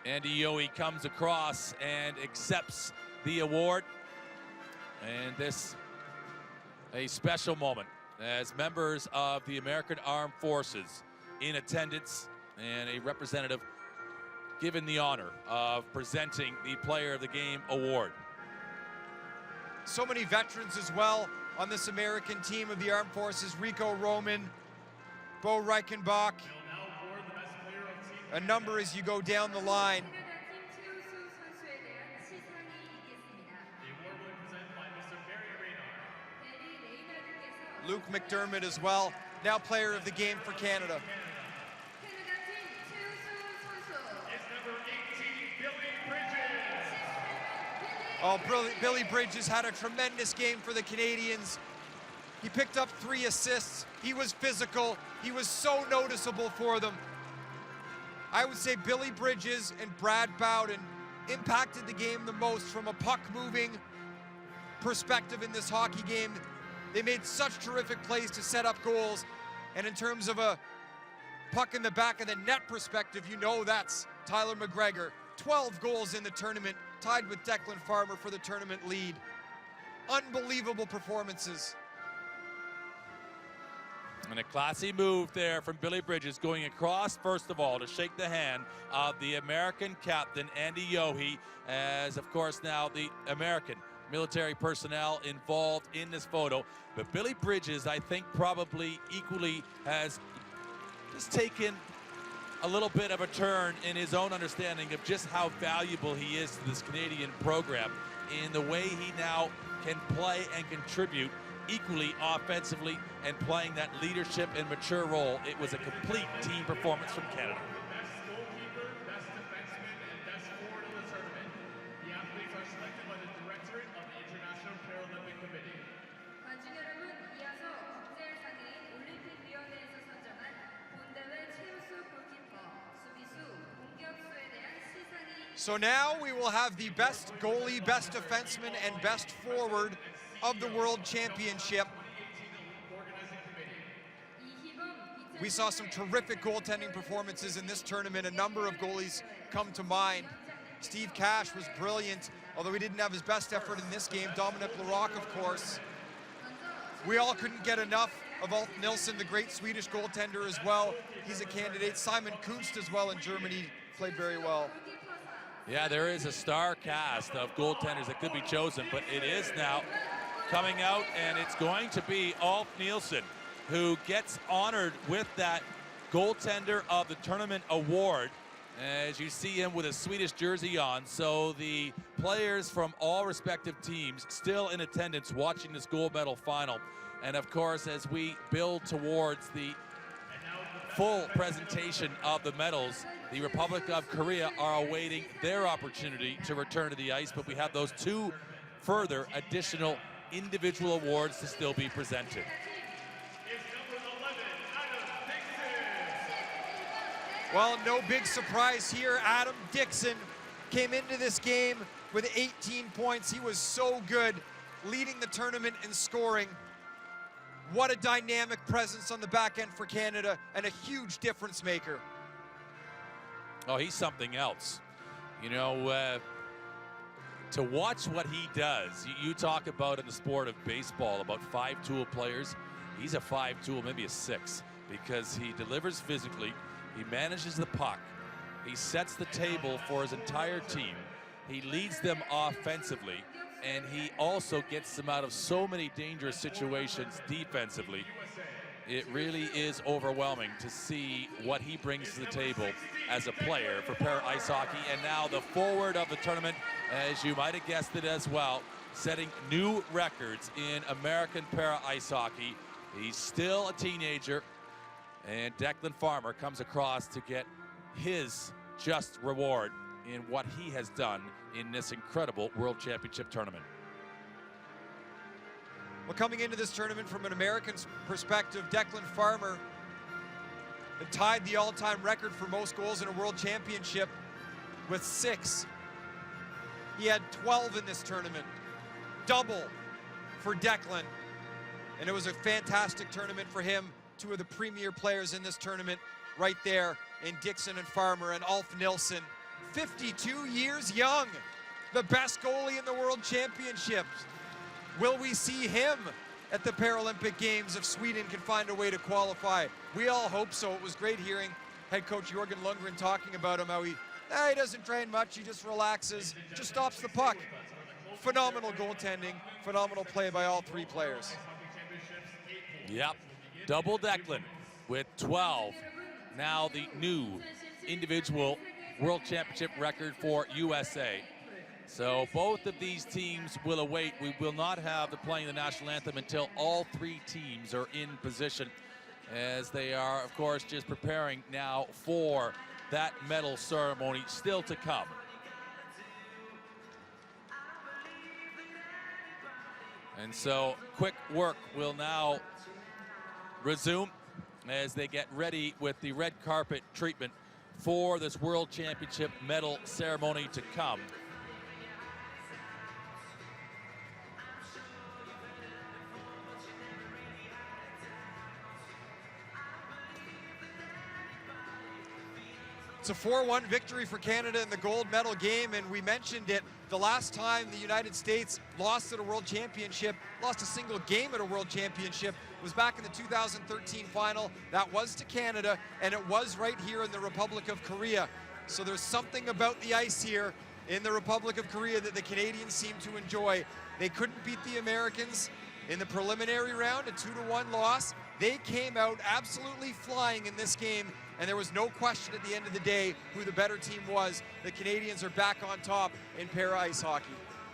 Speaker 2: Andy Yohe comes across and accepts the award. And this, a special moment as members of the American Armed Forces in attendance and a representative given the honor of presenting the Player of the Game award.
Speaker 1: So many veterans as well on this American team of the Armed Forces. Rico Roman, Bo Reichenbach, a number as you go down the line. Luke McDermott as well, now Player of the Game for Canada. Oh, Billy Bridges had a tremendous game for the Canadians. He picked up 3 assists. He was physical. He was so noticeable for them. I would say Billy Bridges and Brad Bowden impacted the game the most from a puck-moving perspective in this hockey game. They made such terrific plays to set up goals. And in terms of a puck in the back of the net perspective, you know that's Tyler McGregor. 12 goals in the tournament, tied with Declan Farmer for the tournament lead. Unbelievable performances.
Speaker 2: And a classy move there from Billy Bridges, going across, first of all, to shake the hand of the American captain, Andy Yohe, as, of course, now the American military personnel involved in this photo. But Billy Bridges, I think, probably equally has just taken a little bit of a turn in his own understanding of just how valuable he is to this Canadian program in the way he now can play and contribute equally offensively and playing that leadership and mature role. It was a complete team performance from Canada.
Speaker 6: Best goalkeeper, best defenseman, and best forward of the tournament. The athletes are selected by the Directorate of the International Paralympic Committee.
Speaker 7: 관중 여러분, 이어서 국제상인 올림픽위원회에서 선정한 본대회 최우수 골키퍼, 수비수, 공격수에 대한 시상이.
Speaker 1: So now we will have the best goalie, best defenseman, and best forward of the World Championship. We saw some terrific goaltending performances in this tournament. A number of goalies come to mind. Steve Cash was brilliant, although he didn't have his best effort in this game. Dominic Larocque, of course. We all couldn't get enough of Alt Nilsson, the great Swedish goaltender as well. He's a candidate. Simon Kunst as well in Germany played very well.
Speaker 2: Yeah, there is a star cast of goaltenders that could be chosen, but it is now coming out, and it's going to be Alt Nilsson who gets honored with that goaltender of the tournament award, as you see him with a Swedish jersey on. So the players from all respective teams still in attendance watching this gold medal final. And of course, as we build towards the full presentation of the medals, the Republic of Korea are awaiting their opportunity to return to the ice, but we have those 2 further additional individual awards to still be presented.
Speaker 6: Is
Speaker 1: Well, no big surprise here. Adam Dixon came into this game with 18 points. He was so good, leading the tournament in scoring. What a dynamic presence on the back end for Canada, and a huge difference maker.
Speaker 2: Oh, he's something else. You know, to watch what he does, you talk about in the sport of baseball about 5-tool players. He's a 5-tool, maybe a 6, because he delivers physically, he manages the puck, he sets the table for his entire team, he leads them offensively, and he also gets them out of so many dangerous situations defensively. It really is overwhelming to see what he brings to the table as a player for para ice hockey. And now the forward of the tournament, as you might have guessed it as well, setting new records in American para ice hockey. He's still a teenager, and Declan Farmer comes across to get his just reward in what he has done in this incredible World Championship tournament.
Speaker 1: Well, coming into this tournament from an American perspective, Declan Farmer had tied the all-time record for most goals in a World Championship with 6. He had 12 in this tournament, double for Declan. And it was a fantastic tournament for him. Two of the premier players in this tournament right there in Dixon and Farmer, and Ulf Nilsson, 52 years young, the best goalie in the World Championships. Will we see him at the Paralympic Games if Sweden can find a way to qualify? We all hope so. It was great hearing head coach Jörgen Lundgren talking about him, how he doesn't train much, he just relaxes, just stops the puck. Phenomenal goaltending, phenomenal play by all 3 players.
Speaker 2: Yep, double Declan with 12. Now the new individual World Championship record for USA. So both of these teams will await. We will not have the playing the national anthem until all 3 teams are in position, as they are, of course, just preparing now for that medal ceremony still to come. And so quick work will now resume as they get ready with the red carpet treatment for this World Championship medal ceremony to come.
Speaker 1: It's a 4-1 victory for Canada in the gold medal game, and we mentioned it, the last time the United States lost at a World Championship, lost a single game at a World Championship, was back in the 2013 final. That was to Canada, and it was right here in the Republic of Korea. So there's something about the ice here in the Republic of Korea that the Canadians seem to enjoy. They couldn't beat the Americans in the preliminary round, a 2-1 loss. They came out absolutely flying in this game, and there was no question at the end of the day who the better team was. The Canadians are back on top in para ice hockey.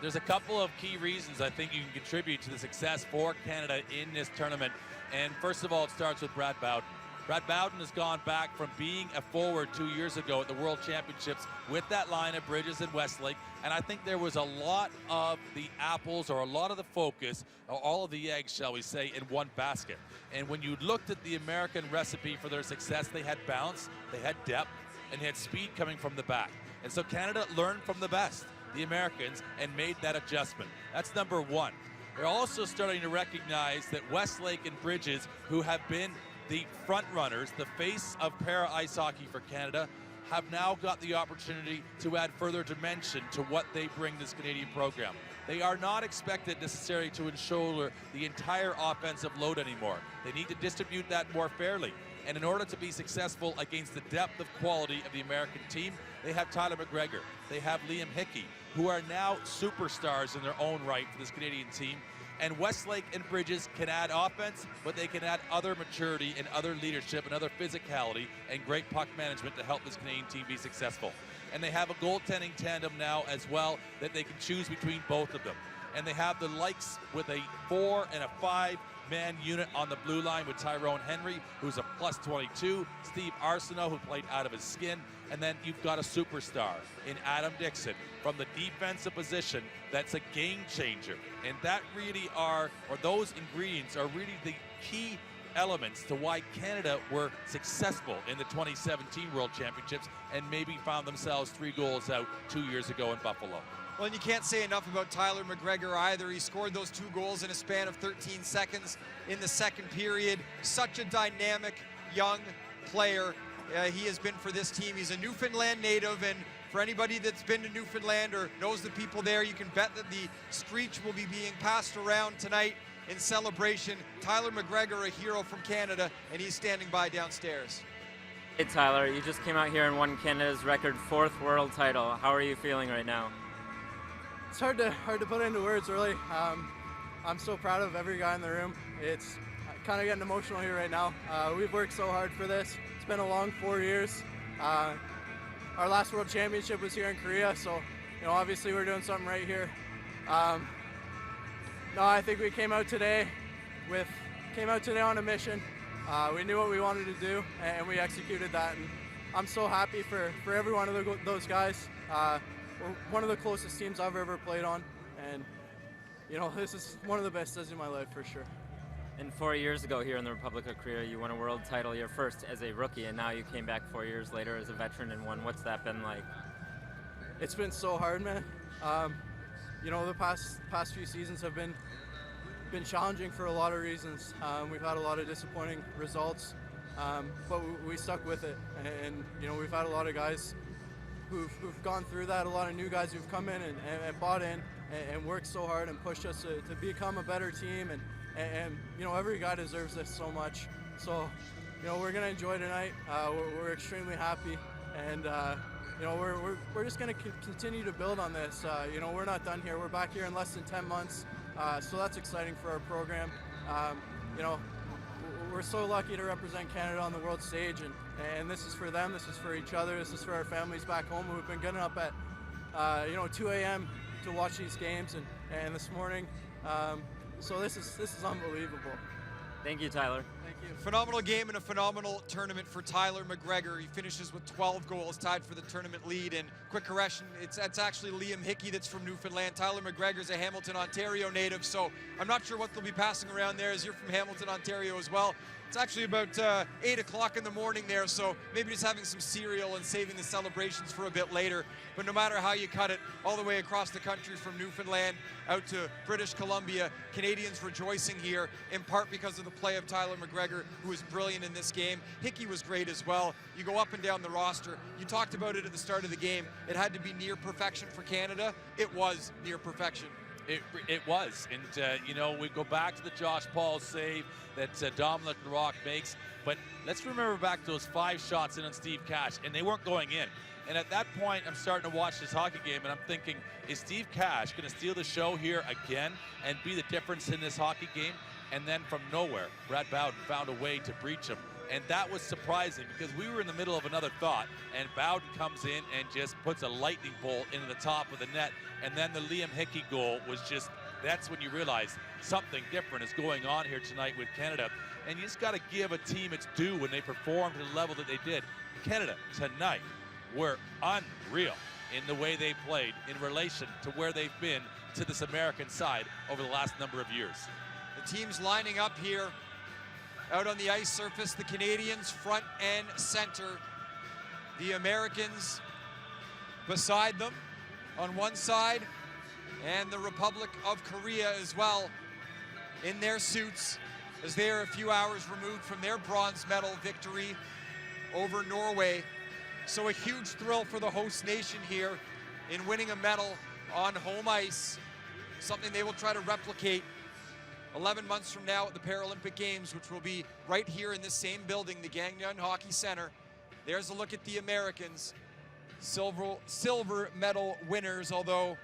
Speaker 2: There's a couple of key reasons I think you can contribute to the success for Canada in this tournament. And first of all, it starts with Brad Bowden. Brad Bowden has gone back from being a forward 2 years ago at the World Championships with that line of Bridges and Westlake. And I think there was a lot of the apples, or a lot of the focus, or all of the eggs, shall we say, in one basket. And when you looked at the American recipe for their success, they had balance, they had depth, and they had speed coming from the back. And so Canada learned from the best, the Americans, and made that adjustment. That's number one. They're also starting to recognize that Westlake and Bridges, who have been the front runners, the face of para ice hockey for Canada, have now got the opportunity to add further dimension to what they bring this Canadian program. They are not expected necessarily to shoulder the entire offensive load anymore. They need to distribute that more fairly. And in order to be successful against the depth of quality of the American team, they have Tyler McGregor, they have Liam Hickey, who are now superstars in their own right for this Canadian team. And Westlake and Bridges can add offense, but they can add other maturity and other leadership and other physicality and great puck management to help this Canadian team be successful. And they have a goaltending tandem now as well that they can choose between both of them. And they have the likes with a 4 and a 5-man unit on the blue line with Tyrone Henry, who's a +22, Steve Arsenault, who played out of his skin, and then you've got a superstar in Adam Dixon from the defensive position that's a game changer. And that really are, or those ingredients are really the key elements to why Canada were successful in the 2017 World Championships and maybe found themselves 3 goals out 2 years ago in Buffalo.
Speaker 1: Well, and you can't say enough about Tyler McGregor either. He scored those 2 goals in a span of 13 seconds in the second period. Such a dynamic young player he has been for this team. He's a Newfoundland native, and for anybody that's been to Newfoundland or knows the people there, you can bet that the screech will be being passed around tonight in celebration. Tyler McGregor, a hero from Canada, and he's standing by downstairs.
Speaker 8: Hey Tyler, you just came out here and won Canada's record 4th world title. How are you feeling right now?
Speaker 9: It's hard to put into words, really. I'm so proud of every guy in the room. It's kind of getting emotional here right now. We've worked so hard for this. It's been a long 4 years. Our last World Championship was here in Korea, so obviously we're doing something right here. No, I think we came out today on a mission. We knew what we wanted to do, and we executed that. And I'm so happy for every one of those guys. We're one of the closest teams I've ever played on, and this is one of the best days of my life for sure.
Speaker 8: And 4 years ago here in the Republic of Korea, you won a world title, your first as a rookie, and now you came back 4 years later as a veteran and won. What's that been like?
Speaker 9: It's been so hard, man. The past few seasons have been challenging for a lot of reasons. We've had a lot of disappointing results, but we stuck with it, and we've had a lot of guys who've gone through that, a lot of new guys who've come in and bought in and worked so hard and pushed us to become a better team, and every guy deserves this so much. So we're gonna enjoy tonight. We're extremely happy, and we're just gonna continue to build on this. We're not done here. We're back here in less than 10 months, so that's exciting for our program. We're so lucky to represent Canada on the world stage, and this is for them, this is for each other, this is for our families back home. We've been getting up at 2 a.m. to watch these games, and this morning, so this is unbelievable.
Speaker 8: Thank you, Tyler.
Speaker 9: Thank you.
Speaker 1: Phenomenal game and a phenomenal tournament for Tyler McGregor. He finishes with 12 goals, tied for the tournament lead. And quick correction, it's actually Liam Hickey that's from Newfoundland. Tyler McGregor's a Hamilton, Ontario native, so I'm not sure what they'll be passing around there, as you're from Hamilton, Ontario as well. It's actually about 8 o'clock in the morning there, so maybe just having some cereal and saving the celebrations for a bit later. But no matter how you cut it, all the way across the country from Newfoundland out to British Columbia, Canadians rejoicing here, in part because of the play of Tyler McGregor, who was brilliant in this game. Hickey was great as well. You go up and down the roster. You talked about it at the start of the game. It had to be near perfection for Canada. It was near perfection.
Speaker 2: It was, and we go back to the Josh Paul save that Dominic Larocque makes, but let's remember back to those 5 shots in on Steve Cash, and they weren't going in. And at that point, I'm starting to watch this hockey game, and I'm thinking, is Steve Cash going to steal the show here again and be the difference in this hockey game? And then from nowhere, Brad Bowden found a way to breach him. And that was surprising because we were in the middle of another thought, and Bowden comes in and just puts a lightning bolt into the top of the net. And then the Liam Hickey goal was just, that's when you realize something different is going on here tonight with Canada. And you just got to give a team its due when they performed to the level that they did. Canada tonight were unreal in the way they played in relation to where they've been to this American side over the last number of years.
Speaker 1: The team's lining up here out on the ice surface. The Canadians front and center. The Americans beside them on one side, and the Republic of Korea as well in their suits, as they are a few hours removed from their bronze medal victory over Norway. So a huge thrill for the host nation here in winning a medal on home ice, something they will try to replicate 11 months from now at the Paralympic Games, which will be right here in this same building, the Gangneung Hockey Center. There's a look at the Americans, silver medal winners, although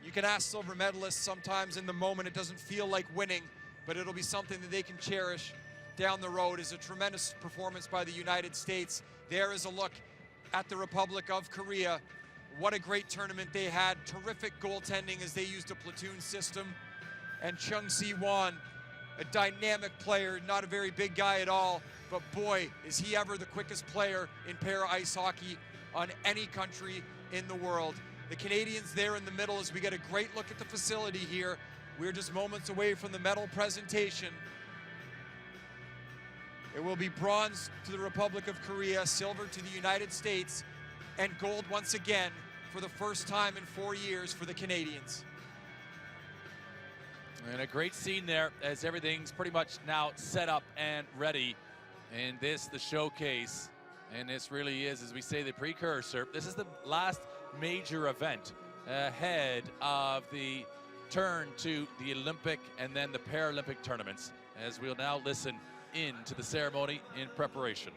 Speaker 1: you can ask silver medalists sometimes in the moment it doesn't feel like winning, but it'll be something that they can cherish down the road. Is a tremendous performance by the United States. There is a look at the Republic of Korea. What a great tournament they had. Terrific goaltending as they used a platoon system. And Chung Si-won, a dynamic player, not a very big guy at all, but boy, is he ever the quickest player in para ice hockey on any country in the world. The Canadians there in the middle as we get a great look at the facility here. We're just moments away from the medal presentation. It will be bronze to the Republic of Korea, silver to the United States, and gold once again for the first time in 4 years for the Canadians.
Speaker 2: And a great scene there as everything's pretty much now set up and ready. And this, the showcase, and this really is, as we say, the precursor. This is the last major event ahead of the turn to the Olympic and then the Paralympic tournaments, as we'll now listen in to the ceremony in preparation.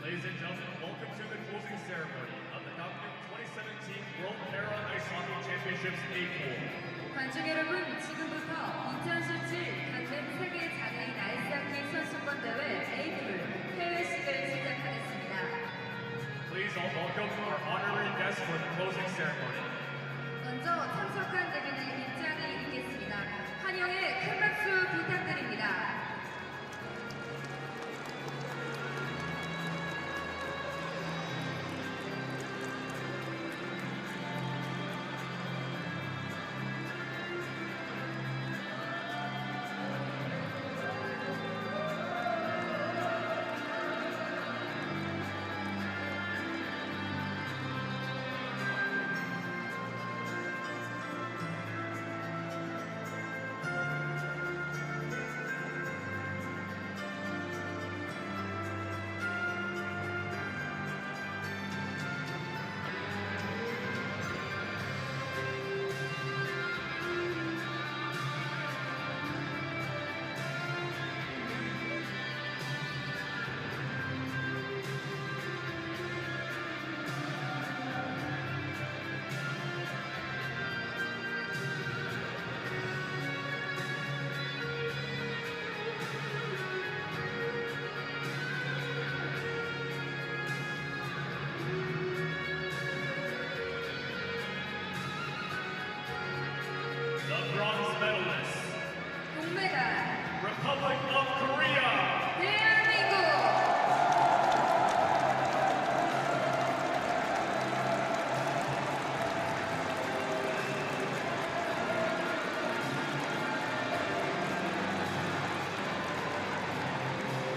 Speaker 6: Ladies and gentlemen, welcome to the closing ceremony of the Gangneung 2017 World Para Ice Hockey Championships A4.
Speaker 7: 관중 여러분, 지금부터 2017 강릉 세계 장애인 아이스하키 선수권 대회 A2 해외식을 시작하겠습니다.
Speaker 6: Please all welcome our honorary guests for the closing ceremony.
Speaker 7: 먼저 참석한 대비는 입장이 있겠습니다. 환영의 큰 박수 부탁드립니다.
Speaker 6: The bronze medalists,
Speaker 7: 동메달
Speaker 6: Republic of Korea.
Speaker 7: 대한민국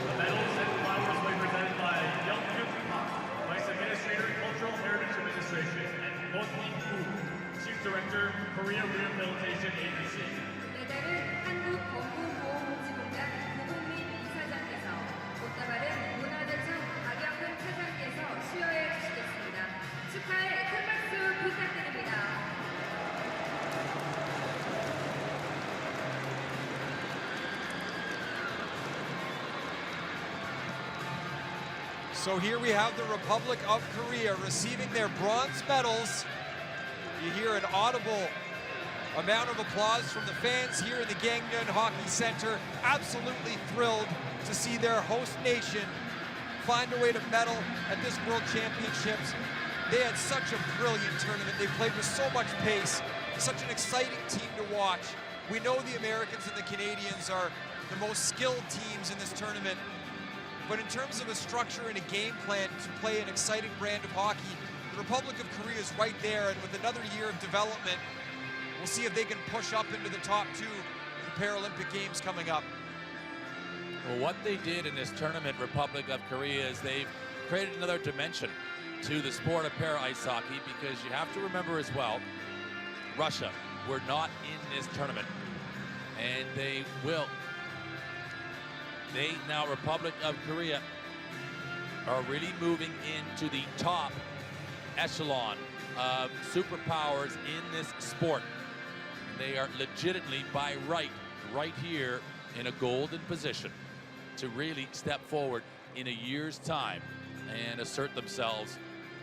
Speaker 6: The medals and flowers will be presented by Gangneung Park, Vice Administrator, Cultural Heritage Administration, and Goalie, Chief Director, Korea Rehabilitation Agency.
Speaker 7: 메달은 한국건강보험복지공단 부국민 이사장께서, 꽃다발은 문화재청 박영근 차장께서 수여해 주시겠습니다. 축하의 큰 박수 부탁드립니다.
Speaker 1: So here we have the Republic of Korea receiving their bronze medals. You hear an audible amount of applause from the fans here in the Gangneung Hockey Center. Absolutely thrilled to see their host nation find a way to medal at this World Championships. They had such a brilliant tournament. They played with so much pace, such an exciting team to watch. We know the Americans and the Canadians are the most skilled teams in this tournament, but in terms of a structure and a game plan to play an exciting brand of hockey, the Republic of Korea is right there, and with another year of development, we'll see if they can push up into the top two of the Paralympic Games coming up.
Speaker 2: Well, what they did in this tournament, Republic of Korea, is they've created another dimension to the sport of para ice hockey, because you have to remember as well, Russia were not in this tournament, and they now, Republic of Korea, are really moving into the top echelon of superpowers in this sport. They are legitimately, by right here in a golden position to really step forward in a year's time and assert themselves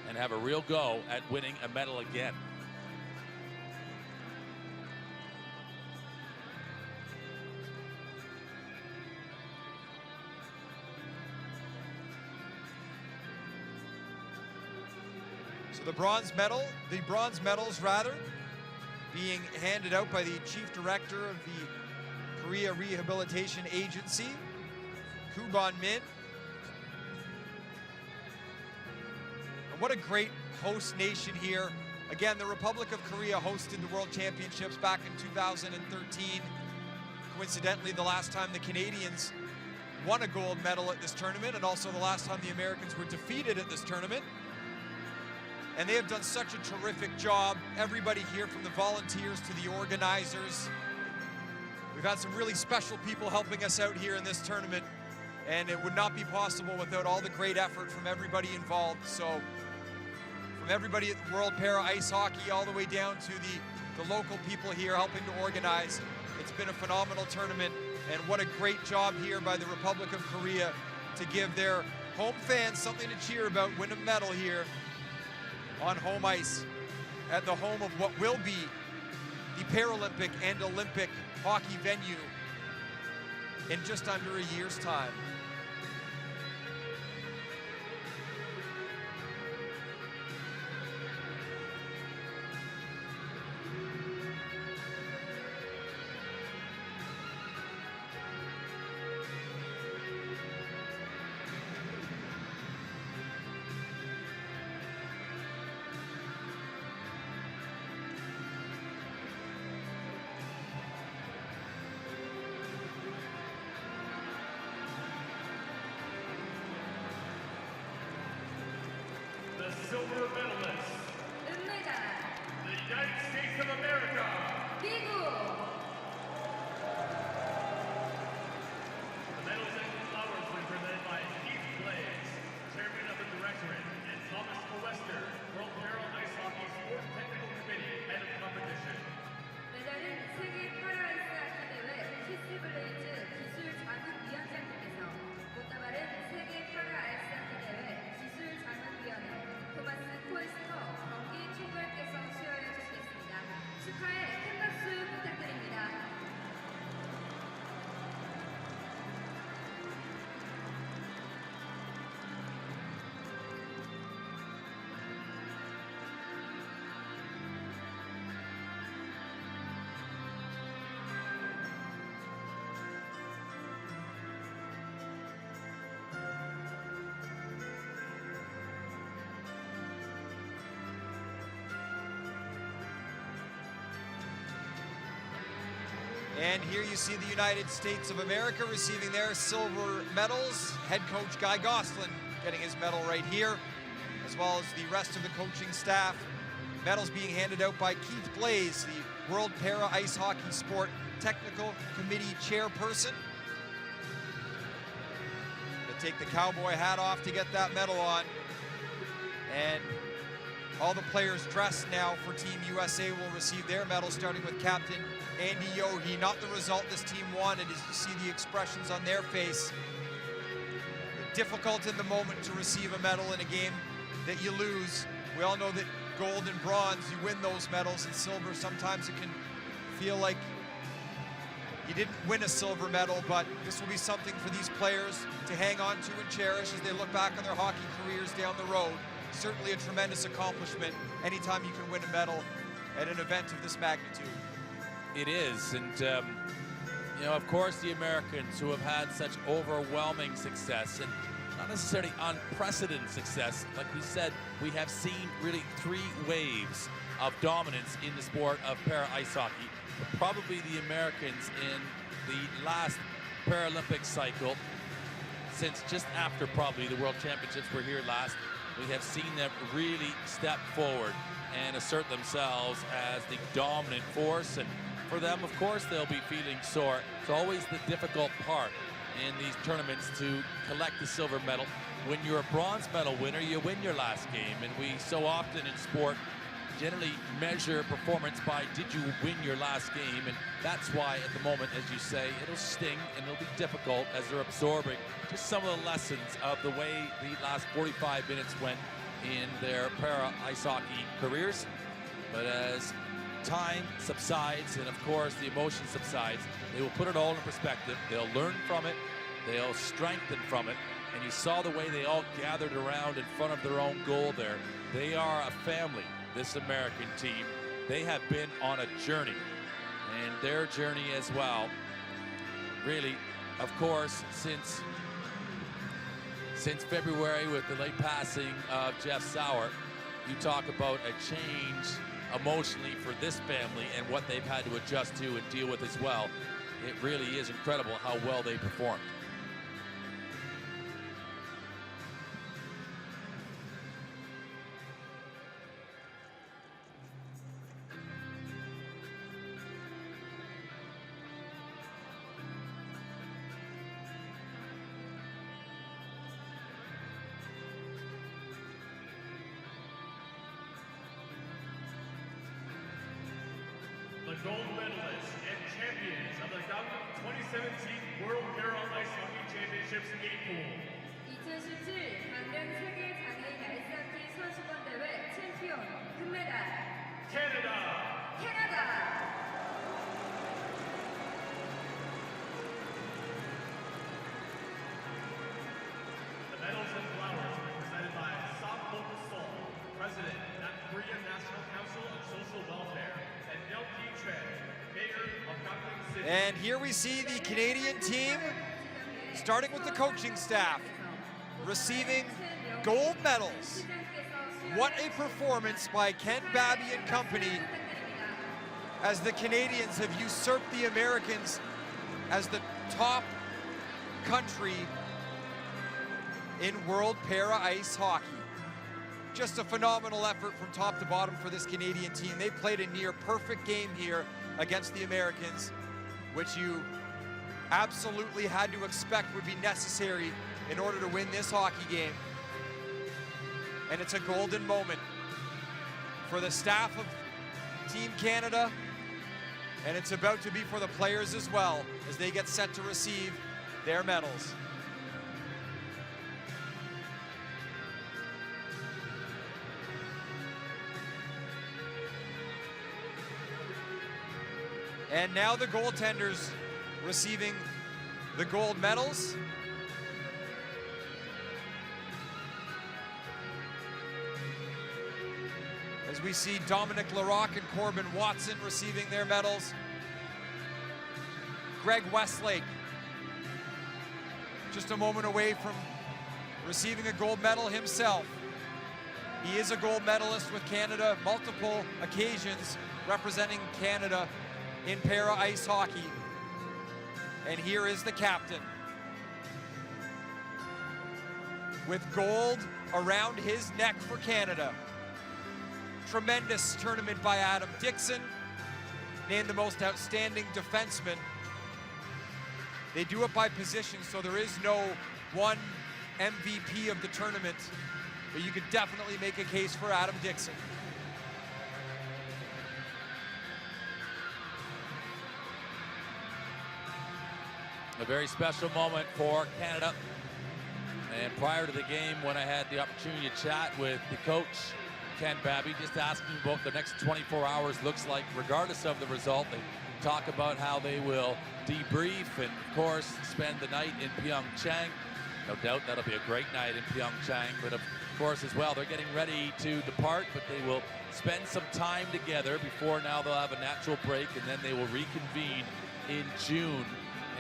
Speaker 2: and have a real go at winning a medal again.
Speaker 1: So the bronze medals rather, being handed out by the Chief Director of the Korea Rehabilitation Agency, Koo Bon-min. And what a great host nation here. Again, the Republic of Korea hosted the World Championships back in 2013. Coincidentally, the last time the Canadians won a gold medal at this tournament, and also the last time the Americans were defeated at this tournament. And they have done such a terrific job. Everybody here, from the volunteers to the organizers. We've had some really special people helping us out here in this tournament, and it would not be possible without all the great effort from everybody involved. So from everybody at the World Para Ice Hockey all the way down to the local people here helping to organize, it's been a phenomenal tournament, and what a great job here by the Republic of Korea to give their home fans something to cheer about, win a medal here on home ice at the home of what will be the Paralympic and Olympic hockey venue in just under a year's time.
Speaker 6: Silver medalists.
Speaker 7: 은메달.
Speaker 6: The United States of America.
Speaker 7: 미국.
Speaker 6: The medals and flowers were presented by Keith Blaze, Chairman of the Directorate, and Thomas Colester, World Para Ice Hockey Sport Technical Committee, Head of Competition.
Speaker 7: 메달은 세계 파라아이스 하키 대회 키스 블레이즈 기술 자문 위원장님께서, 꽃다발은 세계 파라아이스 하키 대회 기술 자문 위원회 토마스 코에스터 경기 총괄께서 수여해 주시겠습니다. 축하의 큰 박수 부탁드립니다.
Speaker 1: And here you see the United States of America receiving their silver medals. Head coach Guy Gosselin getting his medal right here, as well as the rest of the coaching staff. Medals being handed out by Keith Blaze, the World Para Ice Hockey Sport Technical Committee Chairperson. Gonna take the cowboy hat off to get that medal on. And all the players dressed now for Team USA will receive their medals, starting with Captain Andy Yohe. Not the result this team wanted, as you see the expressions on their face. Difficult in the moment to receive a medal in a game that you lose. We all know that gold and bronze, you win those medals, and silver, sometimes it can feel like You didn't win a silver medal, but this will be something for these players to hang on to and cherish as they look back on their hockey careers down the road. Certainly a tremendous accomplishment anytime you can win a medal at an event of this magnitude.
Speaker 2: It is, and you know, of course, the Americans who have had such overwhelming success and not necessarily unprecedented success. Like we said, we have seen really 3 waves of dominance in the sport of para-ice hockey. But probably the Americans in the last Paralympic cycle, since just after probably the World Championships were here last, we have seen them really step forward and assert themselves as the dominant force. And for them, of course, they'll be feeling sore. It's always the difficult part in these tournaments to collect the silver medal. When you're a bronze medal winner, you win your last game. And we so often in sport generally measure performance by did you win your last game, and that's why at the moment, as you say, it'll sting and it'll be difficult as they're absorbing just some of the lessons of the way the last 45 minutes went in their para ice hockey careers. But as time subsides and of course the emotion subsides, they will put it all in perspective. They'll learn from it, they'll strengthen from it, and you saw the way they all gathered around in front of their own goal there. They are a family, this American team. They have been on a journey, and their journey as well, really, of course, since February with the late passing of Jeff Sauer. You talk about a change emotionally for this family and what they've had to adjust to and deal with as well. It really is incredible how well they performed.
Speaker 6: The gold medalists and champions of the Gangneung 2017 World Para Ice Hockey Championships A Pool.
Speaker 7: 2017 강릉 세계 장애인 아이스하키 선수권 대회 챔피언 금메달
Speaker 6: Canada.
Speaker 7: 캐나다.
Speaker 6: The medals and flowers were presented by Sam Sol, President at Korea National Council of Social Welfare, and Yeonki Choi, Mayor of Gangneung City.
Speaker 1: And here we see the Canadian team, starting with the coaching staff, receiving gold medals. What a performance by Ken Babby and company, as the Canadians have usurped the Americans as the top country in World Para Ice Hockey. Just a phenomenal effort from top to bottom for this Canadian team. They played a near perfect game here against the Americans, which you absolutely had to expect would be necessary in order to win this hockey game. And it's a golden moment for the staff of Team Canada, and it's about to be for the players as well as they get set to receive their medals. And now the goaltenders receiving the gold medals. As we see Dominic Larocque and Corbin Watson receiving their medals. Greg Westlake, just a moment away from receiving a gold medal himself. He is a gold medalist with Canada, multiple occasions representing Canada in para ice hockey. And here is the captain, with gold around his neck for Canada. Tremendous tournament by Adam Dixon, named the most outstanding defenseman. They do it by position, so there is no one MVP of the tournament, but you could definitely make a case for Adam Dixon.
Speaker 2: A very special moment for Canada. And prior to the game, when I had the opportunity to chat with the coach, Ken Babby, just asking what the next 24 hours looks like, regardless of the result. They talk about how they will debrief and, of course, spend the night in Pyeongchang. No doubt that'll be a great night in Pyeongchang, but of course as well, they're getting ready to depart, but they will spend some time together before now they'll have a natural break, and then they will reconvene in June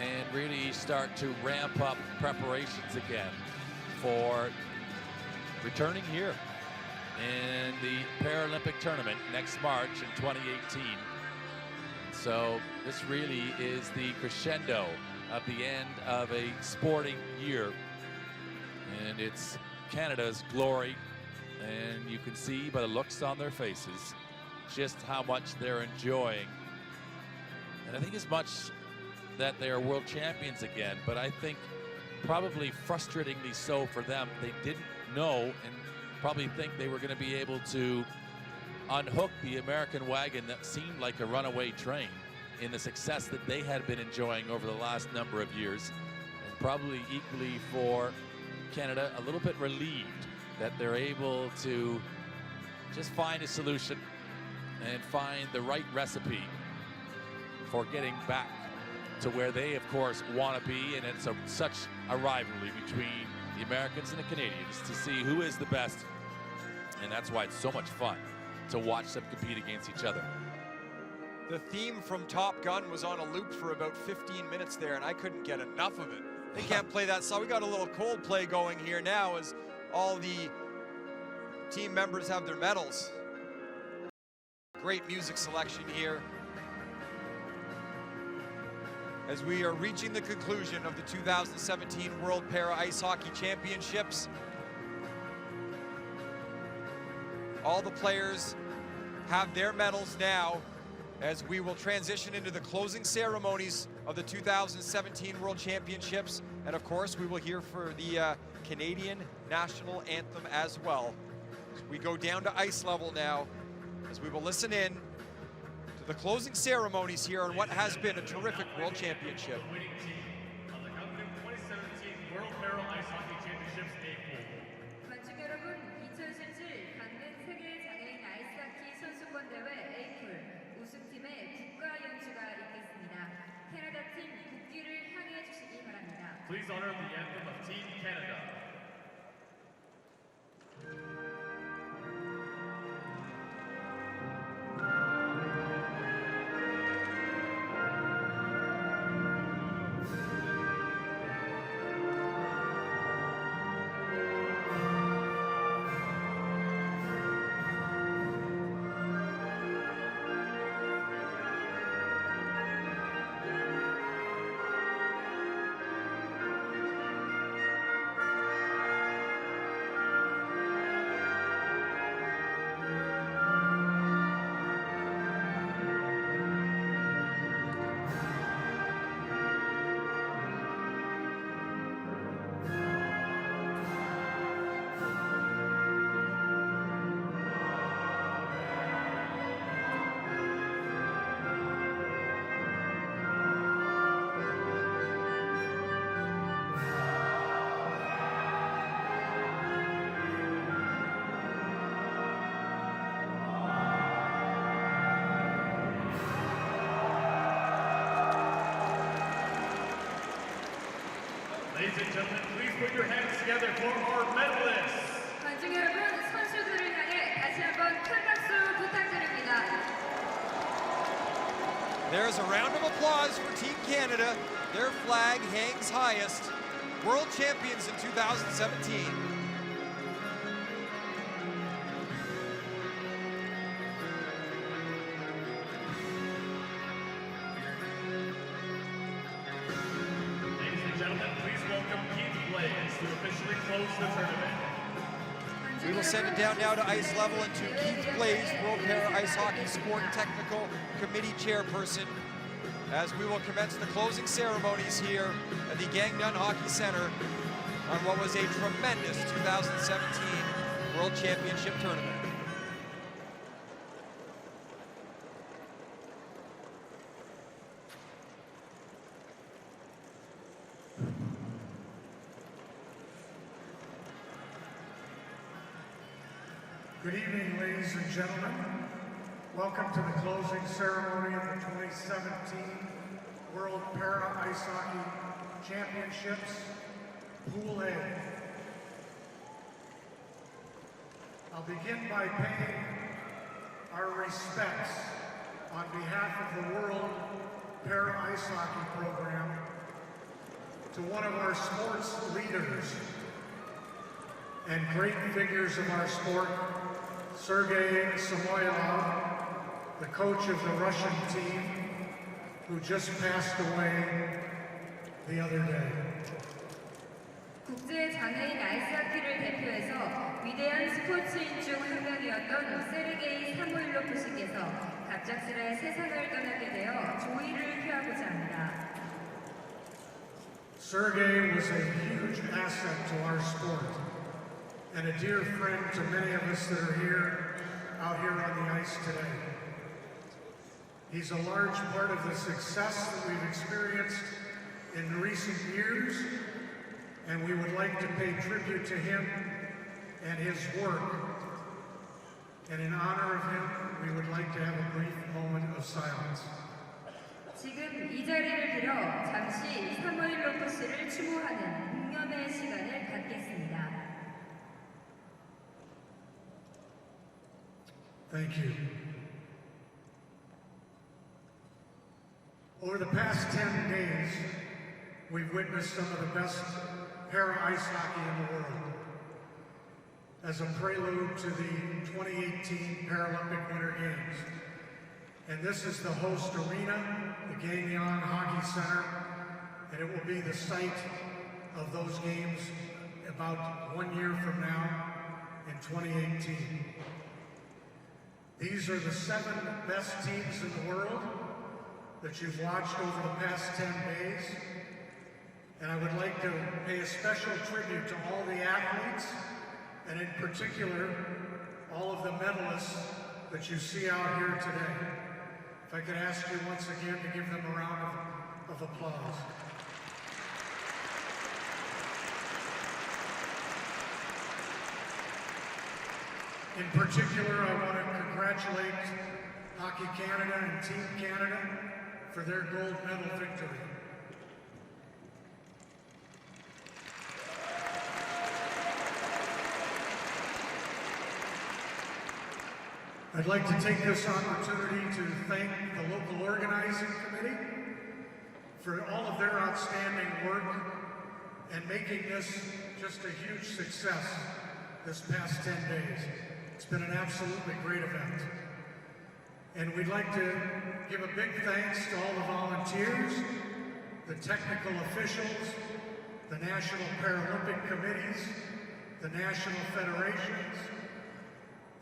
Speaker 2: and really start to ramp up preparations again for returning here in the Paralympic tournament next March in 2018. So this really is the crescendo of the end of a sporting year, and it's Canada's glory, and you can see by the looks on their faces just how much they're enjoying. And I think as much that they are world champions again, but I think probably frustratingly so for them. They didn't know and probably think they were going to be able to unhook the American wagon that seemed like a runaway train in the success that they had been enjoying over the last number of years, and probably equally for Canada, a little bit relieved that they're able to just find a solution and find the right recipe for getting back to where they, of course, want to be. And it's such a rivalry between the Americans and the Canadians to see who is the best, and that's why it's so much fun to watch them compete against each other.
Speaker 1: The theme from Top Gun was on a loop for about 15 minutes there, and I couldn't get enough of it. They can't play that song. We got a little Coldplay going here now as all the team members have their medals. Great music selection here as we are reaching the conclusion of the 2017 World Para Ice Hockey Championships. All the players have their medals now as we will transition into the closing ceremonies of the 2017 World Championships. And of course, we will hear for the Canadian national anthem as well. We go down to ice level now as we will listen in to the closing ceremonies here on what has been a terrific World Championship.
Speaker 6: The winning team of the Gangneung 2017 World Para Ice Hockey Championships A pool.
Speaker 7: 관중 여러분, 2017 강릉 세계장애인 아이스하키 선수권 대회 A풀 우승팀의 국가 연주가 있겠습니다. 캐나다 팀 국기를 향해 주시기 바랍니다.
Speaker 6: Please honor the anthem of Team Canada. Ladies and gentlemen, please put your hands together for our medalists.
Speaker 7: 관중 여러분, 선수들을 향해 다시 한번 큰 박수 부탁드립니다.
Speaker 1: There's a round of applause for Team Canada. Their flag hangs highest. World champions in 2017.
Speaker 6: To officially close the tournament.
Speaker 1: We will send it down now to ice level and to Keith Blaze, World Para Ice Hockey Sport Technical Committee Chairperson, as we will commence the closing ceremonies here at the Gangneung Hockey Center on what was a tremendous 2017 World Championship tournament.
Speaker 10: Good evening, ladies and gentlemen. Welcome to the closing ceremony of the 2017 World Para Ice Hockey Championships, Pool A. I'll begin by paying our respects on behalf of the World Para Ice Hockey Program to one of our sports leaders and great figures of our sport, Sergei Samoylov, the coach of the Russian team, who just passed away the other day.
Speaker 7: 국제 장애인 아이스하키를 대표해서 위대한 스포츠인 중 한 명이었던 세르게이 사모일로프 씨께서 갑작스레 세상을 떠나게 되어 조의를 표하고자 합니다.
Speaker 10: Sergei was a huge asset to our sport and a dear friend to many of us that are out here on the ice today. He's a large part of the success that we've experienced in recent years, and we would like to pay tribute to him and his work. And in honor of him, we would like to have a brief moment of silence.
Speaker 7: 지금 이 자리를 빌어 잠시 사모일로프 씨를 추모하는 묵념의 시간을 갖겠습니다.
Speaker 10: Thank you. Over the past 10 days, we've witnessed some of the best para ice hockey in the world. As a prelude to the 2018 Paralympic Winter Games. And this is the host arena, the Gangneung Hockey Center, and it will be the site of those games about 1 year from now in 2018. These are the 7 best teams in the world that you've watched over the past 10 days. And I would like to pay a special tribute to all the athletes, and in particular, all of the medalists that you see out here today. If I could ask you once again to give them a round of applause. In particular, I want to congratulate Hockey Canada and Team Canada for their gold medal victory. I'd like to take this opportunity to thank the local organizing committee for all of their outstanding work and making this just a huge success this past 10 days. It's been an absolutely great event. And we'd like to give a big thanks to all the volunteers, the technical officials, the National Paralympic Committees, the National Federations,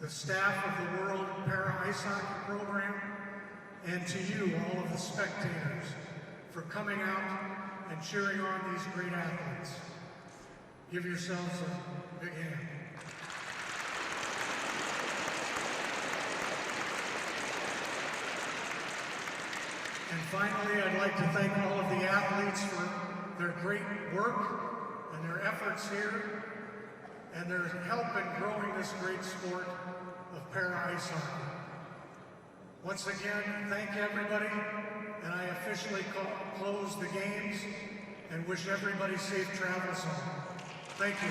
Speaker 10: the staff of the World Para Ice Hockey Program, and to you, all of the spectators, for coming out and cheering on these great athletes. Give yourselves a big hand. And finally, I'd like to thank all of the athletes for their great work and their efforts here and their help in growing this great sport of para ice hockey. Once again, thank everybody, and I officially close the games and wish everybody safe travels home. Thank you.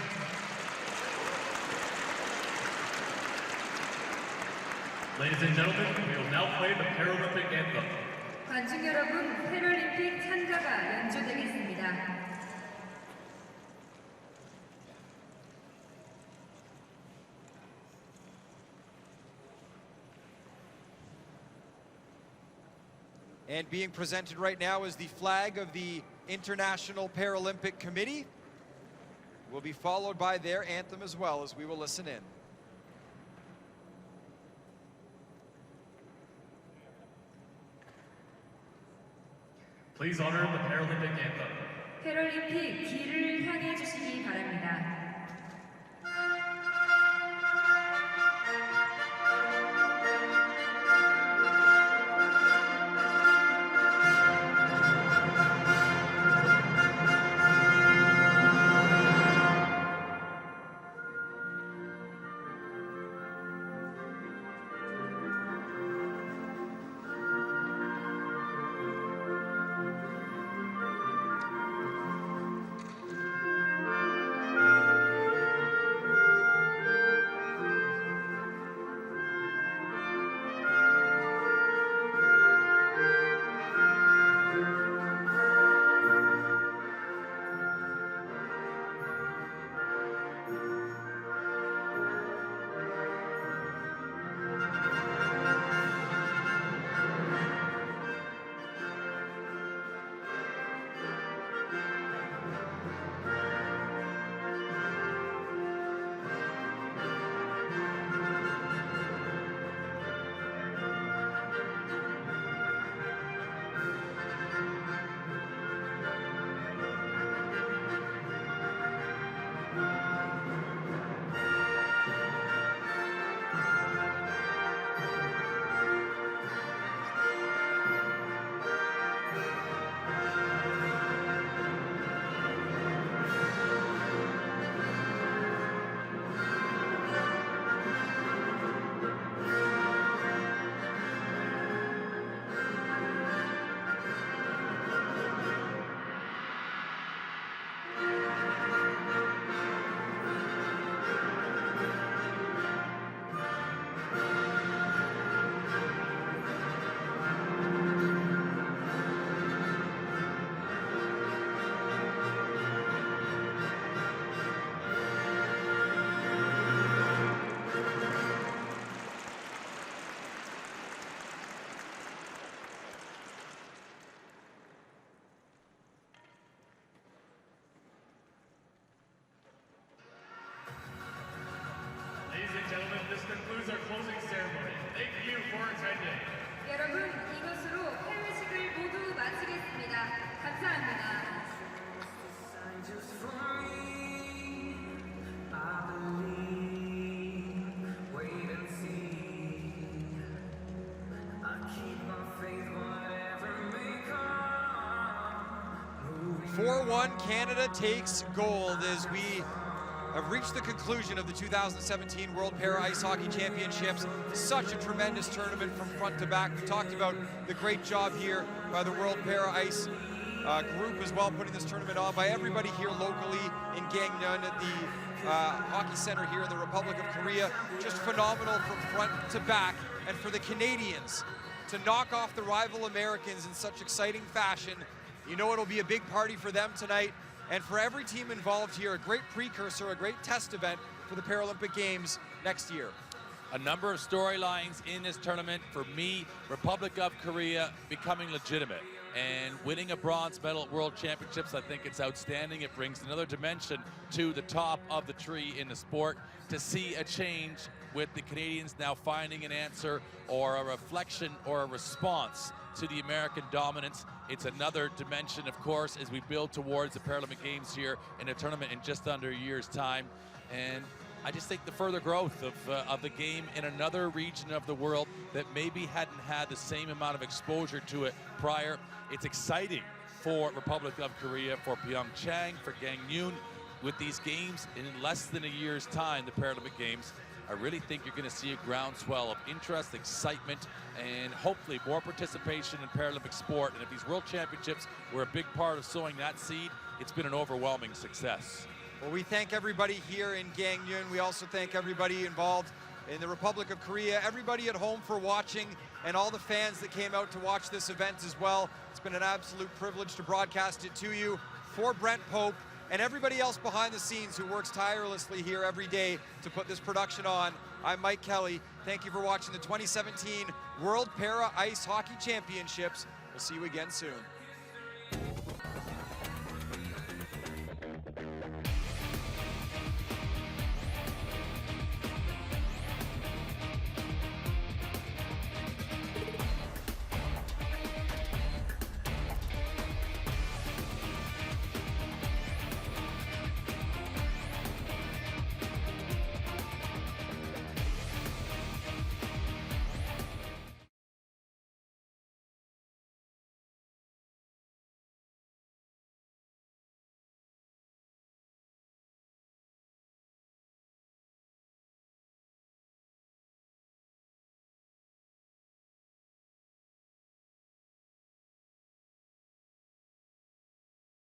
Speaker 6: Ladies and gentlemen, we will now play the Paralympic anthem.
Speaker 7: 관중 여러분, 패럴림픽 찬가가 연주되겠습니다.
Speaker 1: And being presented right now is the flag of the International Paralympic Committee. Will be followed by their anthem as well, as we will listen in.
Speaker 6: Please honor the Paralympic anthem.
Speaker 7: 패럴림픽 길을 향해 주시기 바랍니다.
Speaker 6: gentlemen, this concludes our closing ceremony. Thank you for attending.
Speaker 7: 여러분, 이것으로 회식을 모두 마치겠습니다. 감사합니다.
Speaker 1: Four-one, Canada takes gold as we have reached the conclusion of the 2017 World Para Ice Hockey Championships. Such a tremendous tournament from front to back. We talked about the great job here by the World Para Ice group as well, putting this tournament on, by everybody here locally in Gangneung at the Hockey Center here in the Republic of Korea. Just phenomenal from front to back. And for the Canadians to knock off the rival Americans in such exciting fashion, you know it'll be a big party for them tonight. And for every team involved here, a great precursor, a great test event for the Paralympic Games next year.
Speaker 2: A number of storylines in this tournament. For me, Republic of Korea becoming legitimate and winning a bronze medal at World Championships, I think it's outstanding. It brings another dimension to the top of the tree in the sport. To see a change with the Canadians now finding an answer or a reflection or a response to the American dominance. It's another dimension, of course, as we build towards the Paralympic Games here in a tournament in just under a year's time. And I just think the further growth of the game in another region of the world that maybe hadn't had the same amount of exposure to it prior. It's exciting for Republic of Korea, for Pyeongchang, for Gangneung. With these games in less than a year's time, the Paralympic Games, I really think you're going to see a groundswell of interest, excitement, and hopefully more participation in Paralympic sport. And if these World Championships were a big part of sowing that seed, it's been an overwhelming success.
Speaker 1: Well, we thank everybody here in Gangneung. We also thank everybody involved in the Republic of Korea, everybody at home for watching, and all the fans that came out to watch this event as well. It's been an absolute privilege to broadcast it to you. For Brent Pope and everybody else behind the scenes who works tirelessly here every day to put this production on, I'm Mike Kelly. Thank you for watching the 2017 World Para Ice Hockey Championships. We'll see you again soon.